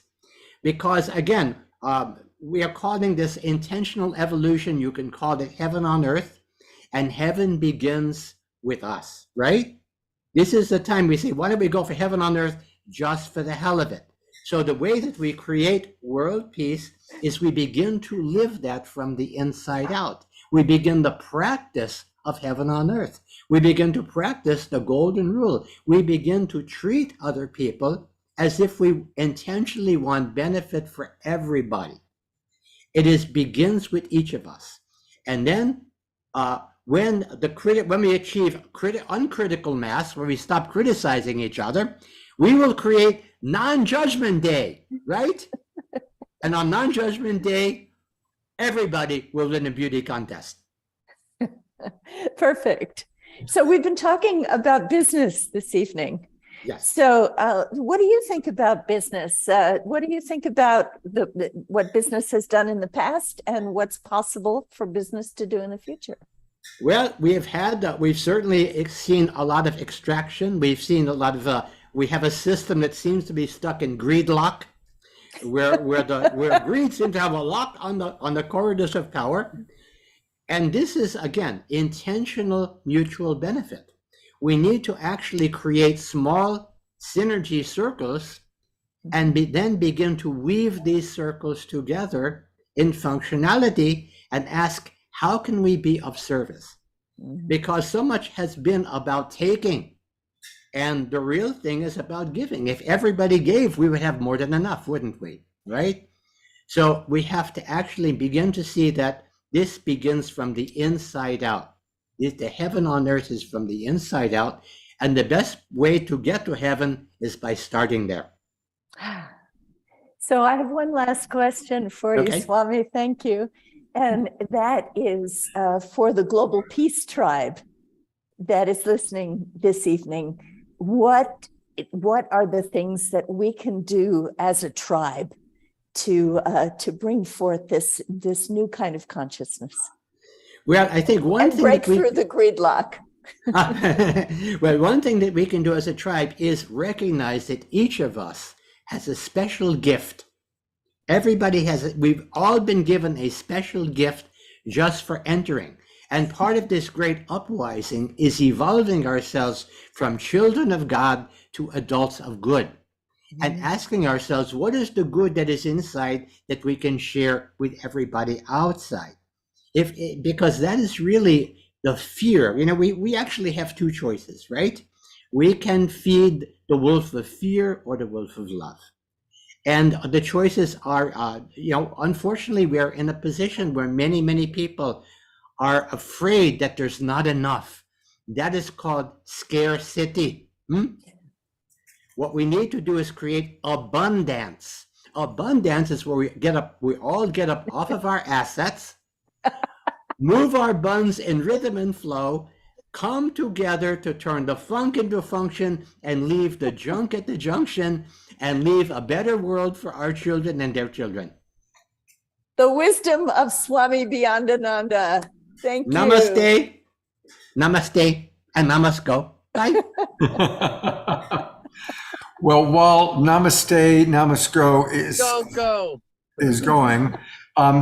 [SPEAKER 8] Because again, we are calling this intentional evolution. You can call it heaven on earth, and heaven begins with us, right? This is the time we say, why don't we go for heaven on earth just for the hell of it? So the way that we create world peace is we begin to live that from the inside out. We begin the practice of heaven on earth. We begin to practice the golden rule. We begin to treat other people as if we intentionally want benefit for everybody. It begins with each of us. And then when we achieve uncritical mass, where we stop criticizing each other, we will create non-judgment day, right? And on non-judgment day, everybody will win a beauty contest.
[SPEAKER 3] Perfect. So we've been talking about business this evening.
[SPEAKER 8] Yes.
[SPEAKER 3] So what do you think about business? What do you think about what business has done in the past and what's possible for business to do in the future?
[SPEAKER 8] Well, we've certainly seen a lot of extraction. We've seen a lot of, we have a system that seems to be stuck in greed lock, where greed seems to have a lock on the corridors of power. And this is, again, intentional mutual benefit. We need to actually create small synergy circles and then begin to weave these circles together in functionality and ask, how can we be of service? Because so much has been about taking, and the real thing is about giving. If everybody gave, we would have more than enough, wouldn't we? Right? So we have to actually begin to see that this begins from the inside out. The heaven on earth is from the inside out, and the best way to get to heaven is by starting there.
[SPEAKER 3] So I have one last question for you, Swami. Thank you. And that is for the Global Peace Tribe that is listening this evening. what are the things that we can do as a tribe to bring forth this new kind of consciousness?
[SPEAKER 8] Well, I think one
[SPEAKER 3] and
[SPEAKER 8] thing
[SPEAKER 3] break
[SPEAKER 8] that we,
[SPEAKER 3] through the gridlock.
[SPEAKER 8] well, one thing that we can do as a tribe is recognize that each of us has a special gift. Everybody we've all been given a special gift just for entering. And part of this great uprising is evolving ourselves from children of God to adults of good, and asking ourselves, what is the good that is inside that we can share with everybody outside? Because that is really the fear. You know, we actually have two choices, right? We can feed the wolf of fear or the wolf of love. And the choices are, unfortunately, we are in a position where many, many people are afraid that there's not enough. That is called scarcity. What we need to do is create abundance. Abundance is where we all get up off of our assets, move our buns in rhythm and flow, come together to turn the funk into function and leave the junk at the junction and leave a better world for our children and their children.
[SPEAKER 3] The wisdom of Swami Beyondananda. Thank you.
[SPEAKER 8] Namaste. Namaste. And namasko. Bye.
[SPEAKER 2] Well, while Namaste, Namasko is going,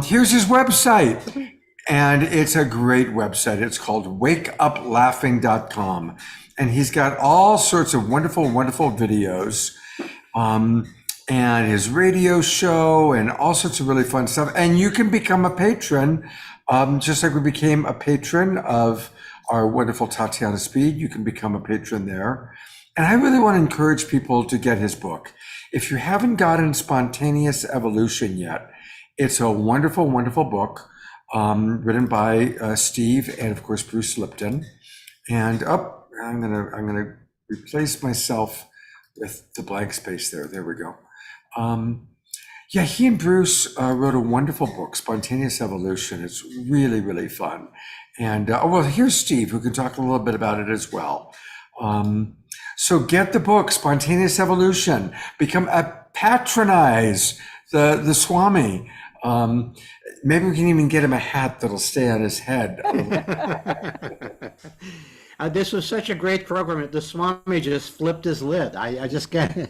[SPEAKER 2] here's his website. And it's a great website. It's called wakeuplaughing.com. And he's got all sorts of wonderful, wonderful videos, and his radio show and all sorts of really fun stuff. And you can become a patron, just like we became a patron of our wonderful Tatiana Speed. You can become a patron there. And I really want to encourage people to get his book. If you haven't gotten Spontaneous Evolution yet, it's a wonderful, wonderful book. Written by Steve and of course Bruce Lipton. And I'm gonna replace myself with the blank space there. There we go. Yeah, he and Bruce wrote a wonderful book, Spontaneous Evolution. It's really, really fun. And well, here's Steve, who can talk a little bit about it as well. So get the book, Spontaneous Evolution. Patronize the Swami. Maybe we can even get him a hat that'll stay on his head.
[SPEAKER 8] This was such a great program. The Swami just flipped his lid. I just get,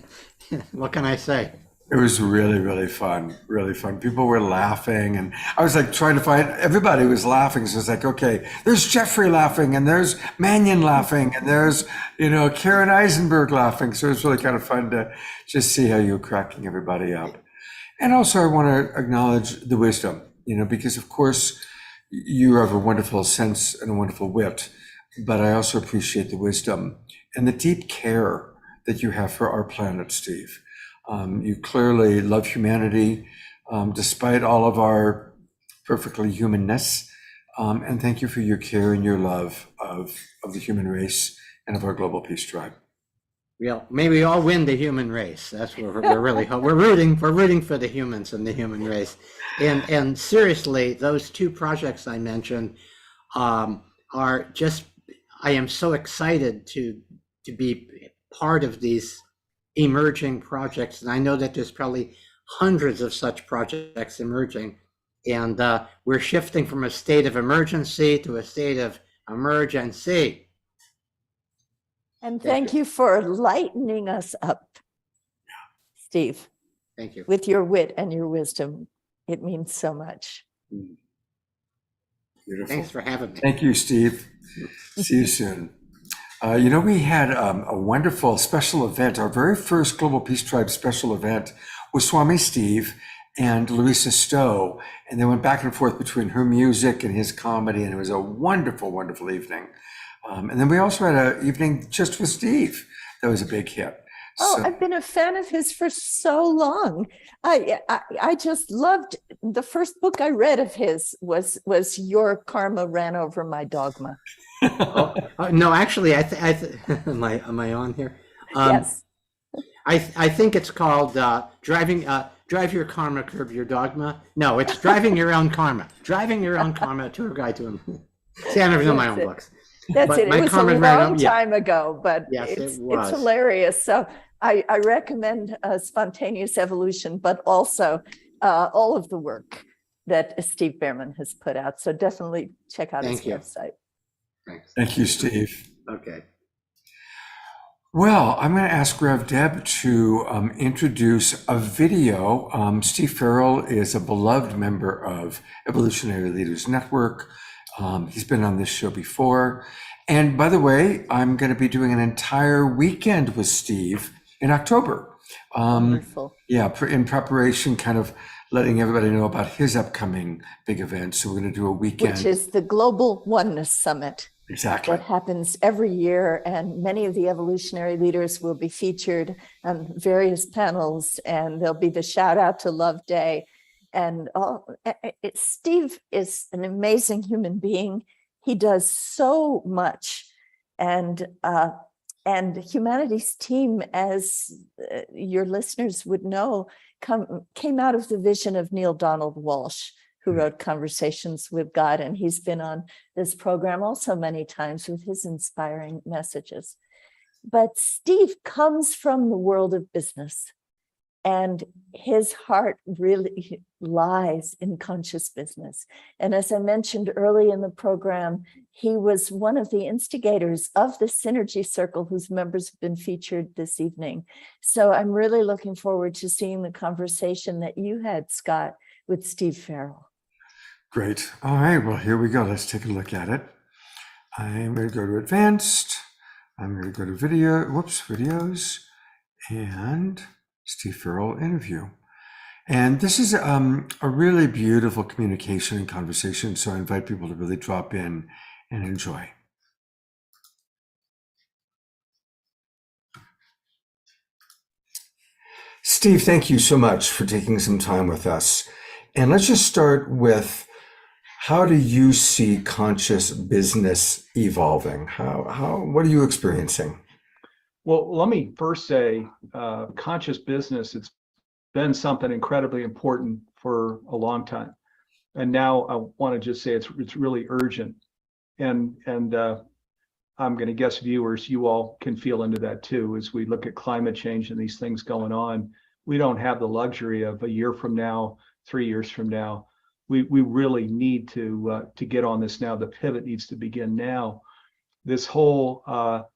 [SPEAKER 8] what can I say?
[SPEAKER 2] It was really, really fun, really fun. People were laughing, and I was like trying to find, everybody was laughing. So it's like, okay, there's Jeffrey laughing, and there's Mannion laughing, and there's, Karen Eisenberg laughing. So it was really kind of fun to just see how you were cracking everybody up. And also I want to acknowledge the wisdom, because of course you have a wonderful sense and a wonderful wit, but I also appreciate the wisdom and the deep care that you have for our planet, Steve. You clearly love humanity, despite all of our perfectly humanness. And thank you for your care and your love of the human race and of our global peace tribe.
[SPEAKER 8] Well, may we all win the human race. That's what we're really we're rooting for the humans and the human race. And seriously, those two projects I mentioned are just, I am so excited to be part of these emerging projects. And I know that there's probably hundreds of such projects emerging. And we're shifting from a state of emergency to a state of emergency.
[SPEAKER 3] And thank you for lightening us up, Steve.
[SPEAKER 8] Thank you.
[SPEAKER 3] With your wit and your wisdom. It means so much.
[SPEAKER 2] Beautiful.
[SPEAKER 8] Thanks for having me.
[SPEAKER 2] Thank you, Steve. See you soon. We had a wonderful special event. Our very first Global Peace Tribe special event was Swami Steve and Louisa Stowe. And they went back and forth between her music and his comedy. And it was a wonderful, wonderful evening. And then we also had an evening just with Steve. That was a big hit.
[SPEAKER 3] Oh, I've been a fan of his for so long. I just loved, the first book I read of his was Your Karma Ran Over My Dogma.
[SPEAKER 8] No, actually, am I on here?
[SPEAKER 3] Yes.
[SPEAKER 8] I think it's called Drive Your Karma, Curb Your Dogma. No, it's Driving Your Own Karma. Driving Your Own Karma, Tour Guide to him. See, I never know my own books.
[SPEAKER 3] That's
[SPEAKER 8] But
[SPEAKER 3] it.
[SPEAKER 8] my
[SPEAKER 3] It was a
[SPEAKER 8] comment ran
[SPEAKER 3] long
[SPEAKER 8] out. Yeah.
[SPEAKER 3] time ago, but
[SPEAKER 8] Yes, it
[SPEAKER 3] it's
[SPEAKER 8] was.
[SPEAKER 3] hilarious. So I recommend Spontaneous Evolution, but also all of the work that Steve Behrman has put out. So definitely check out his
[SPEAKER 8] Thank you.
[SPEAKER 3] website.
[SPEAKER 8] Thanks.
[SPEAKER 2] Thank you, Steve.
[SPEAKER 8] Okay.
[SPEAKER 2] Well, I'm going to ask Rev Deb to introduce a video. Steve Farrell is a beloved member of Evolutionary Leaders Network. He's been on this show before. And by the way, I'm going to be doing an entire weekend with Steve in October.
[SPEAKER 3] Wonderful.
[SPEAKER 2] Yeah, in preparation, kind of letting everybody know about his upcoming big event. So we're going to do a weekend.
[SPEAKER 3] Which is the Global Oneness Summit.
[SPEAKER 2] Exactly.
[SPEAKER 3] That happens every year, and many of the evolutionary leaders will be featured on various panels, and there'll be the shout out to Love Day. And Steve is an amazing human being. He does so much, and Humanity's team, as your listeners would know, came out of the vision of Neil Donald Walsh, who wrote Conversations with God, and he's been on this program also many times with his inspiring messages. But Steve comes from the world of business, and his heart really lies in conscious business. And as I mentioned early in the program, he was one of the instigators of the Synergy Circle, whose members have been featured this evening. So I'm really looking forward to seeing the conversation that you had, Scott, with Steve Farrell.
[SPEAKER 2] Great. All right. Well, here we go. Let's take a look at it. I'm going to go to advanced. I'm going to go to videos, and Steve Farrell interview. And this is a really beautiful communication and conversation. So I invite people to really drop in and enjoy. Steve, thank you so much for taking some time with us. And let's just start with, how do you see conscious business evolving? What are you experiencing?
[SPEAKER 16] Well, let me first say, conscious business, it's been something incredibly important for a long time. And now I want to just say it's really urgent. And I'm going to guess viewers, you all can feel into that too, as we look at climate change and these things going on. We don't have the luxury of a year from now, 3 years from now. We really need to get on this now. The pivot needs to begin now. This whole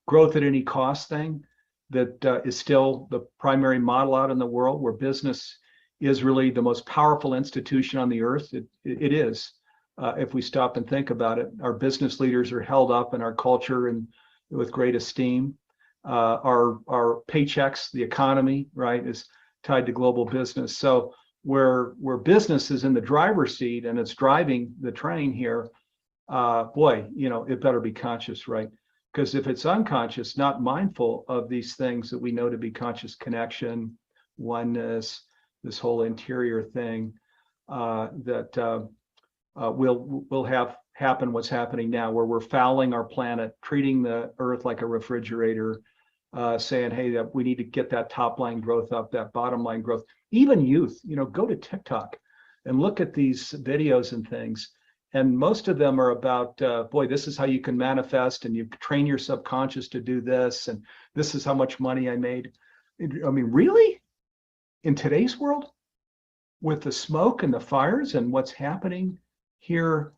[SPEAKER 16] growth at any cost thing that is still the primary model out in the world, where business is really the most powerful institution on the earth. It is. If we stop and think about it, our business leaders are held up in our culture and with great esteem. Our paychecks, the economy, right, is tied to global business. So where business is in the driver's seat and it's driving the train here, boy, it better be conscious, right? Because if it's unconscious, not mindful of these things that we know to be conscious connection, oneness, this whole interior thing, that will have happen what's happening now, where we're fouling our planet, treating the earth like a refrigerator, saying, hey, that we need to get that top line growth up, that bottom line growth. Even youth, go to TikTok and look at these videos and things. And most of them are about, boy, this is how you can manifest, and you train your subconscious to do this. And this is how much money I made. I mean, really? In today's world, with the smoke and the fires and what's happening here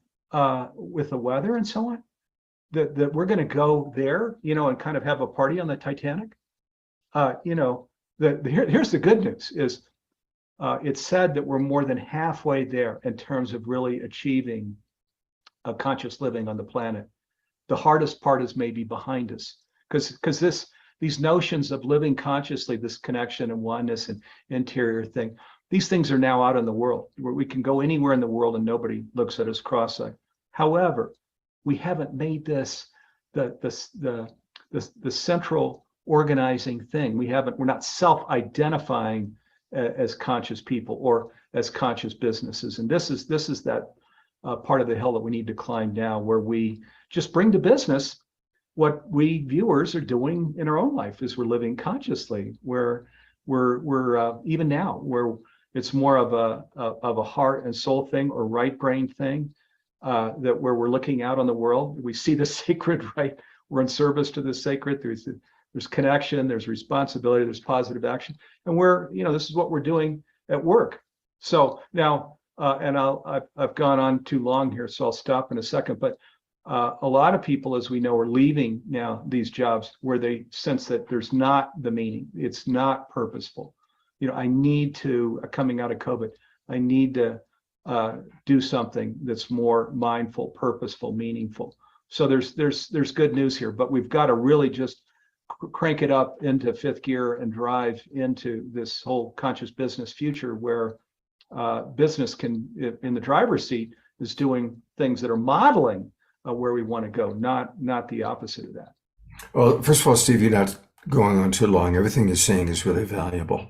[SPEAKER 16] with the weather and so on, that we're going to go there, and kind of have a party on the Titanic? Here's the good news is, it's said that we're more than halfway there in terms of really achieving a conscious living on the planet. The hardest part is maybe behind us, because these notions of living consciously, this connection and oneness and interior thing, these things are now out in the world, where we can go anywhere in the world and nobody looks at us cross-eyed. However, we haven't made this the central organizing thing. We're not self-identifying as conscious people or as conscious businesses. And this is that part of the hill that we need to climb now, where we just bring to business what we viewers are doing in our own life, as we're living consciously, where we're even now, where it's more of a heart and soul thing or right brain thing. that where we're looking out on the world, we see the sacred, right? We're in service to the sacred. There's connection, there's responsibility, there's positive action, and this is what we're doing at work. So now, and I've gone on too long here, so I'll stop in a second. But a lot of people, as we know, are leaving now these jobs where they sense that there's not the meaning. It's not purposeful. I need to, coming out of COVID, I need to do something that's more mindful, purposeful, meaningful. So there's good news here, but we've got to really just crank it up into fifth gear and drive into this whole conscious business future where business can, in the driver's seat, is doing things that are modeling where we want to go, not the opposite of that.
[SPEAKER 2] Well, first of all, Steve, you're not going on too long. Everything you're saying is really valuable.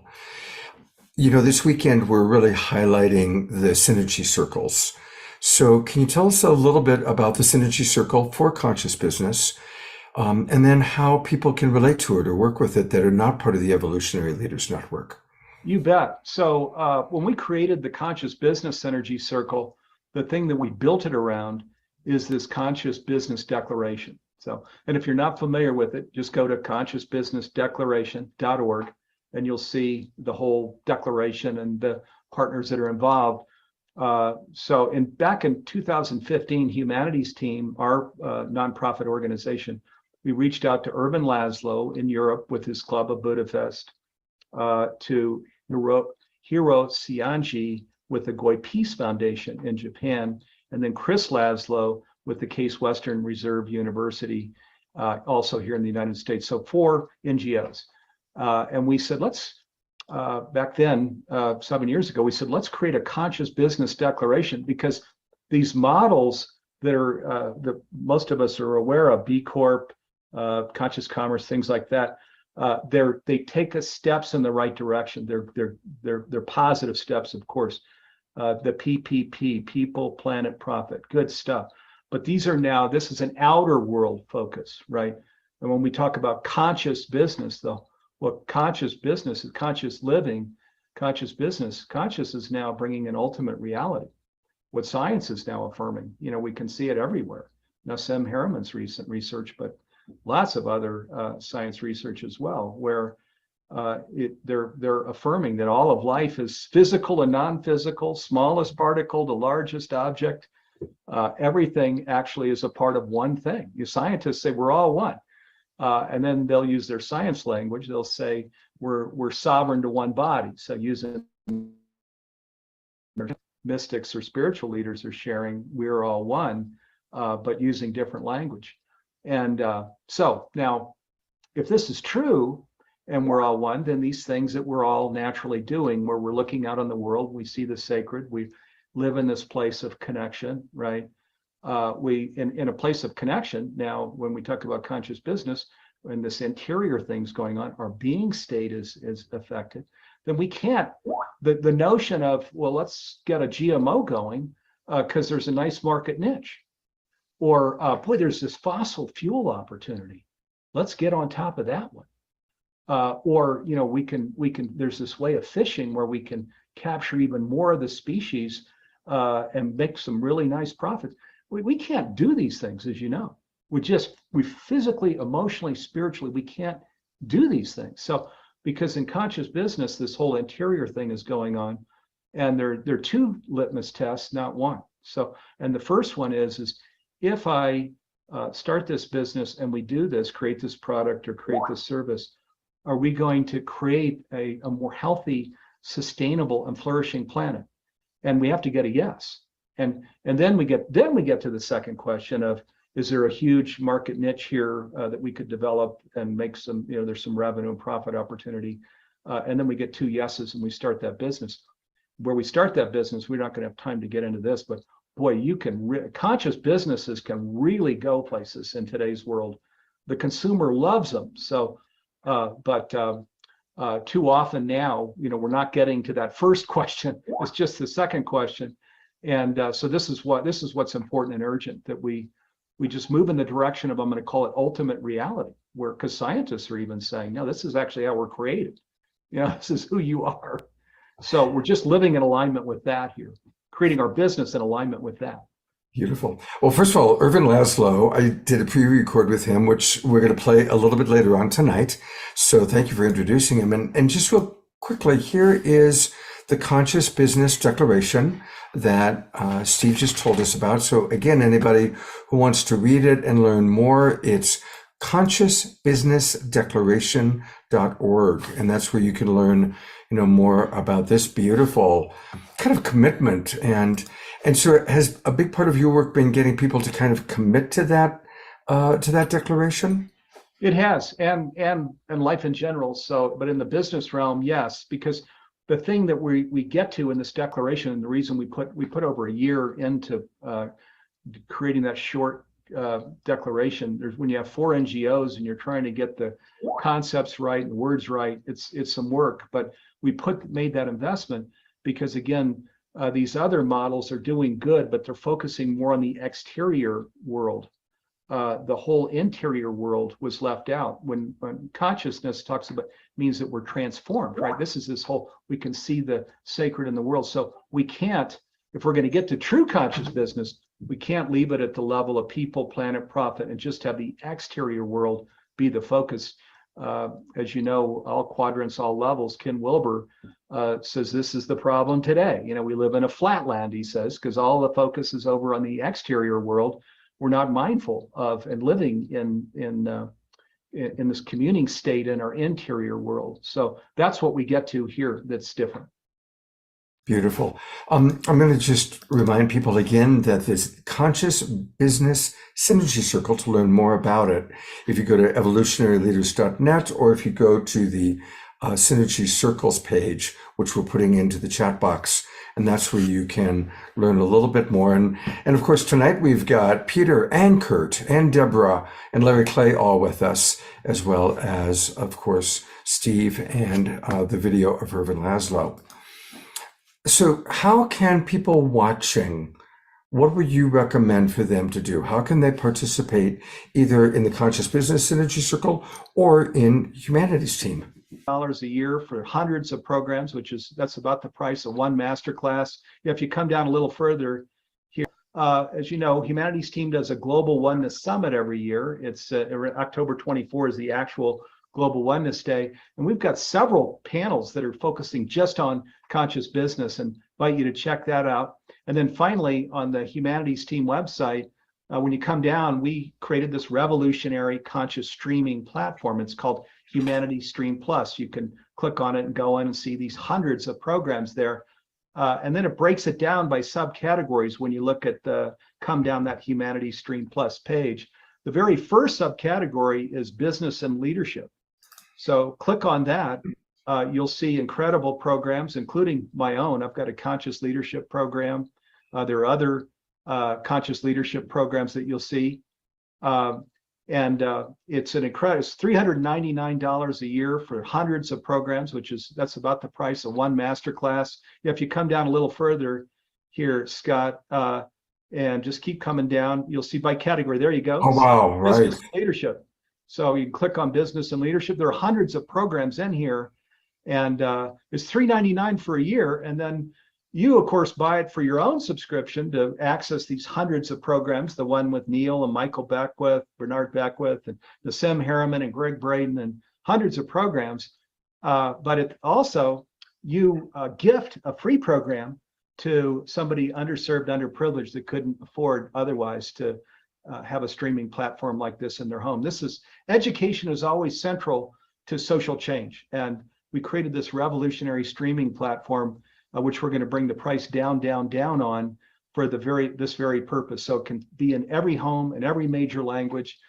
[SPEAKER 2] This weekend, we're really highlighting the synergy circles. So can you tell us a little bit about the synergy circle for conscious business, and then how people can relate to it or work with it that are not part of the Evolutionary Leaders Network?
[SPEAKER 16] You bet. So when we created the Conscious Business Synergy Circle, the thing that we built it around is this Conscious Business Declaration. So, and if you're not familiar with it, just go to consciousbusinessdeclaration.org and you'll see the whole declaration and the partners that are involved. So back in 2015, Humanities Team, our nonprofit organization, we reached out to Irvin Laszlo in Europe with his Club of Budapest, to Hiro Sianji with the Goi Peace Foundation in Japan, and then Chris Laszlo with the Case Western Reserve University, also here in the United States. So 4 NGOs. And we said, back then, 7 years ago, we said, let's create a conscious business declaration, because these models that are, that most of us are aware of, B Corp, conscious commerce, things like that, they take us steps in the right direction. They're positive steps, of course. The PPP, people, planet, profit, good stuff. But this is an outer world focus, right? And when we talk about conscious business, though, what conscious business is, conscious living, conscious business, conscious is now bringing an ultimate reality. What science is now affirming, we can see it everywhere. Now, Sam Harriman's recent research, but lots of other science research as well, where they're affirming that all of life is physical and non-physical, smallest particle to largest object. Everything actually is a part of one thing. You scientists say we're all one. And then they'll use their science language. They'll say we're sovereign to one body. So using mystics or spiritual leaders are sharing we're all one, but using different language. And so now, if this is true and we're all one, then these things that we're all naturally doing, where we're looking out on the world, we see the sacred, we live in this place of connection, right? We in a place of connection. Now, when we talk about conscious business and this interior things going on, our being state is affected. Then we can't. The notion of, well, let's get a GMO going because there's a nice market niche, or boy, there's this fossil fuel opportunity. Let's get on top of that one. Or we can. There's this way of fishing where we can capture even more of the species and make some really nice profits. We can't do these things, as you know. We physically, emotionally, spiritually, we can't do these things. So, because in conscious business, this whole interior thing is going on, and there are 2 litmus tests, not one. So, and the first one is if I start this business and we do this, create this product or create this service, are we going to create a more healthy, sustainable, and flourishing planet? And we have to get a yes. And then we get to the second question of, is there a huge market niche here that we could develop and make some, there's some revenue and profit opportunity. And then we get 2 yeses and we start that business. Where we start that business, we're not going to have time to get into this, but boy, conscious businesses can really go places in today's world. The consumer loves them. So, but too often now, we're not getting to that first question. It's just the second question. And so this is what's important and urgent, that we just move in the direction of, I'm going to call it ultimate reality, where, because scientists are even saying, no, this is actually how we're created. This is who you are. So we're just living in alignment with that here, creating our business in alignment with that.
[SPEAKER 2] Beautiful. Well, first of all, Irvin Laszlo, I did a pre-record with him, which we're going to play a little bit later on tonight. So thank you for introducing him. And just real quickly, here is the Conscious Business Declaration that Steve just told us about. So again, anybody who wants to read it and learn more, it's consciousbusinessdeclaration.org. And that's where you can learn, more about this beautiful kind of commitment. And so has a big part of your work been getting people to kind of commit to that declaration?
[SPEAKER 16] It has, and life in general. So, but in the business realm, yes, because the thing that we get to in this declaration, and the reason we put over a year into creating that short declaration. There's when you have 4 NGOs and you're trying to get the concepts right and the words right, it's some work. But we made that investment because again, these other models are doing good, but they're focusing more on the exterior world. The whole interior world was left out. When consciousness talks about, means that we're transformed, right? This whole, we can see the sacred in the world. So we can't, if we're going to get to true conscious business, we can't leave it at the level of people, planet, profit, and just have the exterior world be the focus. As you know, all quadrants, all levels, Ken Wilber says this is the problem today. We live in a flatland, he says, because all the focus is over on the exterior world. We're not mindful of and living in this communing state in our interior world. So that's what we get to here that's different.
[SPEAKER 2] Beautiful. I'm going to just remind people again that this Conscious Business Synergy Circle, to learn more about it, if you go to evolutionaryleaders.net or if you go to the Synergy Circles page, which we're putting into the chat box, and that's where you can learn a little bit more. And of course, tonight we've got Peter and Kurt and Deborah and Larry Clay all with us, as well as, of course, Steve and the video of Irvin Laszlo. So how can people watching, what would you recommend for them to do? How can they participate either in the Conscious Business Synergy Circle or in Humanities Team?
[SPEAKER 16] $1 a year for hundreds of programs, that's about the price of one masterclass. If you come down a little further here, as you know, Humanities Team does a Global Oneness Summit every year. It's October 24 is the actual Global Oneness Day. And we've got several panels that are focusing just on conscious business, and invite you to check that out. And then finally, on the Humanities Team website, when you come down, we created this revolutionary conscious streaming platform. It's called Humanity Stream Plus. You can click on it and go in and see these hundreds of programs there. And then it breaks it down by subcategories when you look at come down that Humanity Stream Plus page. The very first subcategory is business and leadership. So click on that. You'll see incredible programs, including my own. I've got a conscious leadership program. There are other conscious leadership programs that you'll see. It's $399 a year for hundreds of programs, that's about the price of one masterclass. If you come down a little further here, Scott, and just keep coming down, you'll see by category. There you go.
[SPEAKER 2] Oh, wow, right.
[SPEAKER 16] Business and leadership. So you can click on business and leadership. There are hundreds of programs in here, and it's $399 for a year. And then you, of course, buy it for your own subscription to access these hundreds of programs, the one with Neil and Michael Beckwith, Bernard Beckwith, and Nassim Harriman and Greg Braden, and hundreds of programs. But it also, you gift a free program to somebody underserved, underprivileged that couldn't afford otherwise to have a streaming platform like this in their home. Education is always central to social change. And we created this revolutionary streaming platform, which we're going to bring the price down on for this very purpose. So it can be in every home, in every major language.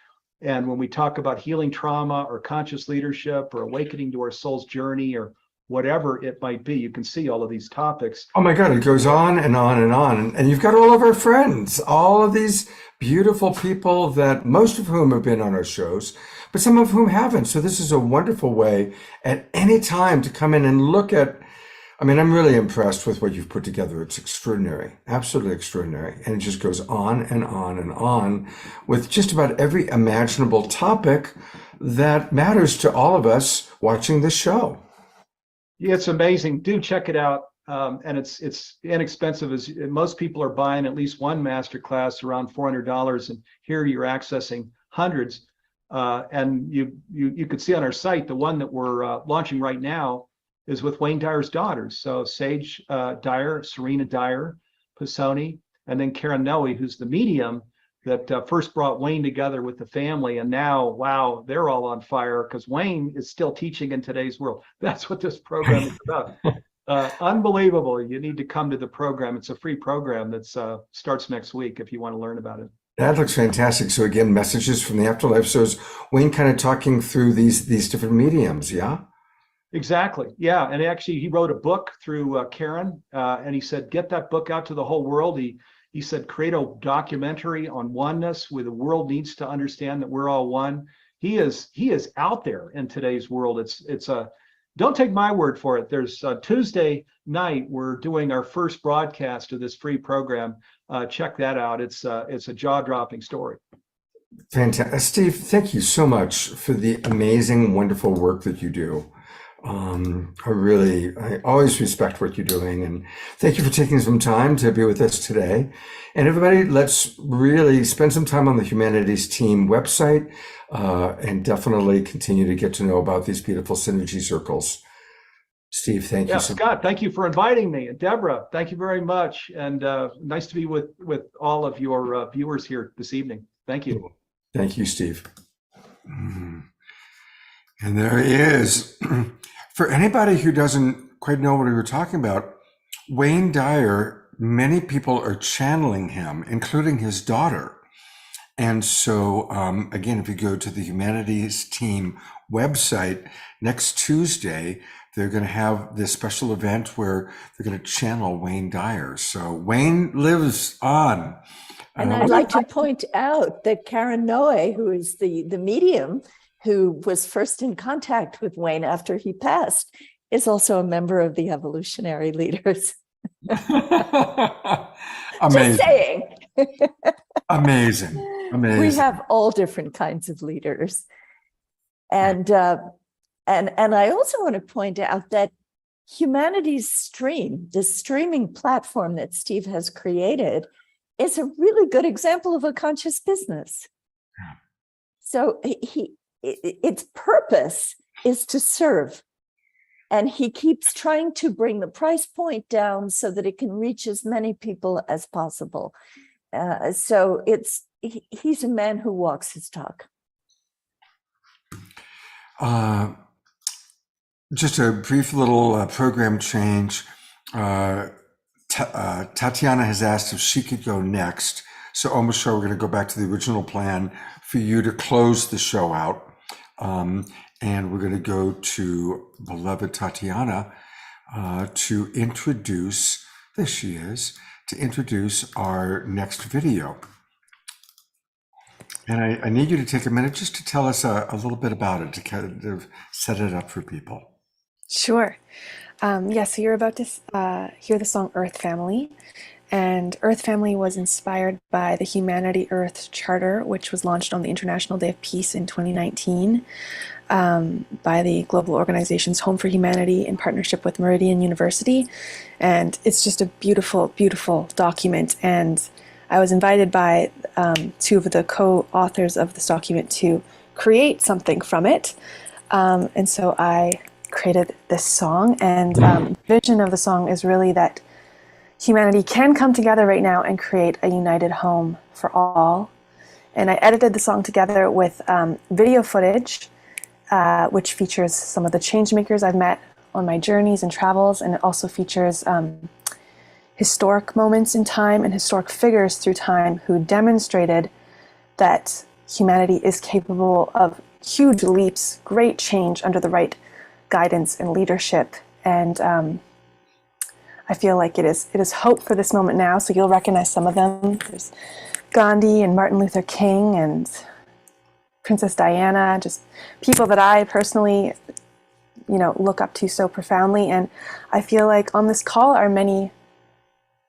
[SPEAKER 16] And when we talk about healing trauma or conscious leadership or awakening to our soul's journey or whatever it might be, you can see all of these topics.
[SPEAKER 2] Oh my God, it goes on and on and on. And you've got all of our friends, all of these beautiful people that most of whom have been on our shows, but some of whom haven't. So this is a wonderful way at any time to come in and look at. I'm really impressed with what you've put together. It's extraordinary, absolutely extraordinary. And it just goes on and on and on with just about every imaginable topic that matters to all of us watching this show.
[SPEAKER 16] Yeah, it's amazing. Do check it out. and it's inexpensive. As most people are buying at least one masterclass around $400, and here you're accessing hundreds. And you could see on our site, the one that we're launching right now is with Wayne Dyer's daughters. So Sage Dyer, Serena Dyer, Pisoni, and then Karen Noe, who's the medium that first brought Wayne together with the family. And now, wow, they're all on fire because Wayne is still teaching in today's world. That's what this program is about. Unbelievable. You need to come to the program. It's a free program that starts next week if you want to learn about it.
[SPEAKER 2] That looks fantastic. So again, messages from the afterlife. So is Wayne kind of talking through these different mediums, yeah?
[SPEAKER 16] Exactly. Yeah. And actually, he wrote a book through Karen, and he said, get that book out to the whole world. He said, create a documentary on oneness where the world needs to understand that we're all one. He is out there in today's world. Don't take my word for it. There's Tuesday night, we're doing our first broadcast of this free program. Check that out. It's a jaw-dropping story.
[SPEAKER 2] Fantastic. Steve, thank you so much for the amazing, wonderful work that you do. I always respect what you're doing, and thank you for taking some time to be with us today. And everybody, let's really spend some time on the Humanities Team website, and definitely continue to get to know about these beautiful synergy circles. Steve, thank you so much.
[SPEAKER 16] Scott, thank you for inviting me. And Deborah, thank you very much. And nice to be with all of your viewers here this evening. Thank you.
[SPEAKER 2] Thank you, Steve. And there he is. For anybody who doesn't quite know what we were talking about, Wayne Dyer, many people are channeling him, including his daughter. And so, again, if you go to the Humanities Team website, next Tuesday, they're going to have this special event where they're going to channel Wayne Dyer. So Wayne lives on.
[SPEAKER 3] And I'd like to point out that Karen Noe, who is the medium who was first in contact with Wayne after he passed, is also a member of the evolutionary leaders.
[SPEAKER 2] Amazing.
[SPEAKER 3] Just saying.
[SPEAKER 2] Amazing.
[SPEAKER 3] We have all different kinds of leaders. And I also want to point out that Humanities Stream, the streaming platform that Steve has created, is a really good example of a conscious business. So its purpose is to serve. And he keeps trying to bring the price point down so that it can reach as many people as possible. So he's a man who walks his talk.
[SPEAKER 2] Just a brief little program change. Tatiana has asked if she could go next. So almost sure we're going to go back to the original plan for you to close the show out. And we're going to go to beloved Tatiana to introduce, there she is, to introduce our next video. And I need you to take a minute just to tell us a little bit about it, to kind of set it up for people.
[SPEAKER 11] Sure. So you're about to hear the song Earth Family. And Earth Family was inspired by the Humanity Earth Charter, which was launched on the International Day of Peace in 2019 by the global organizations Home for Humanity in partnership with Meridian University. And it's just a beautiful, beautiful document. And I was invited by two of the co-authors of this document to create something from it. And so I created this song, and the vision of the song is really that humanity can come together right now and create a united home for all. And I edited the song together with video footage, which features some of the change makers I've met on my journeys and travels, and it also features historic moments in time and historic figures through time who demonstrated that humanity is capable of huge leaps, great change under the right guidance and leadership. And I feel like it is hope for this moment now. So you'll recognize some of them. There's Gandhi and Martin Luther King and Princess Diana, just people that I personally, look up to so profoundly. And I feel like on this call are many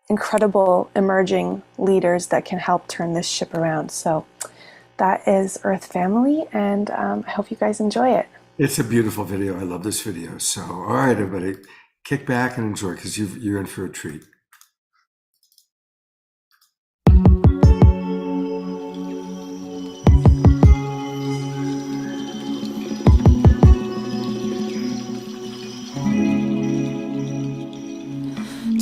[SPEAKER 11] incredible emerging leaders that can help turn this ship around. So that is Earth Family, and I hope you guys enjoy it.
[SPEAKER 2] It's a beautiful video. I love this video. So, all right, everybody, Kick back and enjoy, because you're in for a treat.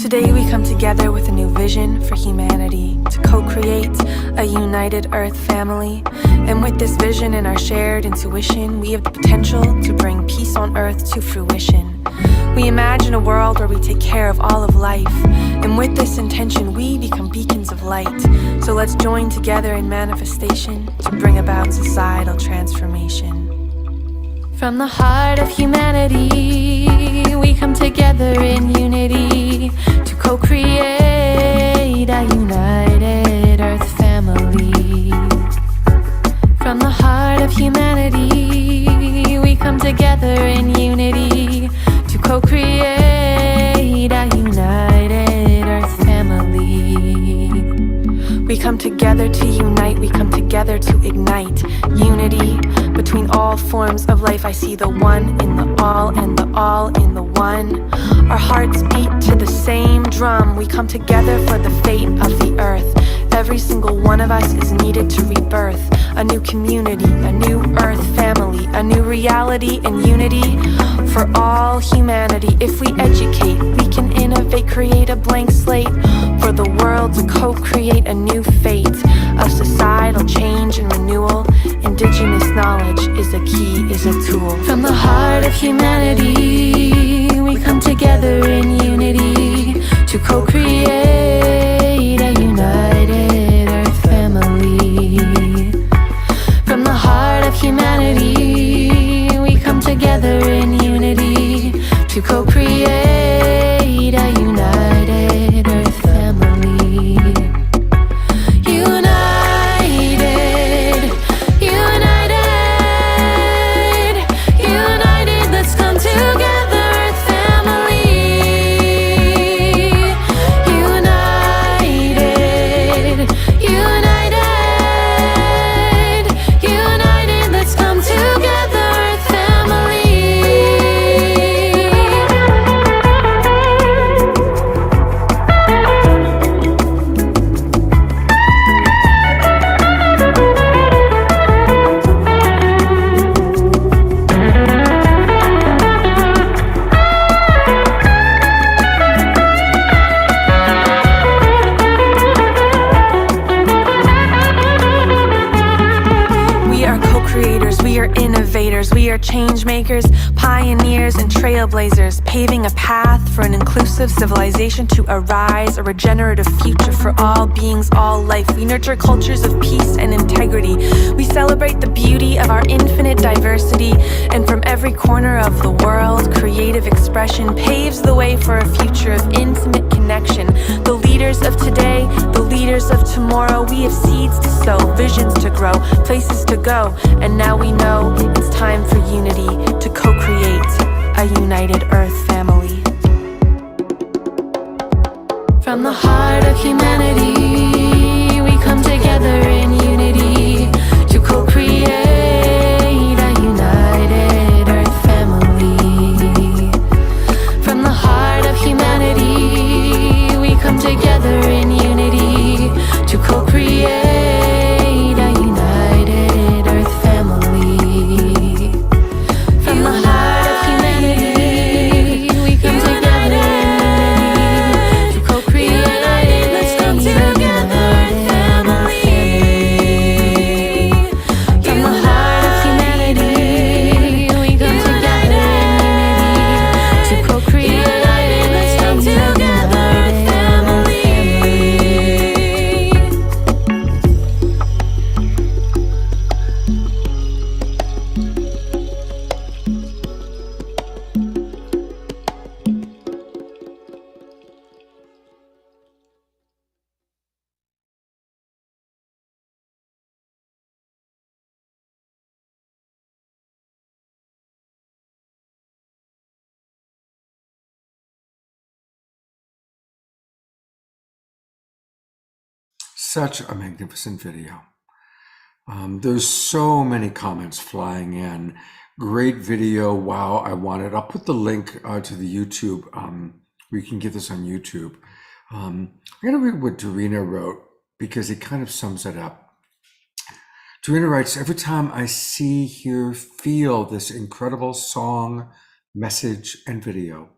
[SPEAKER 11] Today we come together with a new vision for humanity, to co-create a united Earth family. And with this vision and our shared intuition, we have the potential to bring peace on Earth to fruition. We imagine a world where we take care of all of life, and with this intention we become beacons of light. So let's join together in manifestation to bring about societal transformation. From the heart of humanity, we come together in unity to co-create a united Earth family. From the heart of humanity, we come together in unity to co-create a united Earth family. We come together to unite, we come together to ignite unity between all forms of life. I see the one in the all and the all in the one. Our hearts beat to the same drum. We come together for the fate of the earth. Every single one of us is needed to rebirth a new community, a new Earth family, a new reality and unity for all humanity. If we educate, we can innovate, create a blank slate for the world to co-create a new fate of societal change and renewal. Indigenous knowledge is a key, is a tool. From the heart of humanity, we come together in unity to co-create a united Earth family. From the heart of humanity, we come together in unity to co-create a united Earth family. United, united, united, let's come together, Earth family. United, united, united, let's come together, Earth family. We are co-creators, we are innovators, we are change makers, pioneers and trailblazers, paving a path for an inclusive civilization to arise, a regenerative future for all beings, all life. We nurture cultures of peace and integrity. We celebrate the beauty of our infinite diversity, and from every corner of the world, creative expression paves the way for a future of intimate connection. The leaders of today, the leaders of tomorrow, we have seeds to sow, visions to grow, places to go, and now we know it's time for unity to co-create a united Earth family. From the heart of humanity, we come together in unity to co-create a united Earth family. From the heart of humanity, we come together in unity to co-create a united Earth family. From the heart of humanity, we come together to co-create. Let's come together, family. From the heart of humanity, we come together to co-create. Let's come together, family.
[SPEAKER 2] Such a magnificent video. There's so many comments flying in. Great video. Wow, I want it. I'll put the link to the YouTube. We can get this on YouTube. I'm going to read what Dorina wrote because it kind of sums it up. Dorina writes, every time I see, hear, feel this incredible song, message, and video,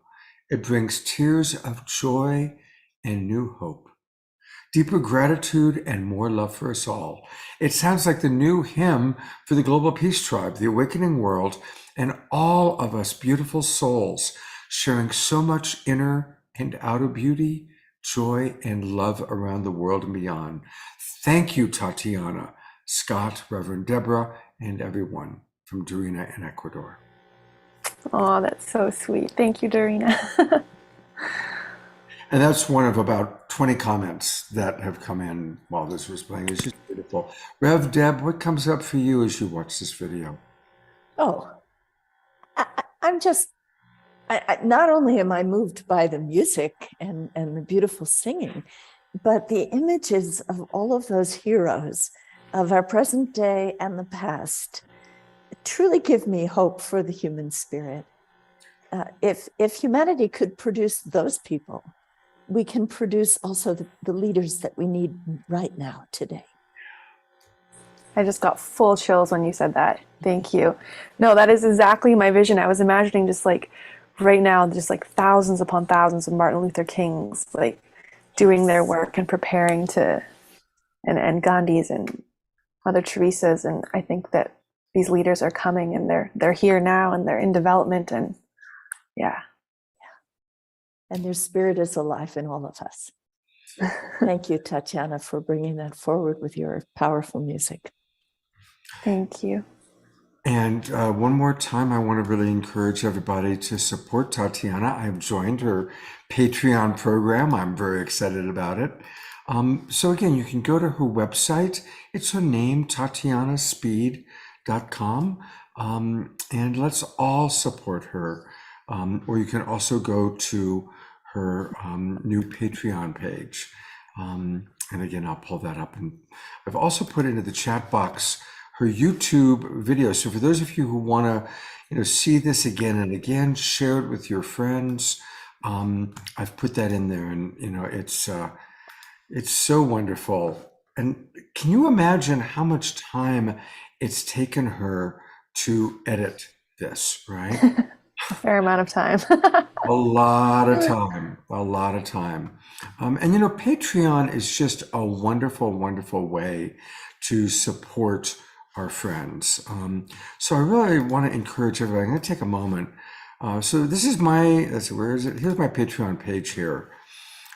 [SPEAKER 2] it brings tears of joy and new hope, deeper gratitude and more love for us all. It sounds like the new hymn for the Global Peace Tribe, the awakening world, and all of us beautiful souls sharing so much inner and outer beauty, joy, and love around the world and beyond. Thank you, Tatiana, Scott, Reverend Deborah, and everyone from Dorina in Ecuador.
[SPEAKER 11] Oh, that's so sweet. Thank you, Dorina.
[SPEAKER 2] And that's one of about 20 comments that have come in while this was playing. It's just beautiful. Rev Deb, what comes up for you as you watch this video?
[SPEAKER 3] Oh, I'm just, not only am I moved by the music and the beautiful singing, but the images of all of those heroes of our present day and the past truly give me hope for the human spirit. If humanity could produce those people, we can produce also the leaders that we need right now, today.
[SPEAKER 11] I just got full chills when you said that. Thank you. No, that is exactly my vision. I was imagining just like right now, just like thousands upon thousands of Martin Luther Kings, like doing their work and preparing to, and Gandhis and Mother Teresa's. And I think that these leaders are coming and they're here now and they're in development, and yeah.
[SPEAKER 3] And their spirit is alive in all of us. Thank you, Tatiana, for bringing that forward with your powerful music.
[SPEAKER 11] Thank you.
[SPEAKER 2] And one more time, I want to really encourage everybody to support Tatiana. I've joined her Patreon program. I'm very excited about it. So again, you can go to her website. It's her name, TatianaSpeed.com. And let's all support her. Or you can also go to her new Patreon page. And again, I'll pull that up. And I've also put into the chat box her YouTube video. So for those of you who want to, see this again and again, share it with your friends. I've put that in there, and it's so wonderful. And can you imagine how much time it's taken her to edit this, right?
[SPEAKER 11] A fair amount of time.
[SPEAKER 2] A lot of time. And Patreon is just a wonderful, wonderful way to support our friends. So I really want to encourage everybody. I'm going to take a moment. So this is where is it? Here's my Patreon page here.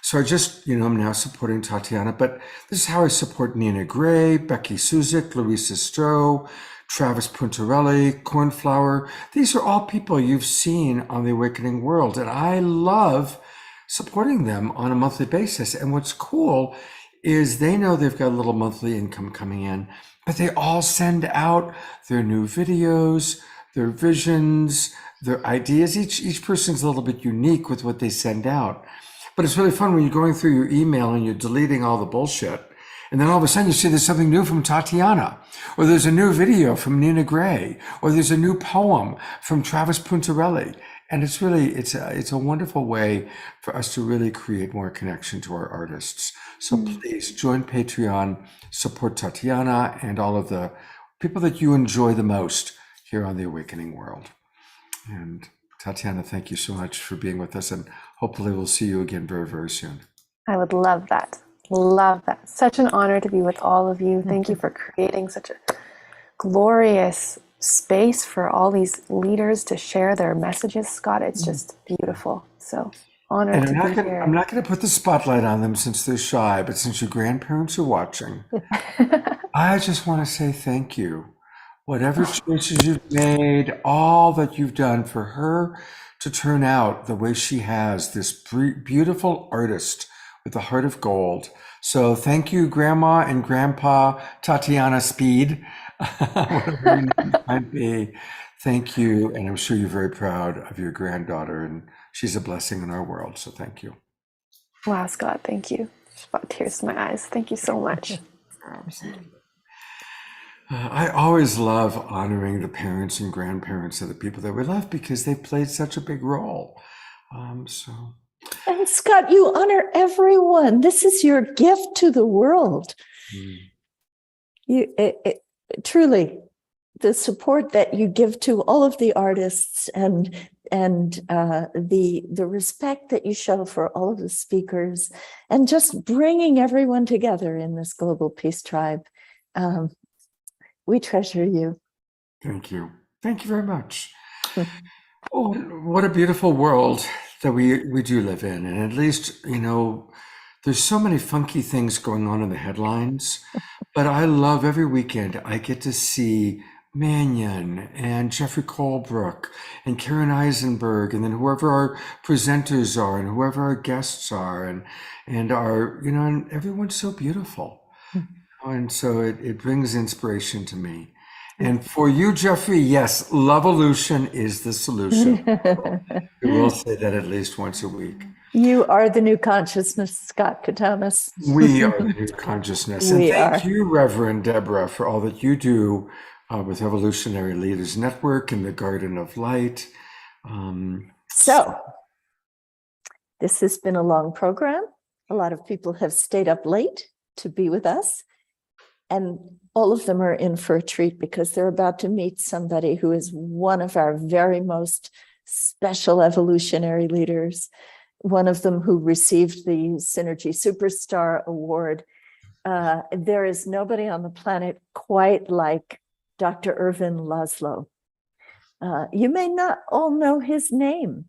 [SPEAKER 2] So I just, I'm now supporting Tatiana, but this is how I support Nina Gray, Becky Suzik, Louisa Stroh, Travis Puntarelli, Cornflower. These are all people you've seen on The Awakening World, and I love supporting them on a monthly basis. And what's cool is they know they've got a little monthly income coming in, but they all send out their new videos, their visions, their ideas. Each person's a little bit unique with what they send out. But it's really fun when you're going through your email and you're deleting all the bullshit. And then all of a sudden you see there's something new from Tatiana, or there's a new video from Nina Gray, or there's a new poem from Travis Puntarelli. And it's really, it's a wonderful way for us to really create more connection to our artists. So please join Patreon, support Tatiana and all of the people that you enjoy the most here on The Awakening World. And Tatiana, thank you so much for being with us, and hopefully we'll see you again very, very soon.
[SPEAKER 11] I would love that. Love that. Such an honor to be with all of you. Thank you for creating such a glorious space for all these leaders to share their messages, Scott. It's just beautiful. So honored to be here.
[SPEAKER 2] I'm not going to put the spotlight on them since they're shy, but since your grandparents are watching, I just want to say thank you. Whatever choices you've made, all that you've done for her to turn out the way she has, this beautiful artist with a heart of gold. So thank you, Grandma and Grandpa Tatiana Speed, whatever your name might be. Thank you, and I'm sure you're very proud of your granddaughter, and she's a blessing in our world, so thank you.
[SPEAKER 11] Wow, Scott, thank you. Just brought tears to my eyes. Thank you so much.
[SPEAKER 2] I always love honoring the parents and grandparents of the people that we love because they played such a big role. So
[SPEAKER 3] And Scott, you honor everyone. This is your gift to the world. Truly, the support that you give to all of the artists and the respect that you show for all of the speakers and just bringing everyone together in this global peace tribe. We treasure you.
[SPEAKER 2] thank you. Thank you very much. Oh, what a beautiful world that we do live in. And at least, there's so many funky things going on in the headlines, but I love every weekend I get to see Mannion and Jeffrey Colebrook and Karen Eisenberg, and then whoever our presenters are and whoever our guests are, and our, and everyone's so beautiful. And so it brings inspiration to me. And for you, Jeffrey, yes, Lovolution is the solution. We will say that at least once a week.
[SPEAKER 3] You are the new consciousness, Scott Katamas.
[SPEAKER 2] We are the new consciousness. And thank you, Reverend Deborah, for all that you do with Evolutionary Leaders Network and the Garden of Light.
[SPEAKER 3] So, this has been a long program. A lot of people have stayed up late to be with us. And all of them are in for a treat because they're about to meet somebody who is one of our very most special evolutionary leaders, one of them who received the Synergy Superstar Award. There is nobody on the planet quite like Dr. Irvin Laszlo. You may not all know his name,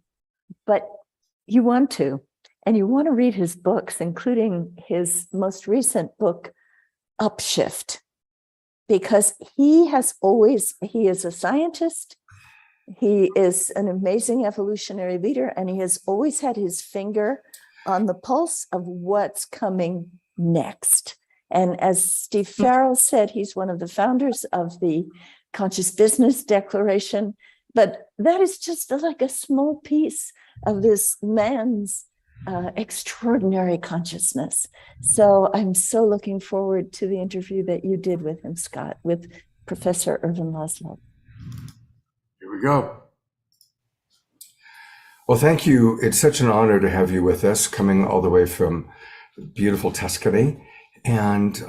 [SPEAKER 3] but you want to. And you want to read his books, including his most recent book, Upshift, because he is a scientist, he is an amazing evolutionary leader, and he has always had his finger on the pulse of what's coming next. And as Steve Farrell said, he's one of the founders of the Conscious Business Declaration, but that is just like a small piece of this man's extraordinary consciousness. So I'm so looking forward to the interview that you did with him, Scott, with Professor Irvin Laszlo.
[SPEAKER 2] Here we go. Well, thank you. It's such an honor to have you with us, coming all the way from beautiful Tuscany. And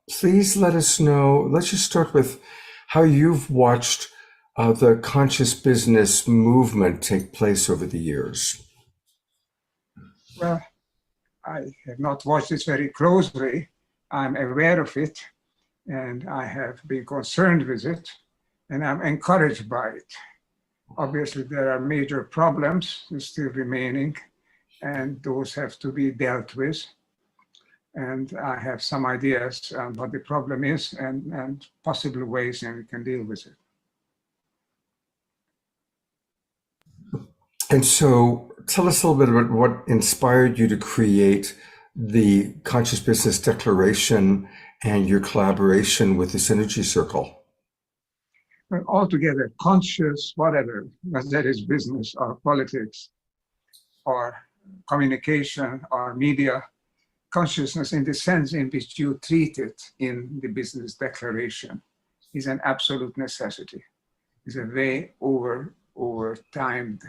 [SPEAKER 2] please let us know, let's just start with how you've watched the conscious business movement take place over the years.
[SPEAKER 17] Well, I have not watched this very closely. I'm aware of it, and I have been concerned with it, and I'm encouraged by it. Obviously, there are major problems still remaining, and those have to be dealt with. And I have some ideas on what the problem is and possible ways in we can deal with it.
[SPEAKER 2] And so tell us a little bit about what inspired you to create the Conscious Business Declaration and your collaboration with the Synergy Circle.
[SPEAKER 17] Well, altogether, conscious, whatever, whether that is business or politics or communication or media, consciousness in the sense in which you treat it in the business declaration is an absolute necessity. It's a way over-timed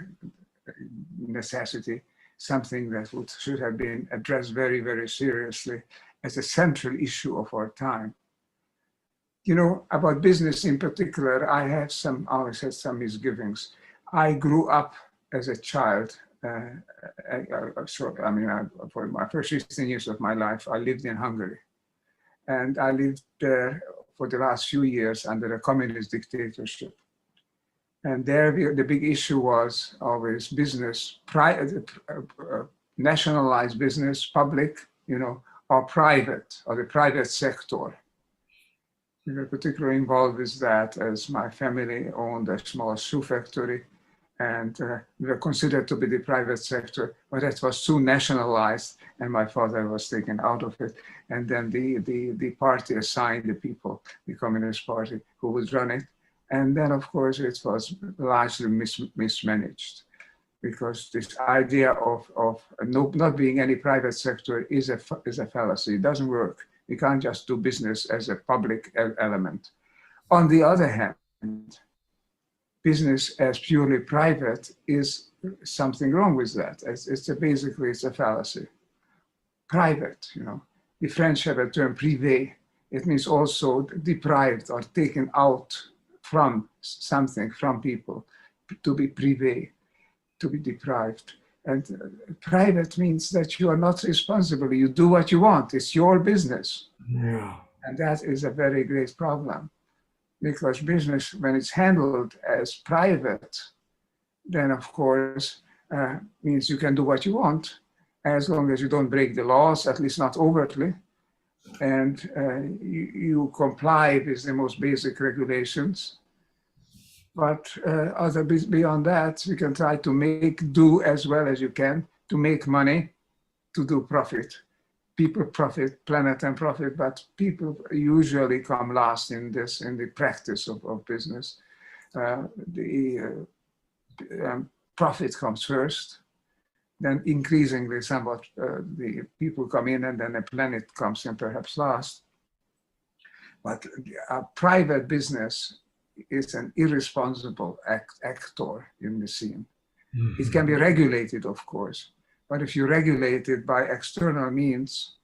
[SPEAKER 17] necessity, something that should have been addressed very, very seriously as a central issue of our time. About business in particular, I always had some misgivings. I grew up as a child. For my first 16 years of my life, I lived in Hungary. And I lived there for the last few years under a communist dictatorship. And there, the big issue was always business, nationalized business, public, or private, or the private sector. We were particularly involved with that as my family owned a small shoe factory, and we were considered to be the private sector, but that was too nationalized, and my father was taken out of it. And then the party assigned the people, the Communist Party, who would run it. And then, of course, it was largely mismanaged, because this idea of not being any private sector is a fallacy. It doesn't work. You can't just do business as a public element. On the other hand, business as purely private is something wrong with that. Basically, it's a fallacy. Private, the French have a term privé. It means also deprived or taken out from something, from people, to be privé, to be deprived. And private means that you are not responsible. You do what you want. It's your business.
[SPEAKER 2] Yeah.
[SPEAKER 17] And that is a very great problem, because business, when it's handled as private, then of course means you can do what you want, as long as you don't break the laws, at least not overtly, and you comply with the most basic regulations. But beyond that, you can try to do as well as you can to make money, to do profit. People profit, planet and profit, but people usually come last in the practice of business. Profit comes first, then increasingly somewhat the people come in, and then the planet comes in perhaps last. But a private business is an irresponsible actor in the scene. Mm-hmm. It can be regulated, of course, but if you regulate it by external means,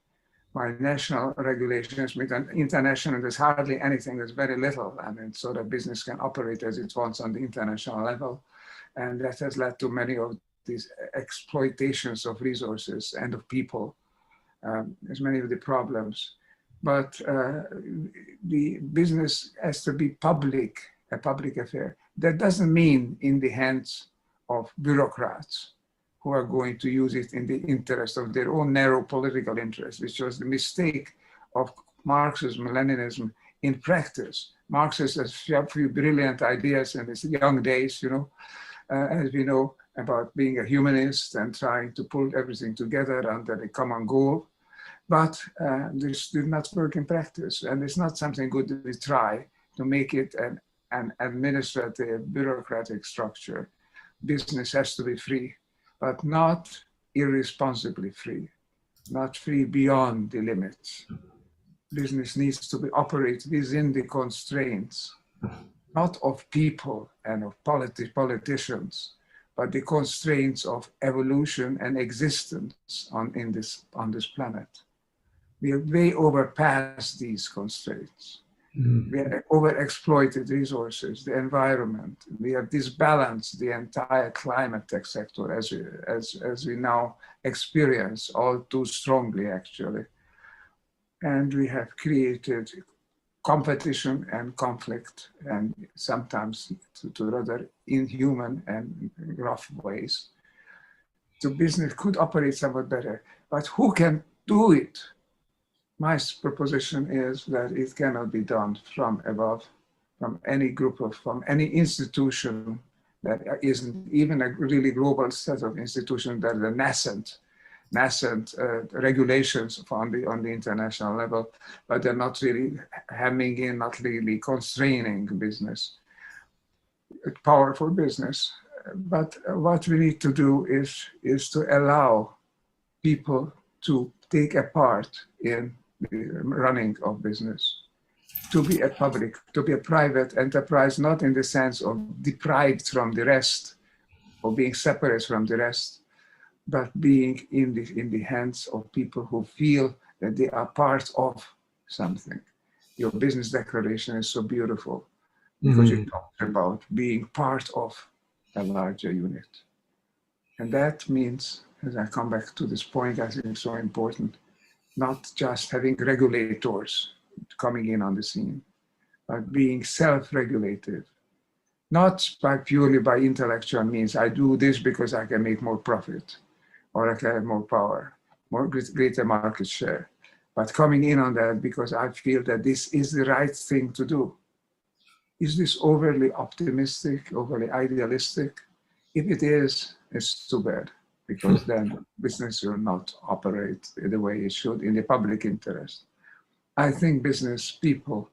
[SPEAKER 17] by national regulations, with an international, there's hardly anything, there's very little, so that business can operate as it wants on the international level. And that has led to many of these exploitations of resources and of people. There's many of the problems. But the business has to be public, a public affair. That doesn't mean in the hands of bureaucrats who are going to use it in the interest of their own narrow political interest, which was the mistake of Marxism, Leninism in practice. Marx has a few brilliant ideas in his young days, as we know, about being a humanist and trying to pull everything together under a common goal. But this did not work in practice, and it's not something good to try to make it an administrative, bureaucratic structure. Business has to be free, but not irresponsibly free, not free beyond the limits. Business needs to operate within the constraints, not of people and of politicians, but the constraints of evolution and existence on this planet. We have way overpassed these constraints. Mm. We have overexploited resources, the environment. We have disbalanced the entire climate tech sector as we now experience all too strongly, actually. And we have created competition and conflict, and sometimes to rather inhuman and rough ways. So business could operate somewhat better, but who can do it? My proposition is that it cannot be done from above, from any from any institution that isn't even a really global set of institutions that are nascent regulations on the international level, but they're not really hemming in, not really constraining business, powerful business. But what we need to do is to allow people to take a part in the running of business, to be a public, to be a private enterprise, not in the sense of deprived from the rest or being separate from the rest, but being in the hands of people who feel that they are part of something. Your business declaration is so beautiful because you talked about being part of a larger unit. And that means, as I come back to this point, I think it's so important, not just having regulators coming in on the scene, but being self-regulated, not purely by intellectual means. I do this because I can make more profit, or I can have more power, greater market share, but coming in on that because I feel that this is the right thing to do. Is this overly optimistic, overly idealistic? If it is, it's too bad, because then business will not operate the way it should in the public interest. I think business people,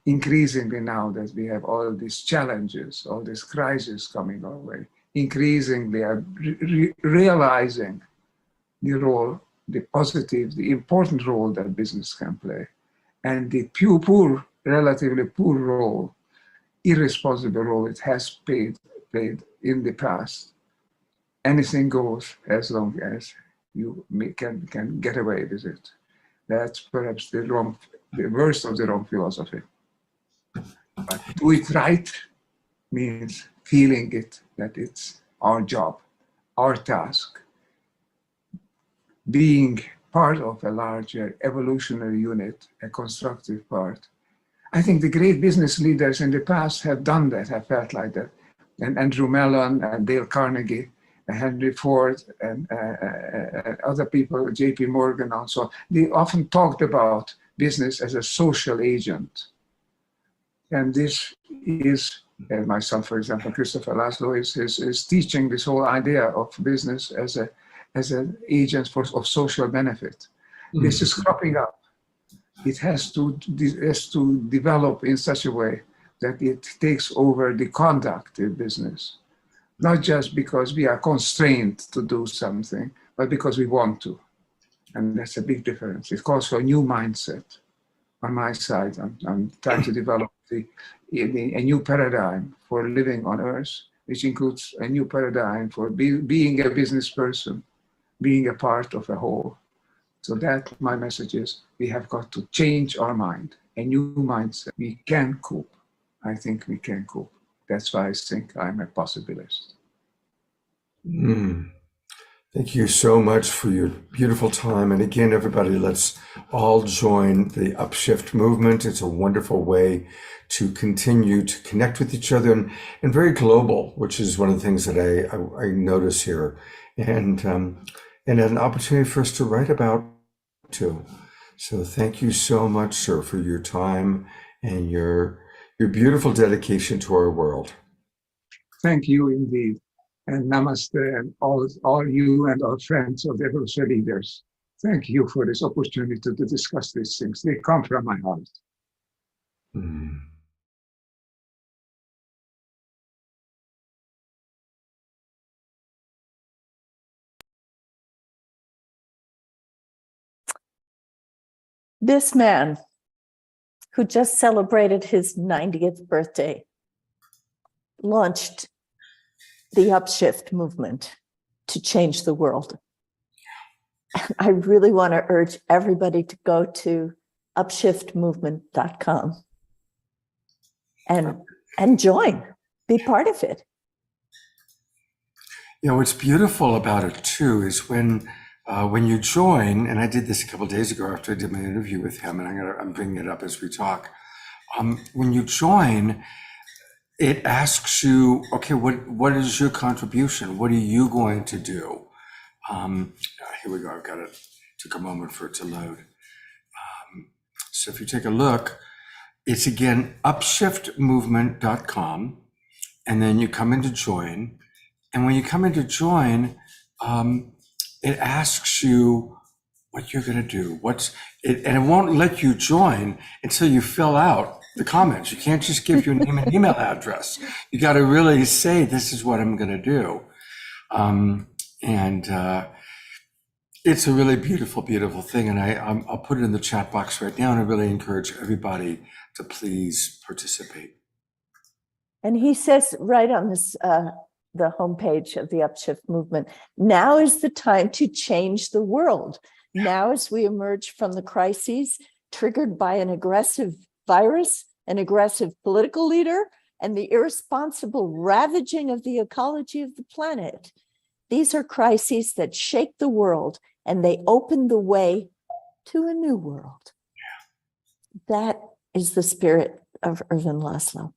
[SPEAKER 17] increasingly now that we have all these challenges, all these crises coming our way, increasingly are realizing the role, the positive, the important role that business can play, and the poor relatively poor role, irresponsible role it has played in the past. Anything goes as long as you can get away with it. That's perhaps the worst of the wrong philosophy. But do it right means feeling it, that it's our job, our task, being part of a larger evolutionary unit, a constructive part. I think the great business leaders in the past have done that, have felt like that. And Andrew Mellon and Dale Carnegie, and Henry Ford, and other people, J.P. Morgan also, they often talked about business as a social agent. And this is, myself, for example, Christopher Laszlo is teaching this whole idea of business as an agent of social benefit. This is cropping up. It has to develop in such a way that it takes over the conduct in business, not just because we are constrained to do something, but because we want to. And that's a big difference. It calls for a new mindset. On my side, I'm trying to develop a new paradigm for living on Earth, which includes a new paradigm for being a business person, being a part of a whole. So that my message is, we have got to change our mind, a new mindset. We can cope. I think we can cope. That's why I think I'm a possibilist.
[SPEAKER 2] Thank you so much for your beautiful time. And again, everybody, let's all join the Upshift movement. It's a wonderful way to continue to connect with each other and very global, which is one of the things that I notice here. And an opportunity for us to write about too. So thank you so much, sir, for your time and your beautiful dedication to our world.
[SPEAKER 17] Thank you indeed. And namaste, and all you and our friends of the Evolution Leaders. Thank you for this opportunity to discuss these things. They come from my heart.
[SPEAKER 3] This man who just celebrated his 90th birthday launched the Upshift movement to change the world. I really want to urge everybody to go to upshiftmovement.com and join, be part of it.
[SPEAKER 2] You know, what's beautiful about it too is when you join, and I did this a couple of days ago after I did my interview with him, and I'm bringing it up as we talk. When you join, it asks you, okay, what is your contribution? What are you going to do? Here we go. I've got it. Took a moment for it to load. So if you take a look, it's again upshiftmovement.com, and then you come into join. And when you come into join, it asks you what you're going to do. And it won't let you join until you fill out the comments. You can't just give your name and email address. You got to really say, this is what I'm going to do. It's a really beautiful, beautiful thing. And I'll put it in the chat box right now. And I really encourage everybody to please participate.
[SPEAKER 3] And he says right on this, the homepage of the Upshift movement, now is the time to change the world. Now, as we emerge from the crises triggered by an aggressive virus, an aggressive political leader, and the irresponsible ravaging of the ecology of the planet. These are crises that shake the world, and they open the way to a new world. That is the spirit of Irvin Laszlo.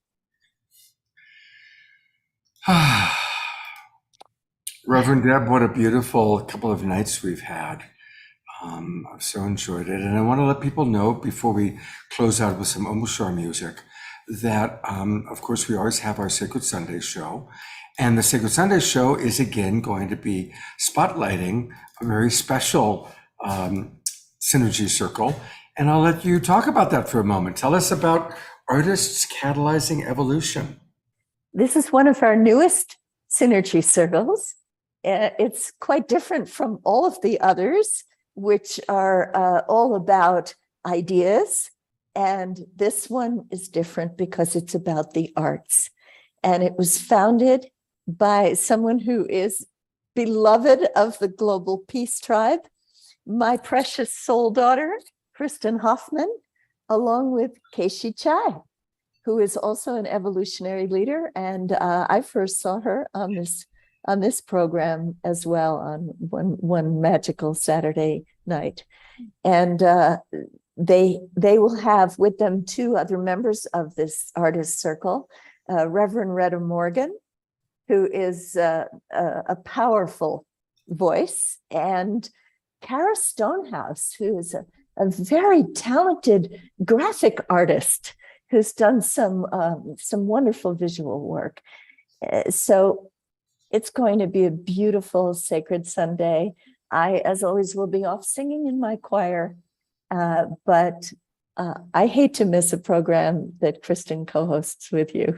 [SPEAKER 2] Reverend Deb, what a beautiful couple of nights we've had. I've so enjoyed it. And I want to let people know before we close out with some Omushar music that, of course, we always have our Sacred Sunday show. And the Sacred Sunday show is again going to be spotlighting a very special synergy circle. And I'll let you talk about that for a moment. Tell us about Artists Catalyzing Evolution.
[SPEAKER 3] This is one of our newest synergy circles. It's quite different from all of the others, which are all about ideas And this one is different because it's about the arts. And it was founded by someone who is beloved of the Global Peace Tribe, my precious soul daughter, Kristen Hoffman, along with Keishi Chai, who is also an evolutionary leader. And I first saw her on this program as well on one magical Saturday night. And they will have with them two other members of this artist circle, Reverend Retta Morgan, who is a powerful voice, and Kara Stonehouse, who is a very talented graphic artist who's done some wonderful visual work. So it's going to be a beautiful Sacred Sunday. I, as always, will be off singing in my choir, but I hate to miss a program that Kristen co-hosts with you.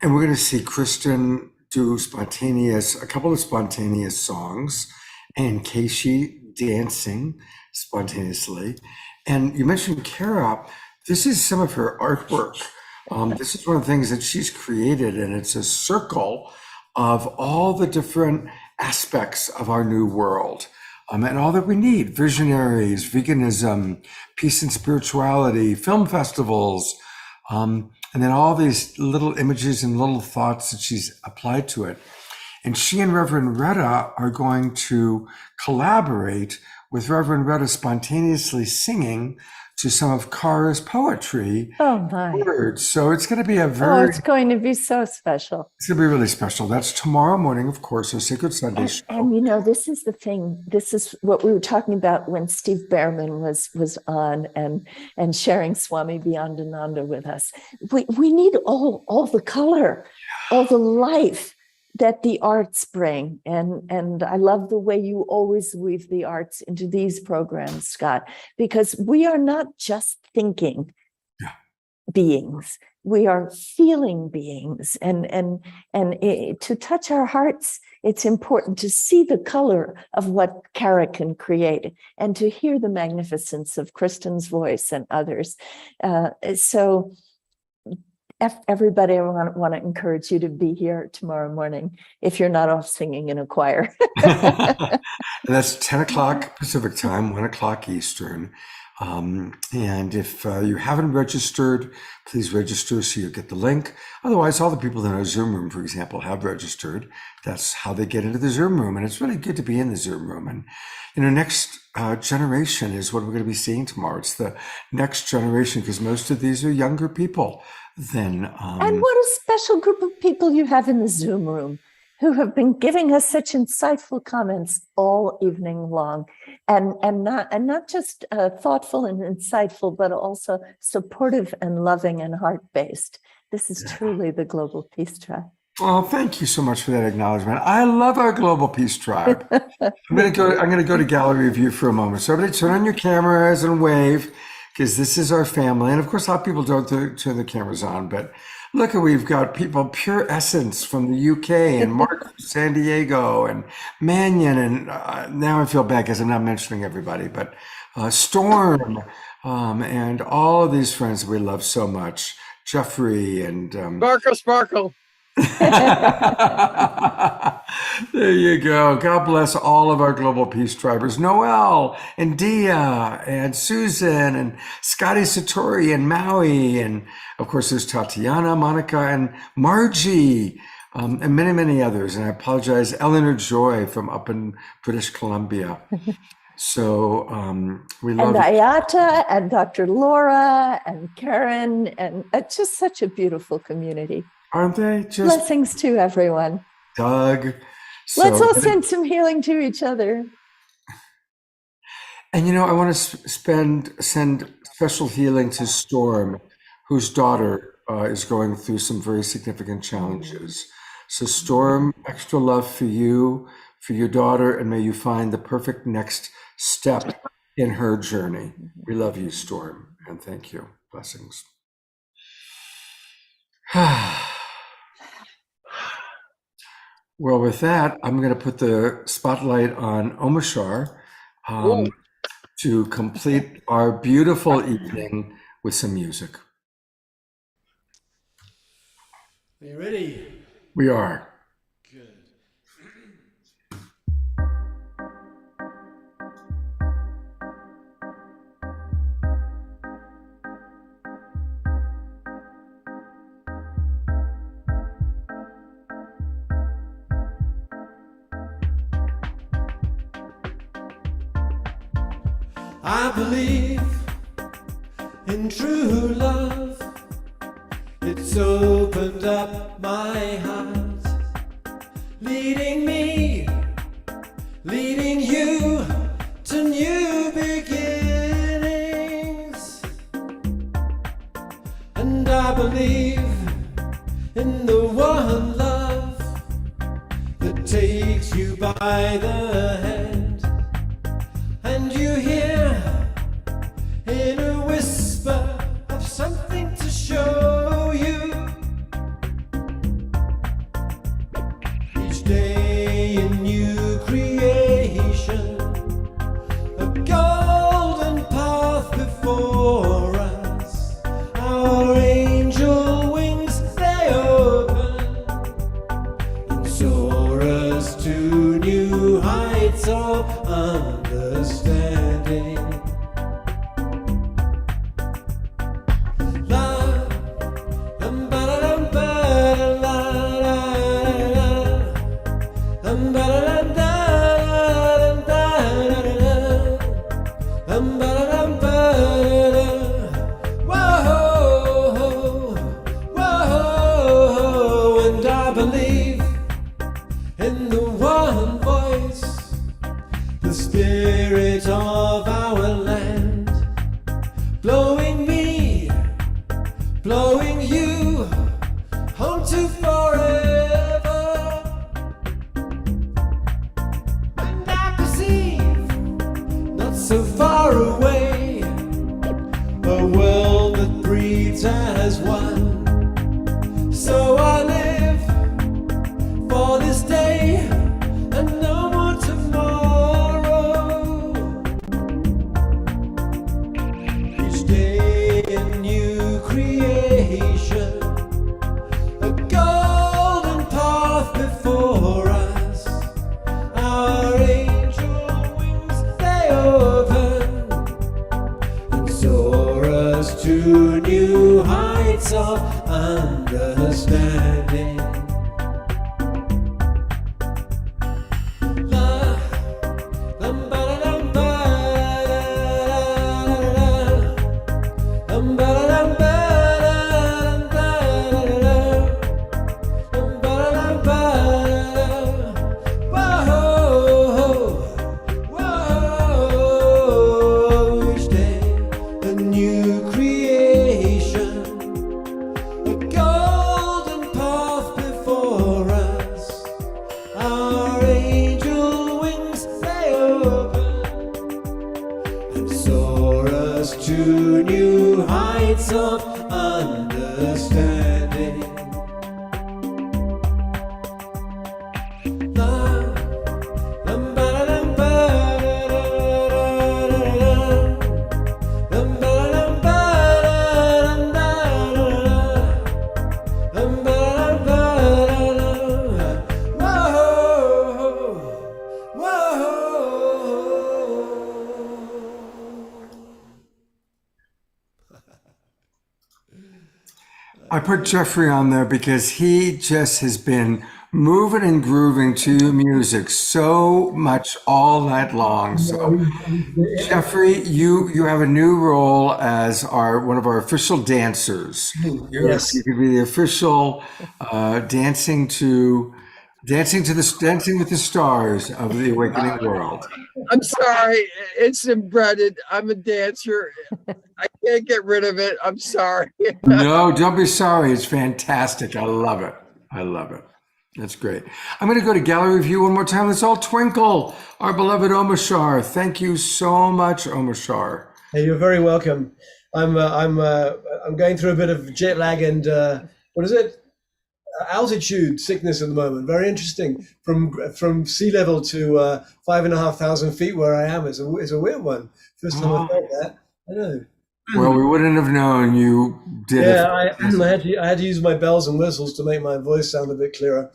[SPEAKER 2] And we're going to see Kristen do a couple of spontaneous songs, and Keishi dancing spontaneously. And you mentioned Kara. This is some of her artwork. This is one of the things that she's created, and it's a circle of all the different aspects of our new world, and all that we need: visionaries, veganism, peace and spirituality, film festivals, and then all these little images and little thoughts that she's applied to it. And she and Reverend Retta are going to collaborate with Reverend Retta spontaneously singing to some of Kara's poetry.
[SPEAKER 3] Oh my.
[SPEAKER 2] Words. So it's going to be
[SPEAKER 3] it's going to be so special.
[SPEAKER 2] It's going to be really special. That's tomorrow morning, of course, a Sacred Sunday show.
[SPEAKER 3] And you know, this is the thing. This is what we were talking about when Steve Behrman was on and sharing Swami Beyond Ananda with us. We need all the color, all the life that the arts bring. And I love the way you always weave the arts into these programs, Scott, because we are not just thinking beings, we are feeling beings. And to touch our hearts, it's important to see the color of what Kara can create and to hear the magnificence of Kristen's voice and others. So everybody, I want to encourage you to be here tomorrow morning if you're not off singing in a choir.
[SPEAKER 2] And that's 10 o'clock Pacific time, 1 o'clock Eastern. And if you haven't registered, please register so you get the link. Otherwise, all the people in our Zoom room, for example, have registered. That's how they get into the Zoom room. And it's really good to be in the Zoom room. And, next generation is what we're going to be seeing tomorrow. It's the next generation, because most of these are younger people than.
[SPEAKER 3] And what a special group of people you have in the Zoom room who have been giving us such insightful comments all evening long, and not just thoughtful and insightful, but also supportive and loving and heart-based. This is truly the Global Peace Tribe.
[SPEAKER 2] Oh, thank you so much for that acknowledgement. I love our Global Peace Tribe. I'm going to go to gallery view for a moment. So everybody turn on your cameras and wave, because this is our family. And of course, a lot of people don't turn the cameras on, but look, we've got people, Pure Essence from the UK, and Mark from San Diego, and Mannion, and now I feel bad because I'm not mentioning everybody, but Storm, and all of these friends that we love so much, Jeffrey, and
[SPEAKER 15] Sparkle.
[SPEAKER 2] There you go. God bless all of our Global Peace Tribers. Noel and Dia and Susan and Scotty Satori and Maui. And of course, there's Tatiana, Monica, and Margie, and many, many others. And I apologize, Eleanor Joy from up in British Columbia. So we love
[SPEAKER 3] and Ayata and Dr. Laura and Karen, and it's just such a beautiful community.
[SPEAKER 2] Aren't they? Just
[SPEAKER 3] blessings to everyone.
[SPEAKER 2] Doug.
[SPEAKER 3] Let's all send some healing to each other.
[SPEAKER 2] And I want to send special healing to Storm, whose daughter is going through some very significant challenges. So Storm, extra love for you, for your daughter, and may you find the perfect next step in her journey. We love you, Storm, and thank you. Blessings. Well, with that, I'm going to put the spotlight on Omashar to complete our beautiful evening with some music.
[SPEAKER 14] Are you ready?
[SPEAKER 2] We are.
[SPEAKER 14] Good. I believe in true love. It's opened up my heart, leading me, leading you to new beginnings. And I believe in the one love that takes you by the hand, and you hear in a whisper of something to show you. Each day a new creation, a golden path before us. Our angel wings, they open and soar us to new heights of understanding. And I believe in the one voice, the spirit of our land, blowing me, blowing you home to forever. And I perceive, not so far away, a world that breathes as one. So I live for this day and no more tomorrow. Each day a new creation, a golden path before us. Our angel wings, they open and soar us to new heights of understanding. Each day a new creation, a golden path before us. Our angel wings, they open and soar us to new heights of understanding.
[SPEAKER 2] I put Jeffrey on there because he just has been moving and grooving to music so much all night long. So, Jeffrey, you have a new role as one of our official dancers.
[SPEAKER 10] Yes.
[SPEAKER 2] You could be the official dancing with the stars of the awakening world.
[SPEAKER 15] I'm sorry. It's embedded. I'm a dancer. I can't get rid of it. I'm sorry.
[SPEAKER 2] No, don't be sorry. It's fantastic. I love it. I love it. That's great. I'm going to go to gallery review one more time. Let's all twinkle. Our beloved Omashar. Thank you so much, Omashar.
[SPEAKER 10] Hey, you're very welcome. I'm going through a bit of jet lag and what is it? Altitude sickness at the moment. Very interesting. From sea level to 5,500 feet where I am is a weird one. First time I've felt that. I know.
[SPEAKER 2] Well, we wouldn't have known you did it.
[SPEAKER 10] Yeah, I had to use my bells and whistles to make my voice sound a bit clearer.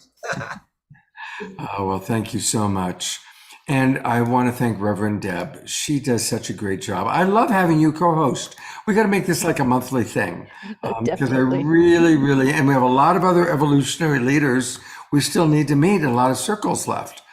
[SPEAKER 2] Oh, well, thank you so much. And I want to thank Reverend Deb. She does such a great job. I love having you co-host. We got to make this like a monthly thing because I really, and we have a lot of other evolutionary leaders we still need to meet, and a lot of circles left.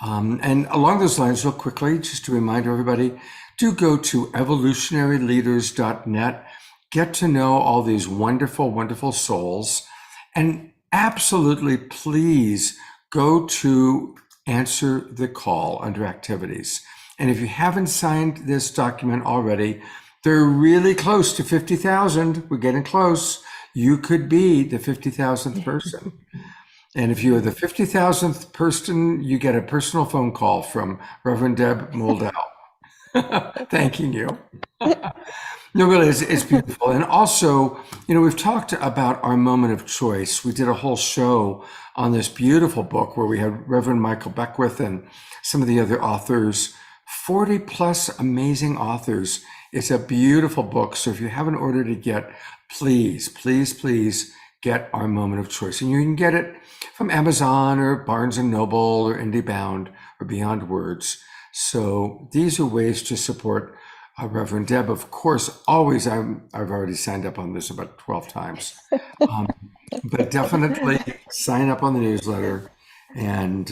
[SPEAKER 2] And along those lines, real quickly, just to remind everybody, do go to evolutionaryleaders.net, get to know all these wonderful, wonderful souls, and absolutely please go to Answer the Call under activities. And if you haven't signed this document already, they're really close to 50,000. We're getting close. You could be the 50,000th person. And if you're the 50,000th person, you get a personal phone call from Reverend Deb Moldau thanking you. No, really, it's beautiful. And also, we've talked about our moment of choice. We did a whole show on this beautiful book where we had Reverend Michael Beckwith and some of the other authors, 40 plus amazing authors. It's a beautiful book. So if you haven't ordered it yet, please, please, please get our moment of choice. And you can get it from Amazon or Barnes & Noble or IndieBound or Beyond Words. So these are ways to support Reverend Deb. Of course, always, I've already signed up on this about 12 times. But definitely sign up on the newsletter. And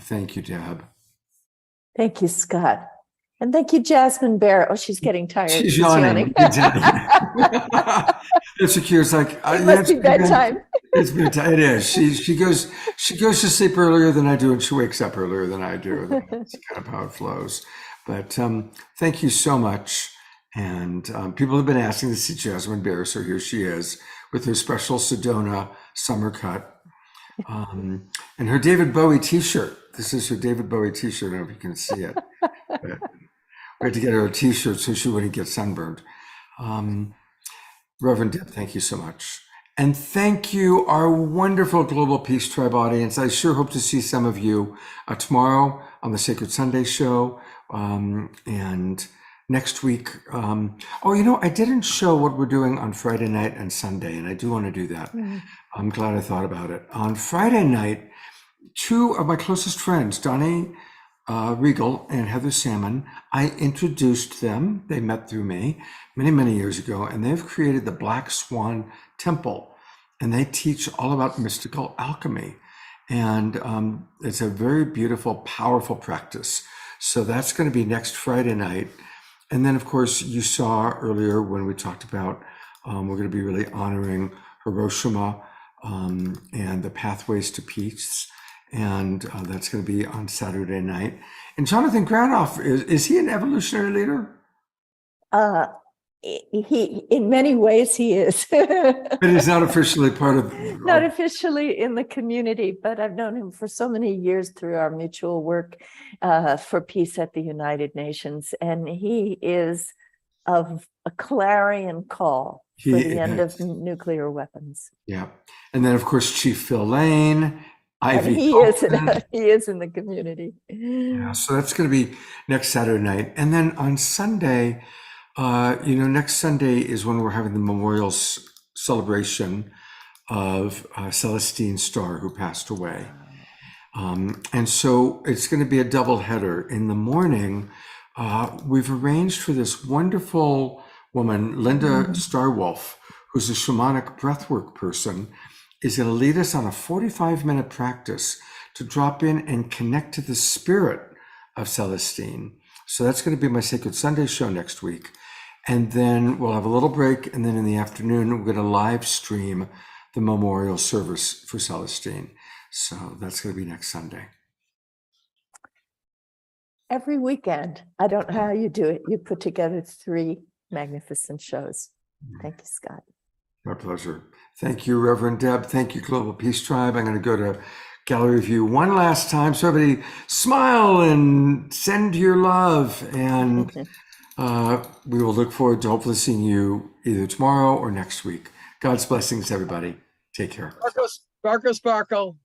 [SPEAKER 2] thank you, Deb.
[SPEAKER 3] Thank you, Scott. And thank you, Jasmine Bear. Oh, she's getting tired.
[SPEAKER 2] She's yawning. It's secure. It's like
[SPEAKER 3] it must be bedtime.
[SPEAKER 2] It's bedtime. It is. She goes to sleep earlier than I do, and she wakes up earlier than I do. That's kind of how it flows. But thank you so much. And people have been asking to see Jasmine Bear, so here she is with her special Sedona summer cut and her David Bowie T-shirt. This is her David Bowie T-shirt. I don't know if you can see it. But we had to get her a T-shirt so she wouldn't get sunburned. Reverend Deb, thank you so much. And thank you, our wonderful Global Peace Tribe audience. I sure hope to see some of you tomorrow on the Sacred Sunday show. And next week, I didn't show what we're doing on Friday night and Sunday, and I do want to do that. I'm glad I thought about it. On Friday night, two of my closest friends, Donnie Regal and Heather Salmon, I introduced them. They met through me many, many years ago, and they've created the Black Swan Temple, and they teach all about mystical alchemy. And it's a very beautiful, powerful practice. So that's going to be next Friday night. And then, of course, you saw earlier when we talked about we're going to be really honoring Hiroshima and the pathways to peace. And that's going to be on Saturday night. And Jonathan Granoff, is he an evolutionary leader?
[SPEAKER 3] He, in many ways, he is.
[SPEAKER 2] But he's not officially part of.
[SPEAKER 3] Not officially in the community, but I've known him for so many years through our mutual work for peace at the United Nations, and he is of a clarion call for the end of nuclear weapons.
[SPEAKER 2] Yeah, and then of course Chief Phil Lane.
[SPEAKER 3] And he is in the community.
[SPEAKER 2] Yeah, so that's going to be next Saturday night, and then on Sunday. Next Sunday is when we're having the memorial celebration of Celestine Starr, who passed away. And so it's going to be a double header. In the morning, we've arranged for this wonderful woman, Linda Starwolf, who's a shamanic breathwork person, is going to lead us on a 45-minute practice to drop in and connect to the spirit of Celestine. So that's going to be my Sacred Sunday show next week. And then we'll have a little break. And then in the afternoon, we're going to live stream the memorial service for Celestine. So that's going to be next Sunday.
[SPEAKER 3] Every weekend. I don't know how you do it. You put together 3 magnificent shows. Thank you, Scott.
[SPEAKER 2] My pleasure. Thank you, Reverend Deb. Thank you, Global Peace Tribe. I'm going to go to gallery view one last time. So everybody smile and send your love. And we will look forward to hopefully seeing you either tomorrow or next week. God's blessings, everybody. Take care.
[SPEAKER 15] Sparkle, sparkle, sparkle.